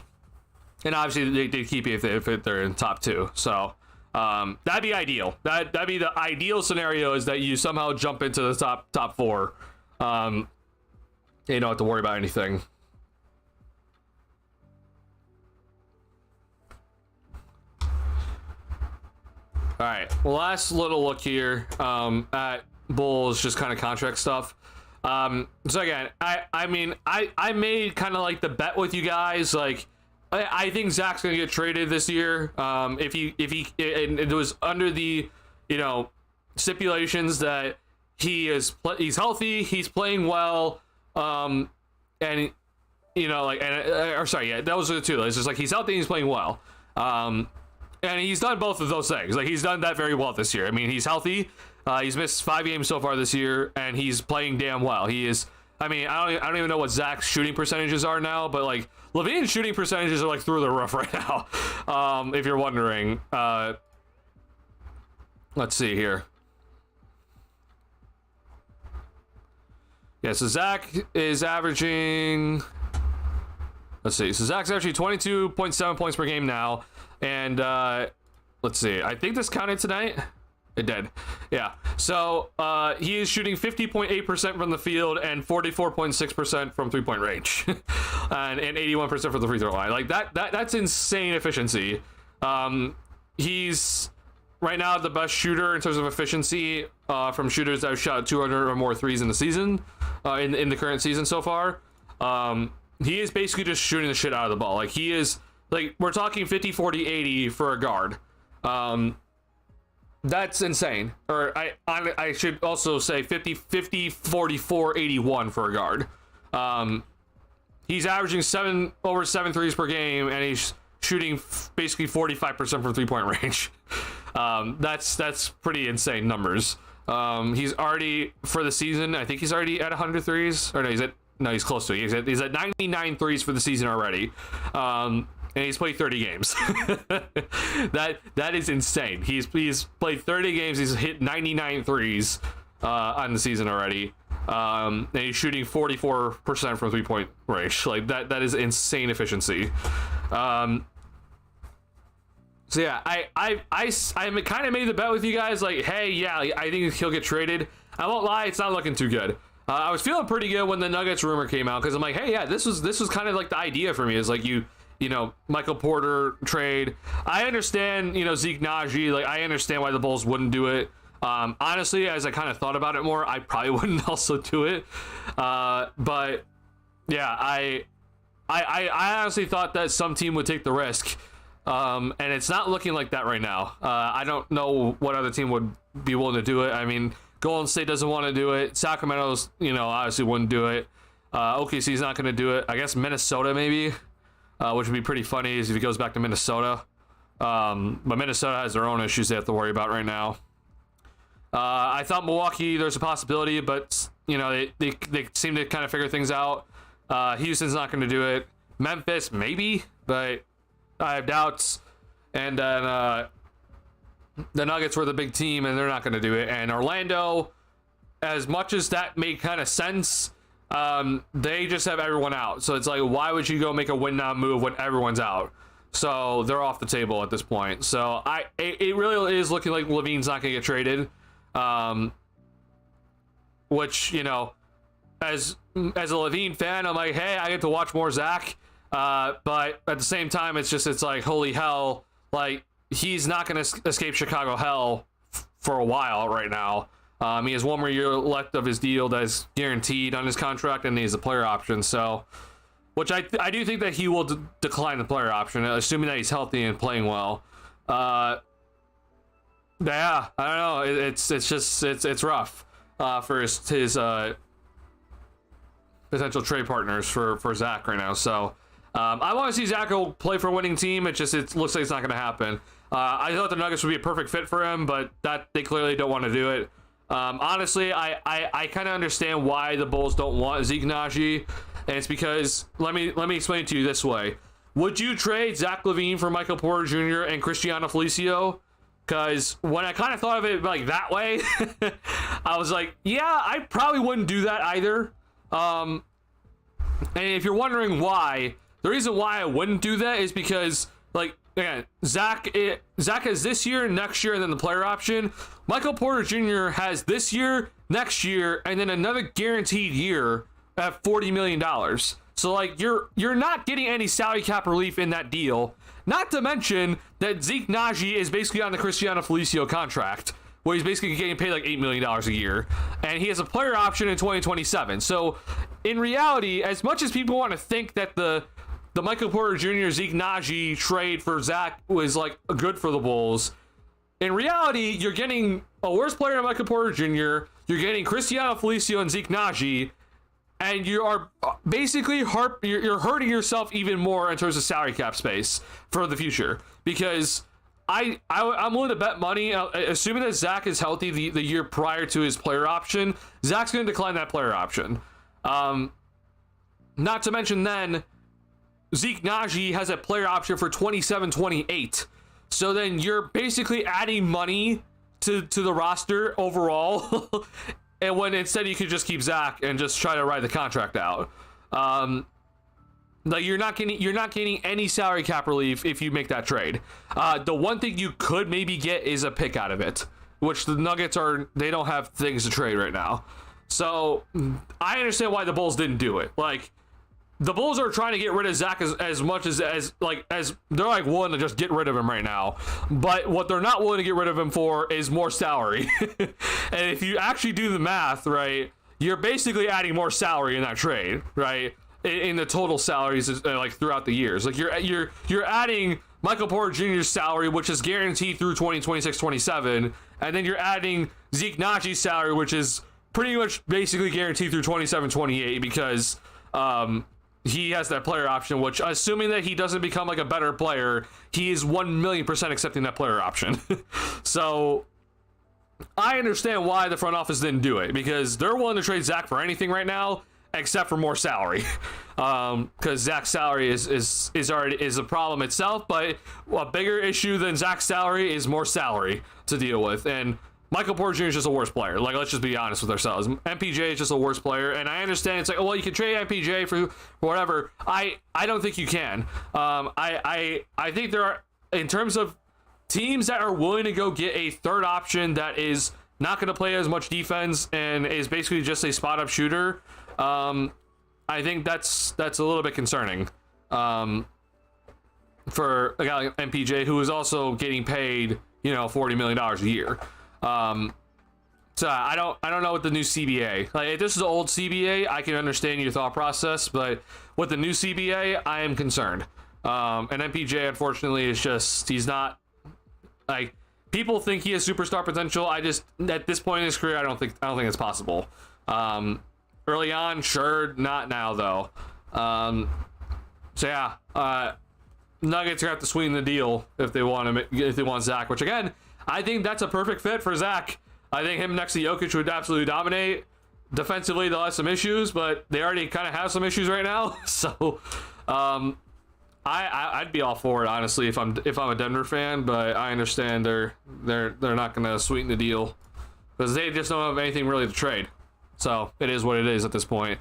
S1: obviously they keep it if they're in top 2. So that'd be ideal. That'd be the ideal scenario, is that you somehow jump into the top 4. You don't have to worry about anything. All right, well, last little look here at Bulls, just kind of contract stuff. So again, I mean, I made kind of like the bet with you guys, like, I think Zach's gonna get traded this year. If he and it was under the stipulations that he's healthy, he's playing well, and that was the 2. It's just like he's healthy, he's playing well, and he's done both of those things. Like, he's done that very well this year. I mean, he's healthy. He's missed 5 games so far this year, and he's playing damn well. He is. I mean, I don't even know what Zach's shooting percentages are now, but like Levine's shooting percentages are like through the roof right now. If you're wondering, let's see here. Yeah, so Zach is averaging. Let's see. So Zach's actually 22.7 points per game now, and let's see. I think this counted tonight. it did. Yeah. So he is shooting 50.8% from the field and 44.6% from 3-point range, and 81% from the free throw line. Like that's insane efficiency. He's right now the best shooter in terms of efficiency from shooters that have shot 200 or more threes in the season, in the current season so far. He is basically just shooting the shit out of the ball. Like he is, like, we're talking 50, 40, 80 for a guard. That's insane. Or I should also say 50, 44, 81 for a guard. He's averaging over 7 threes per game, and he's shooting basically 45% from 3-point range. That's pretty insane numbers. He's already, for the season, I think he's already at 100 threes. Or no, he's close to it. He's at 99 threes for the season already. And he's played 30 games. that is insane. He's played 30 games. He's hit 99 threes on the season already. And he's shooting 44% from 3-point range. Like that is insane efficiency. So yeah, I kind of made the bet with you guys. Like, hey, yeah, I think he'll get traded. I won't lie, it's not looking too good. I was feeling pretty good when the Nuggets rumor came out, because I'm like, hey, yeah, this was kind of like the idea for me, is like you know, Michael Porter trade. I understand, you know, Zeke Naji. Like, I understand why the Bulls wouldn't do it. Honestly, as I kind of thought about it more, I probably wouldn't also do it. But yeah, I honestly thought that some team would take the risk. And it's not looking like that right now. I don't know what other team would be willing to do it. I mean, Golden State doesn't want to do it. Sacramento's, you know, obviously wouldn't do it. OKC's not going to do it. I guess Minnesota maybe. Which would be pretty funny is if he goes back to Minnesota. But Minnesota has their own issues they have to worry about right now. I thought Milwaukee, there's a possibility, but, you know, they seem to kind of figure things out. Houston's not going to do it. Memphis, maybe, but I have doubts. And then the Nuggets were the big team, and they're not going to do it. And Orlando, as much as that made kind of sense, they just have everyone out. So it's like, why would you go make a win now move when everyone's out? So they're off the table at this point. So it really is looking like Levine's not going to get traded. Which, you know, as a Levine fan, I'm like, hey, I get to watch more Zach. But at the same time, it's like, holy hell, like, he's not going to escape Chicago hell for a while right now. He has one more year left of his deal that's guaranteed on his contract, and he has a player option. So, which I do think that he will decline the player option, assuming that he's healthy and playing well. Yeah, I don't know. It's rough for his potential trade partners for Zach right now. So, I want to see Zach go play for a winning team. It looks like it's not going to happen. I thought the Nuggets would be a perfect fit for him, but that they clearly don't want to do it. Honestly, I kind of understand why the Bulls don't want Zeke Naji, and it's because let me explain it to you this way. Would you trade Zach LaVine for Michael Porter Jr. and Cristiano Felicio? Because when I kind of thought of it like that way, I was like, yeah, I probably wouldn't do that either. And if you're wondering why, the reason why I wouldn't do that is because, like, again, Zach has this year, next year, and then the player option. Michael Porter Jr. has this year, next year, and then another guaranteed year at $40 million. So, like, you're not getting any salary cap relief in that deal. Not to mention that Zeke Naji is basically on the Cristiano Felicio contract, where he's basically getting paid like $8 million a year, and he has a player option in 2027. So, in reality, as much as people want to think that the Michael Porter Jr. Zeke Naji trade for Zach was like good for the Bulls, in reality, you're getting a worse player than Michael Porter Jr., you're getting Cristiano Felicio and Zeke Naji, and you are basically you're hurting yourself even more in terms of salary cap space for the future. Because I'm willing to bet money, assuming that Zach is healthy the year prior to his player option, Zach's going to decline that player option. Not to mention then, Zeke Naji has a player option for 27-28. So then you're basically adding money to the roster overall. And when instead you could just keep Zach and just try to ride the contract out. Like you're not getting any salary cap relief if you make that trade. The one thing you could maybe get is a pick out of it. which the Nuggets they don't have things to trade right now. So I understand why the Bulls didn't do it. Like, the Bulls are trying to get rid of Zach as much as they're like willing to just get rid of him right now. But what they're not willing to get rid of him for is more salary. And if you actually do the math, right, you're basically adding more salary in that trade, right? In the total salaries, like throughout the years, like you're adding Michael Porter Jr.'s salary, which is guaranteed through 2026-27, and then you're adding Zeke Naji's salary, which is pretty much basically guaranteed through 27-28 because he has that player option, which, assuming that he doesn't become like a better player, he is 1,000,000% accepting that player option. So I understand why the front office didn't do it, because they're willing to trade Zach for anything right now except for more salary. Because Zach's salary is a problem itself, but a bigger issue than Zach's salary is more salary to deal with. And Michael Porter Jr. is just a worse player. Like, let's just be honest with ourselves. MPJ is just a worse player, and I understand it's like, oh, well, you can trade MPJ for whatever. I don't think you can. I think there are, in terms of teams that are willing to go get a third option that is not going to play as much defense and is basically just a spot up shooter, I think that's a little bit concerning. For a guy like MPJ, who is also getting paid, $40 million a year. So I don't know what the new CBA, like, if this is the old CBA, I can understand your thought process, but with the new CBA, I am concerned. And MPJ, unfortunately, is just, he's not, like, people think he has superstar potential. I just, at this point in his career, I don't think it's possible. Early on, sure, not now though. So yeah, Nuggets are gonna have to sweeten the deal if they want Zach, which again, I think that's a perfect fit for Zach. I think him next to Jokic would absolutely dominate. Defensively, they'll have some issues, but they already kind of have some issues right now. So, I'd be all for it, honestly, if I'm a Denver fan. But I understand they're not gonna sweeten the deal because they just don't have anything really to trade. So it is what it is at this point.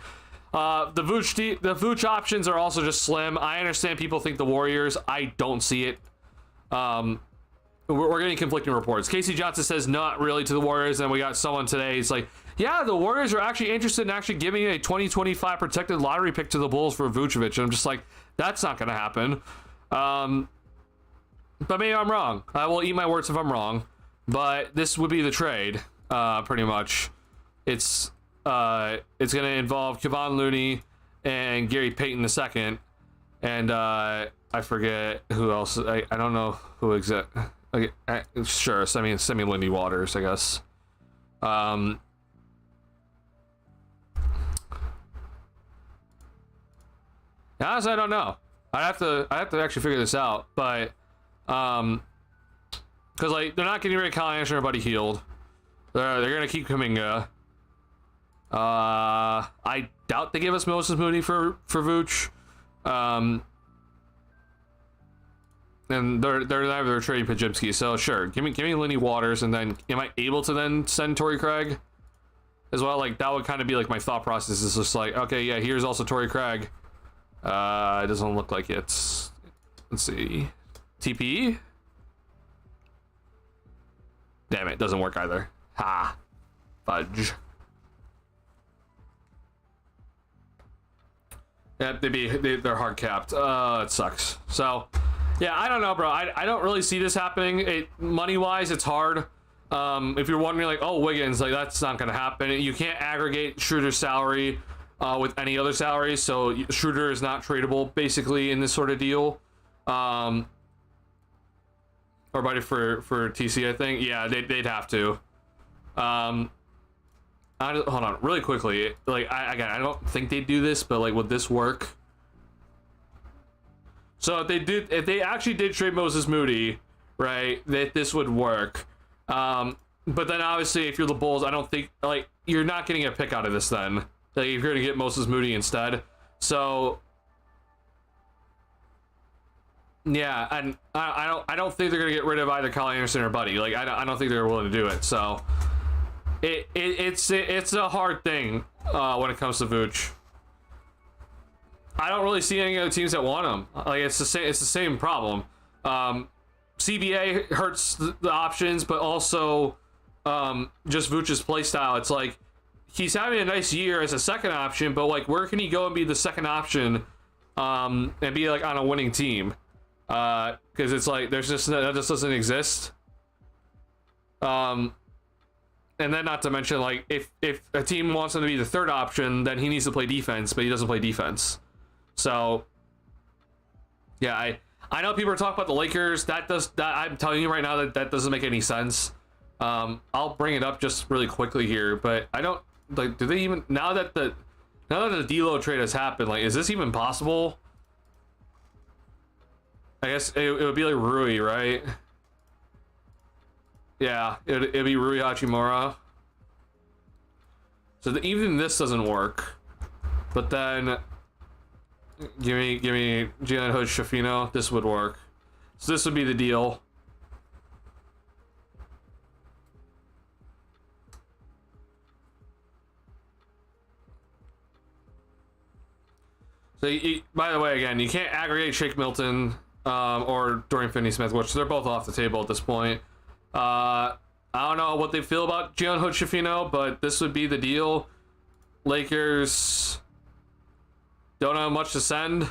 S1: The Vooch options are also just slim. I understand people think the Warriors. I don't see it. We're getting conflicting reports. Casey Johnson says not really to the Warriors, and we got someone today. He's like, yeah, the Warriors are actually interested in actually giving a 2025 protected lottery pick to the Bulls for Vucevic. And I'm just like, that's not going to happen. But maybe I'm wrong. I will eat my words if I'm wrong. But this would be the trade, pretty much. It's going to involve Kevon Looney and Gary Payton II, and I forget who else. I don't know who exactly. Okay, sure, send me Lindy Waters, I guess. Honestly, I don't know. I have to actually figure this out, but because like they're not getting rid of Kyle Anderson or Buddy Hield. They're gonna keep Kuminga. I doubt they give us Moses Moody for Vooch. And they're trading Pajimski, so sure, give me Lindy Waters, and then am I able to then send Torrey Craig as well? Like, that would kind of be like my thought process, is just like, okay, yeah, here's also Torrey Craig. It doesn't look like it's, let's see, TPE. Damn it, doesn't work either. Ha, fudge. Yeah, they're hard capped. It sucks. So yeah, I don't know, bro. I don't really see this happening. Money wise, it's hard. If you're wondering, like, oh, Wiggins, like, that's not gonna happen. You can't aggregate Schroeder's salary with any other salary, so Schroeder is not tradable basically in this sort of deal. Or buddy for TC, I think. Yeah, they'd have to. Hold on, really quickly. Like, I don't think they'd do this, but like, would this work? So if they actually did trade Moses Moody, right, that this would work. But then obviously, if you're the Bulls, I don't think, like, you're not getting a pick out of this then. Like, if you're gonna get Moses Moody instead. So yeah, and I don't think they're gonna get rid of either Kyle Anderson or Buddy. Like, I don't think they're willing to do it. So it's a hard thing when it comes to Vooch. I don't really see any other teams that want him. Like, it's the same problem. CBA hurts the options, but also just Vooch's play style. It's like he's having a nice year as a second option, but like where can he go and be the second option and be like on a winning team? Because it's like that just doesn't exist. And then not to mention, like, if a team wants him to be the third option, then he needs to play defense, but he doesn't play defense. So yeah, I know people are talking about the Lakers. That I'm telling you right now that doesn't make any sense. I'll bring it up just really quickly here, but I don't like. Do they even now that the D'Lo trade has happened? Like, is this even possible? I guess it would be like Rui, right? Yeah, it'd be Rui Hachimura. So even this doesn't work. But then give me Jalen Hood Shafino. This would work. So this would be the deal. So by the way, again, you can't aggregate Shake Milton or Dorian Finney-Smith, which they're both off the table at this point. I don't know what they feel about Jalen Hood Shafino, but this would be the deal. Lakers don't have much to send.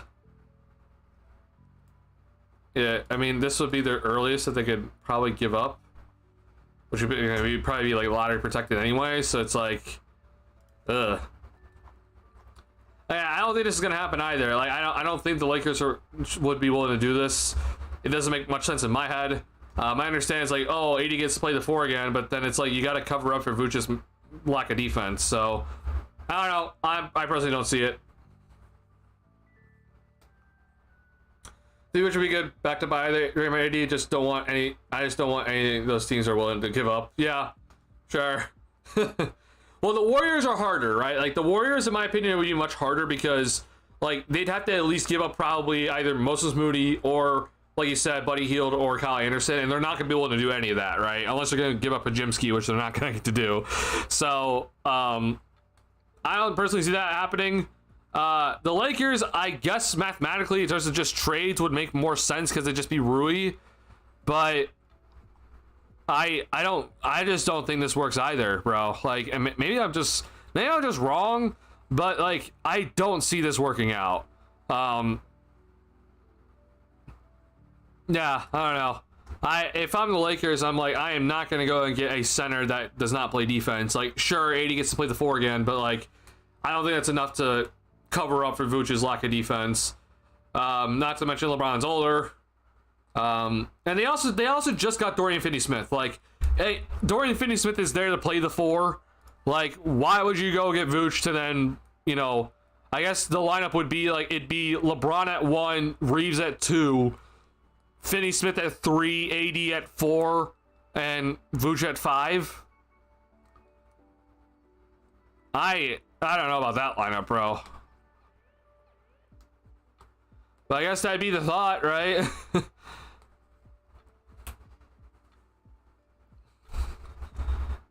S1: Yeah, I mean, this would be their earliest that they could probably give up, which would be, probably be like lottery protected anyway. So it's like, ugh. I don't think this is gonna happen either. Like, I don't think the Lakers would be willing to do this. It doesn't make much sense in my head. I understand it's like, oh, AD gets to play the 4 again, but then it's like you got to cover up for Vooch's lack of defense. So I don't know. I personally don't see it. Think Vooch would be good back to buy the AD. Just don't want any. I just don't want any of those teams are willing to give up. Yeah, sure. Well, the Warriors are harder, right? Like the Warriors, in my opinion, would be much harder because like they'd have to at least give up probably either Moses Moody or, like you said, Buddy Hield or Kyle Anderson, and they're not going to be able to do any of that, right? Unless they're going to give up a Jimsky, which they're not going to get to do. So, I don't personally see that happening. The Lakers, I guess mathematically, in terms of just trades, would make more sense because they'd just be Rui. But I just don't think this works either, bro. Like, and maybe I'm just wrong, but like, I don't see this working out. Yeah, I don't know. If I'm the Lakers, I'm like, I am not going to go and get a center that does not play defense. Like, sure, AD gets to play the 4 again, but like, I don't think that's enough to cover up for Vooch's lack of defense. Not to mention LeBron's older. And they also just got Dorian Finney-Smith. Like, hey, Dorian Finney-Smith is there to play the 4. Like, why would you go get Vooch to then, you know, I guess the lineup would be like, it'd be LeBron at 1, Reeves at 2, Finney-Smith at 3, AD at 4, and Vooch at 5. I don't know about that lineup, bro. But I guess that'd be the thought, right?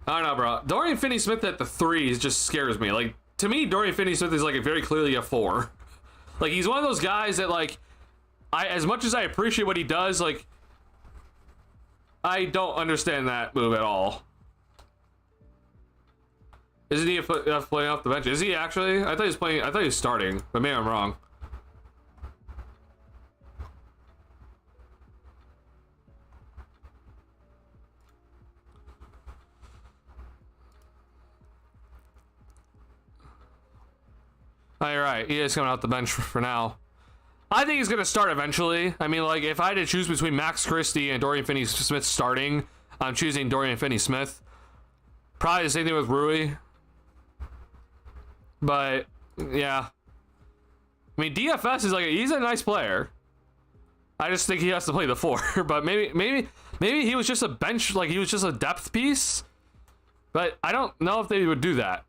S1: I don't know, bro. Dorian Finney-Smith at the 3 just scares me. Like, to me, Dorian Finney-Smith is like very clearly a 4. Like, he's one of those guys that like, as much as I appreciate what he does, like, I don't understand that move at all. Isn't he playing off the bench? Is he actually? I thought he was playing. I thought he was starting, but maybe I'm wrong. Oh, you're right. He is coming out the bench for now. I think he's going to start eventually. I mean, like, if I had to choose between Max Christie and Dorian Finney-Smith starting, I'm choosing Dorian Finney-Smith. Probably the same thing with Rui. But, yeah. I mean, DFS is like, he's a nice player. I just think he has to play the 4. But maybe he was just a bench, like, he was just a depth piece. But I don't know if they would do that.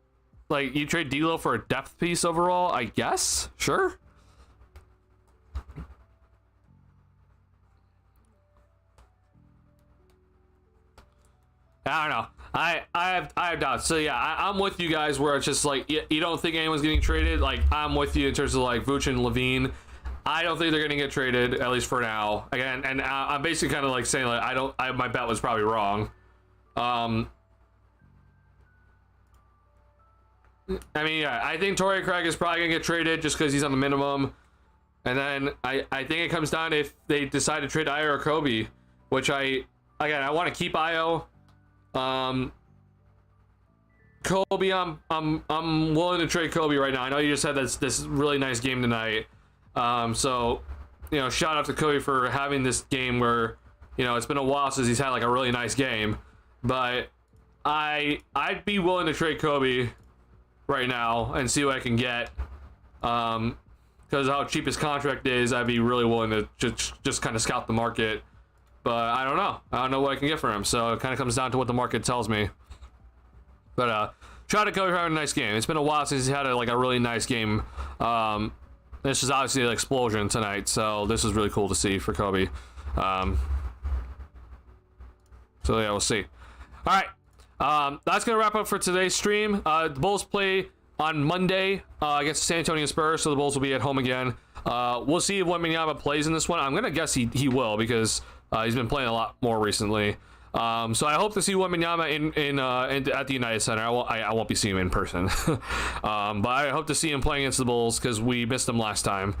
S1: Like, you trade D'Lo for a depth piece overall, I guess? Sure. I don't know. I have doubts. So yeah, I'm with you guys where it's just like you don't think anyone's getting traded. Like, I'm with you in terms of like Vooch and Levine. I don't think they're gonna get traded, at least for now. Again, and I'm basically kind of like saying like my bet was probably wrong. I mean, yeah, I think Torrey Craig is probably gonna get traded just because he's on the minimum. And then I think it comes down if they decide to trade Io or Kobe, which I want to keep Io. Kobe, I'm willing to trade Kobe right now. I know you just had this really nice game tonight. So, you know, shout out to Kobe for having this game where, you know, it's been a while since he's had like a really nice game. But I'd be willing to trade Kobe right now and see what I can get. Because how cheap his contract is, I'd be really willing to just kind of scout the market. But I don't know what I can get for him. So it kind of comes down to what the market tells me. But shout out to Kobe for having a nice game. It's been a while since he had a really nice game. This is obviously an explosion tonight, so this is really cool to see for Kobe. So yeah, we'll see. All right, that's gonna wrap up for today's stream. The Bulls play on Monday against the San Antonio Spurs, so the Bulls will be at home again. We'll see if Wembanyama plays in this one. I'm gonna guess he will because he's been playing a lot more recently. So I hope to see Wembanyama in at the United Center. I won't be seeing him in person, but I hope to see him playing against the Bulls because we missed him last time.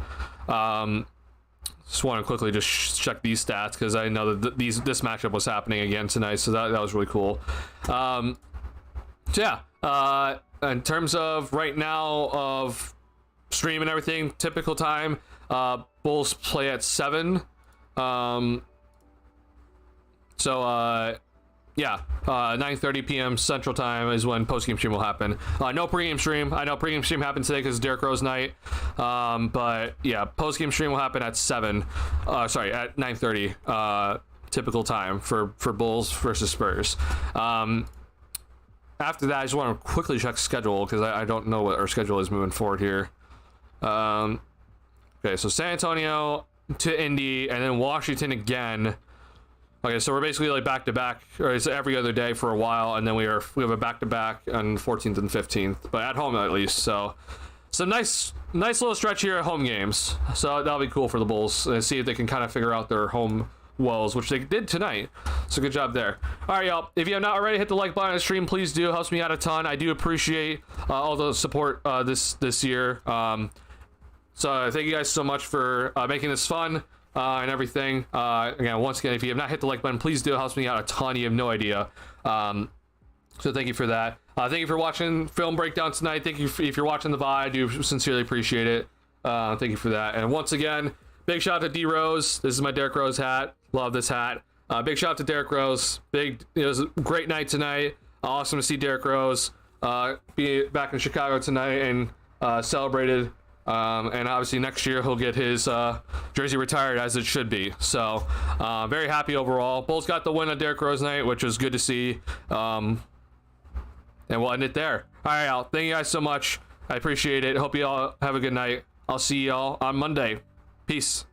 S1: Just want to quickly just check these stats because I know that this matchup was happening again tonight, so that was really cool. So yeah, in terms of right now of stream and everything, typical time, Bulls play at 7. Yeah, 9:30 p.m. Central Time is when postgame stream will happen. No pregame stream. I know pregame stream happened today because it's Derrick Rose night. But yeah, postgame stream will happen at 7. Sorry, at 9:30 typical time for Bulls versus Spurs. After that, I just want to quickly check schedule because I don't know what our schedule is moving forward here. Okay, so San Antonio to Indy and then Washington again. Okay, so we're basically like back to back, or it's every other day for a while, and then we have a back to back on 14th and 15th, but at home at least. So some nice little stretch here at home games. So that'll be cool for the Bulls and see if they can kind of figure out their home woes, which they did tonight. So good job there. All right, y'all. If you have not already hit the like button on the stream, please do. It helps me out a ton. I do appreciate all the support this year. So thank you guys so much for making this fun. And everything. Once again, if you have not hit the like button, please do. It helps me out a ton. You have no idea. So thank you for that. Thank you for watching Film Breakdown tonight. Thank you if you're watching the VOD. I do sincerely appreciate it. Thank you for that. And once again, big shout out to D Rose. This is my Derrick Rose hat. Love this hat. Big shout out to Derrick Rose. It was a great night tonight. Awesome to see Derrick Rose be back in Chicago tonight and celebrated. And obviously next year he'll get his jersey retired as it should be. So very happy overall. Bulls got the win on Derrick Rose night, which was good to see. And we'll end it there. All right, y'all. Thank you guys so much. I appreciate it. Hope you all have a good night. I'll see y'all on Monday. Peace.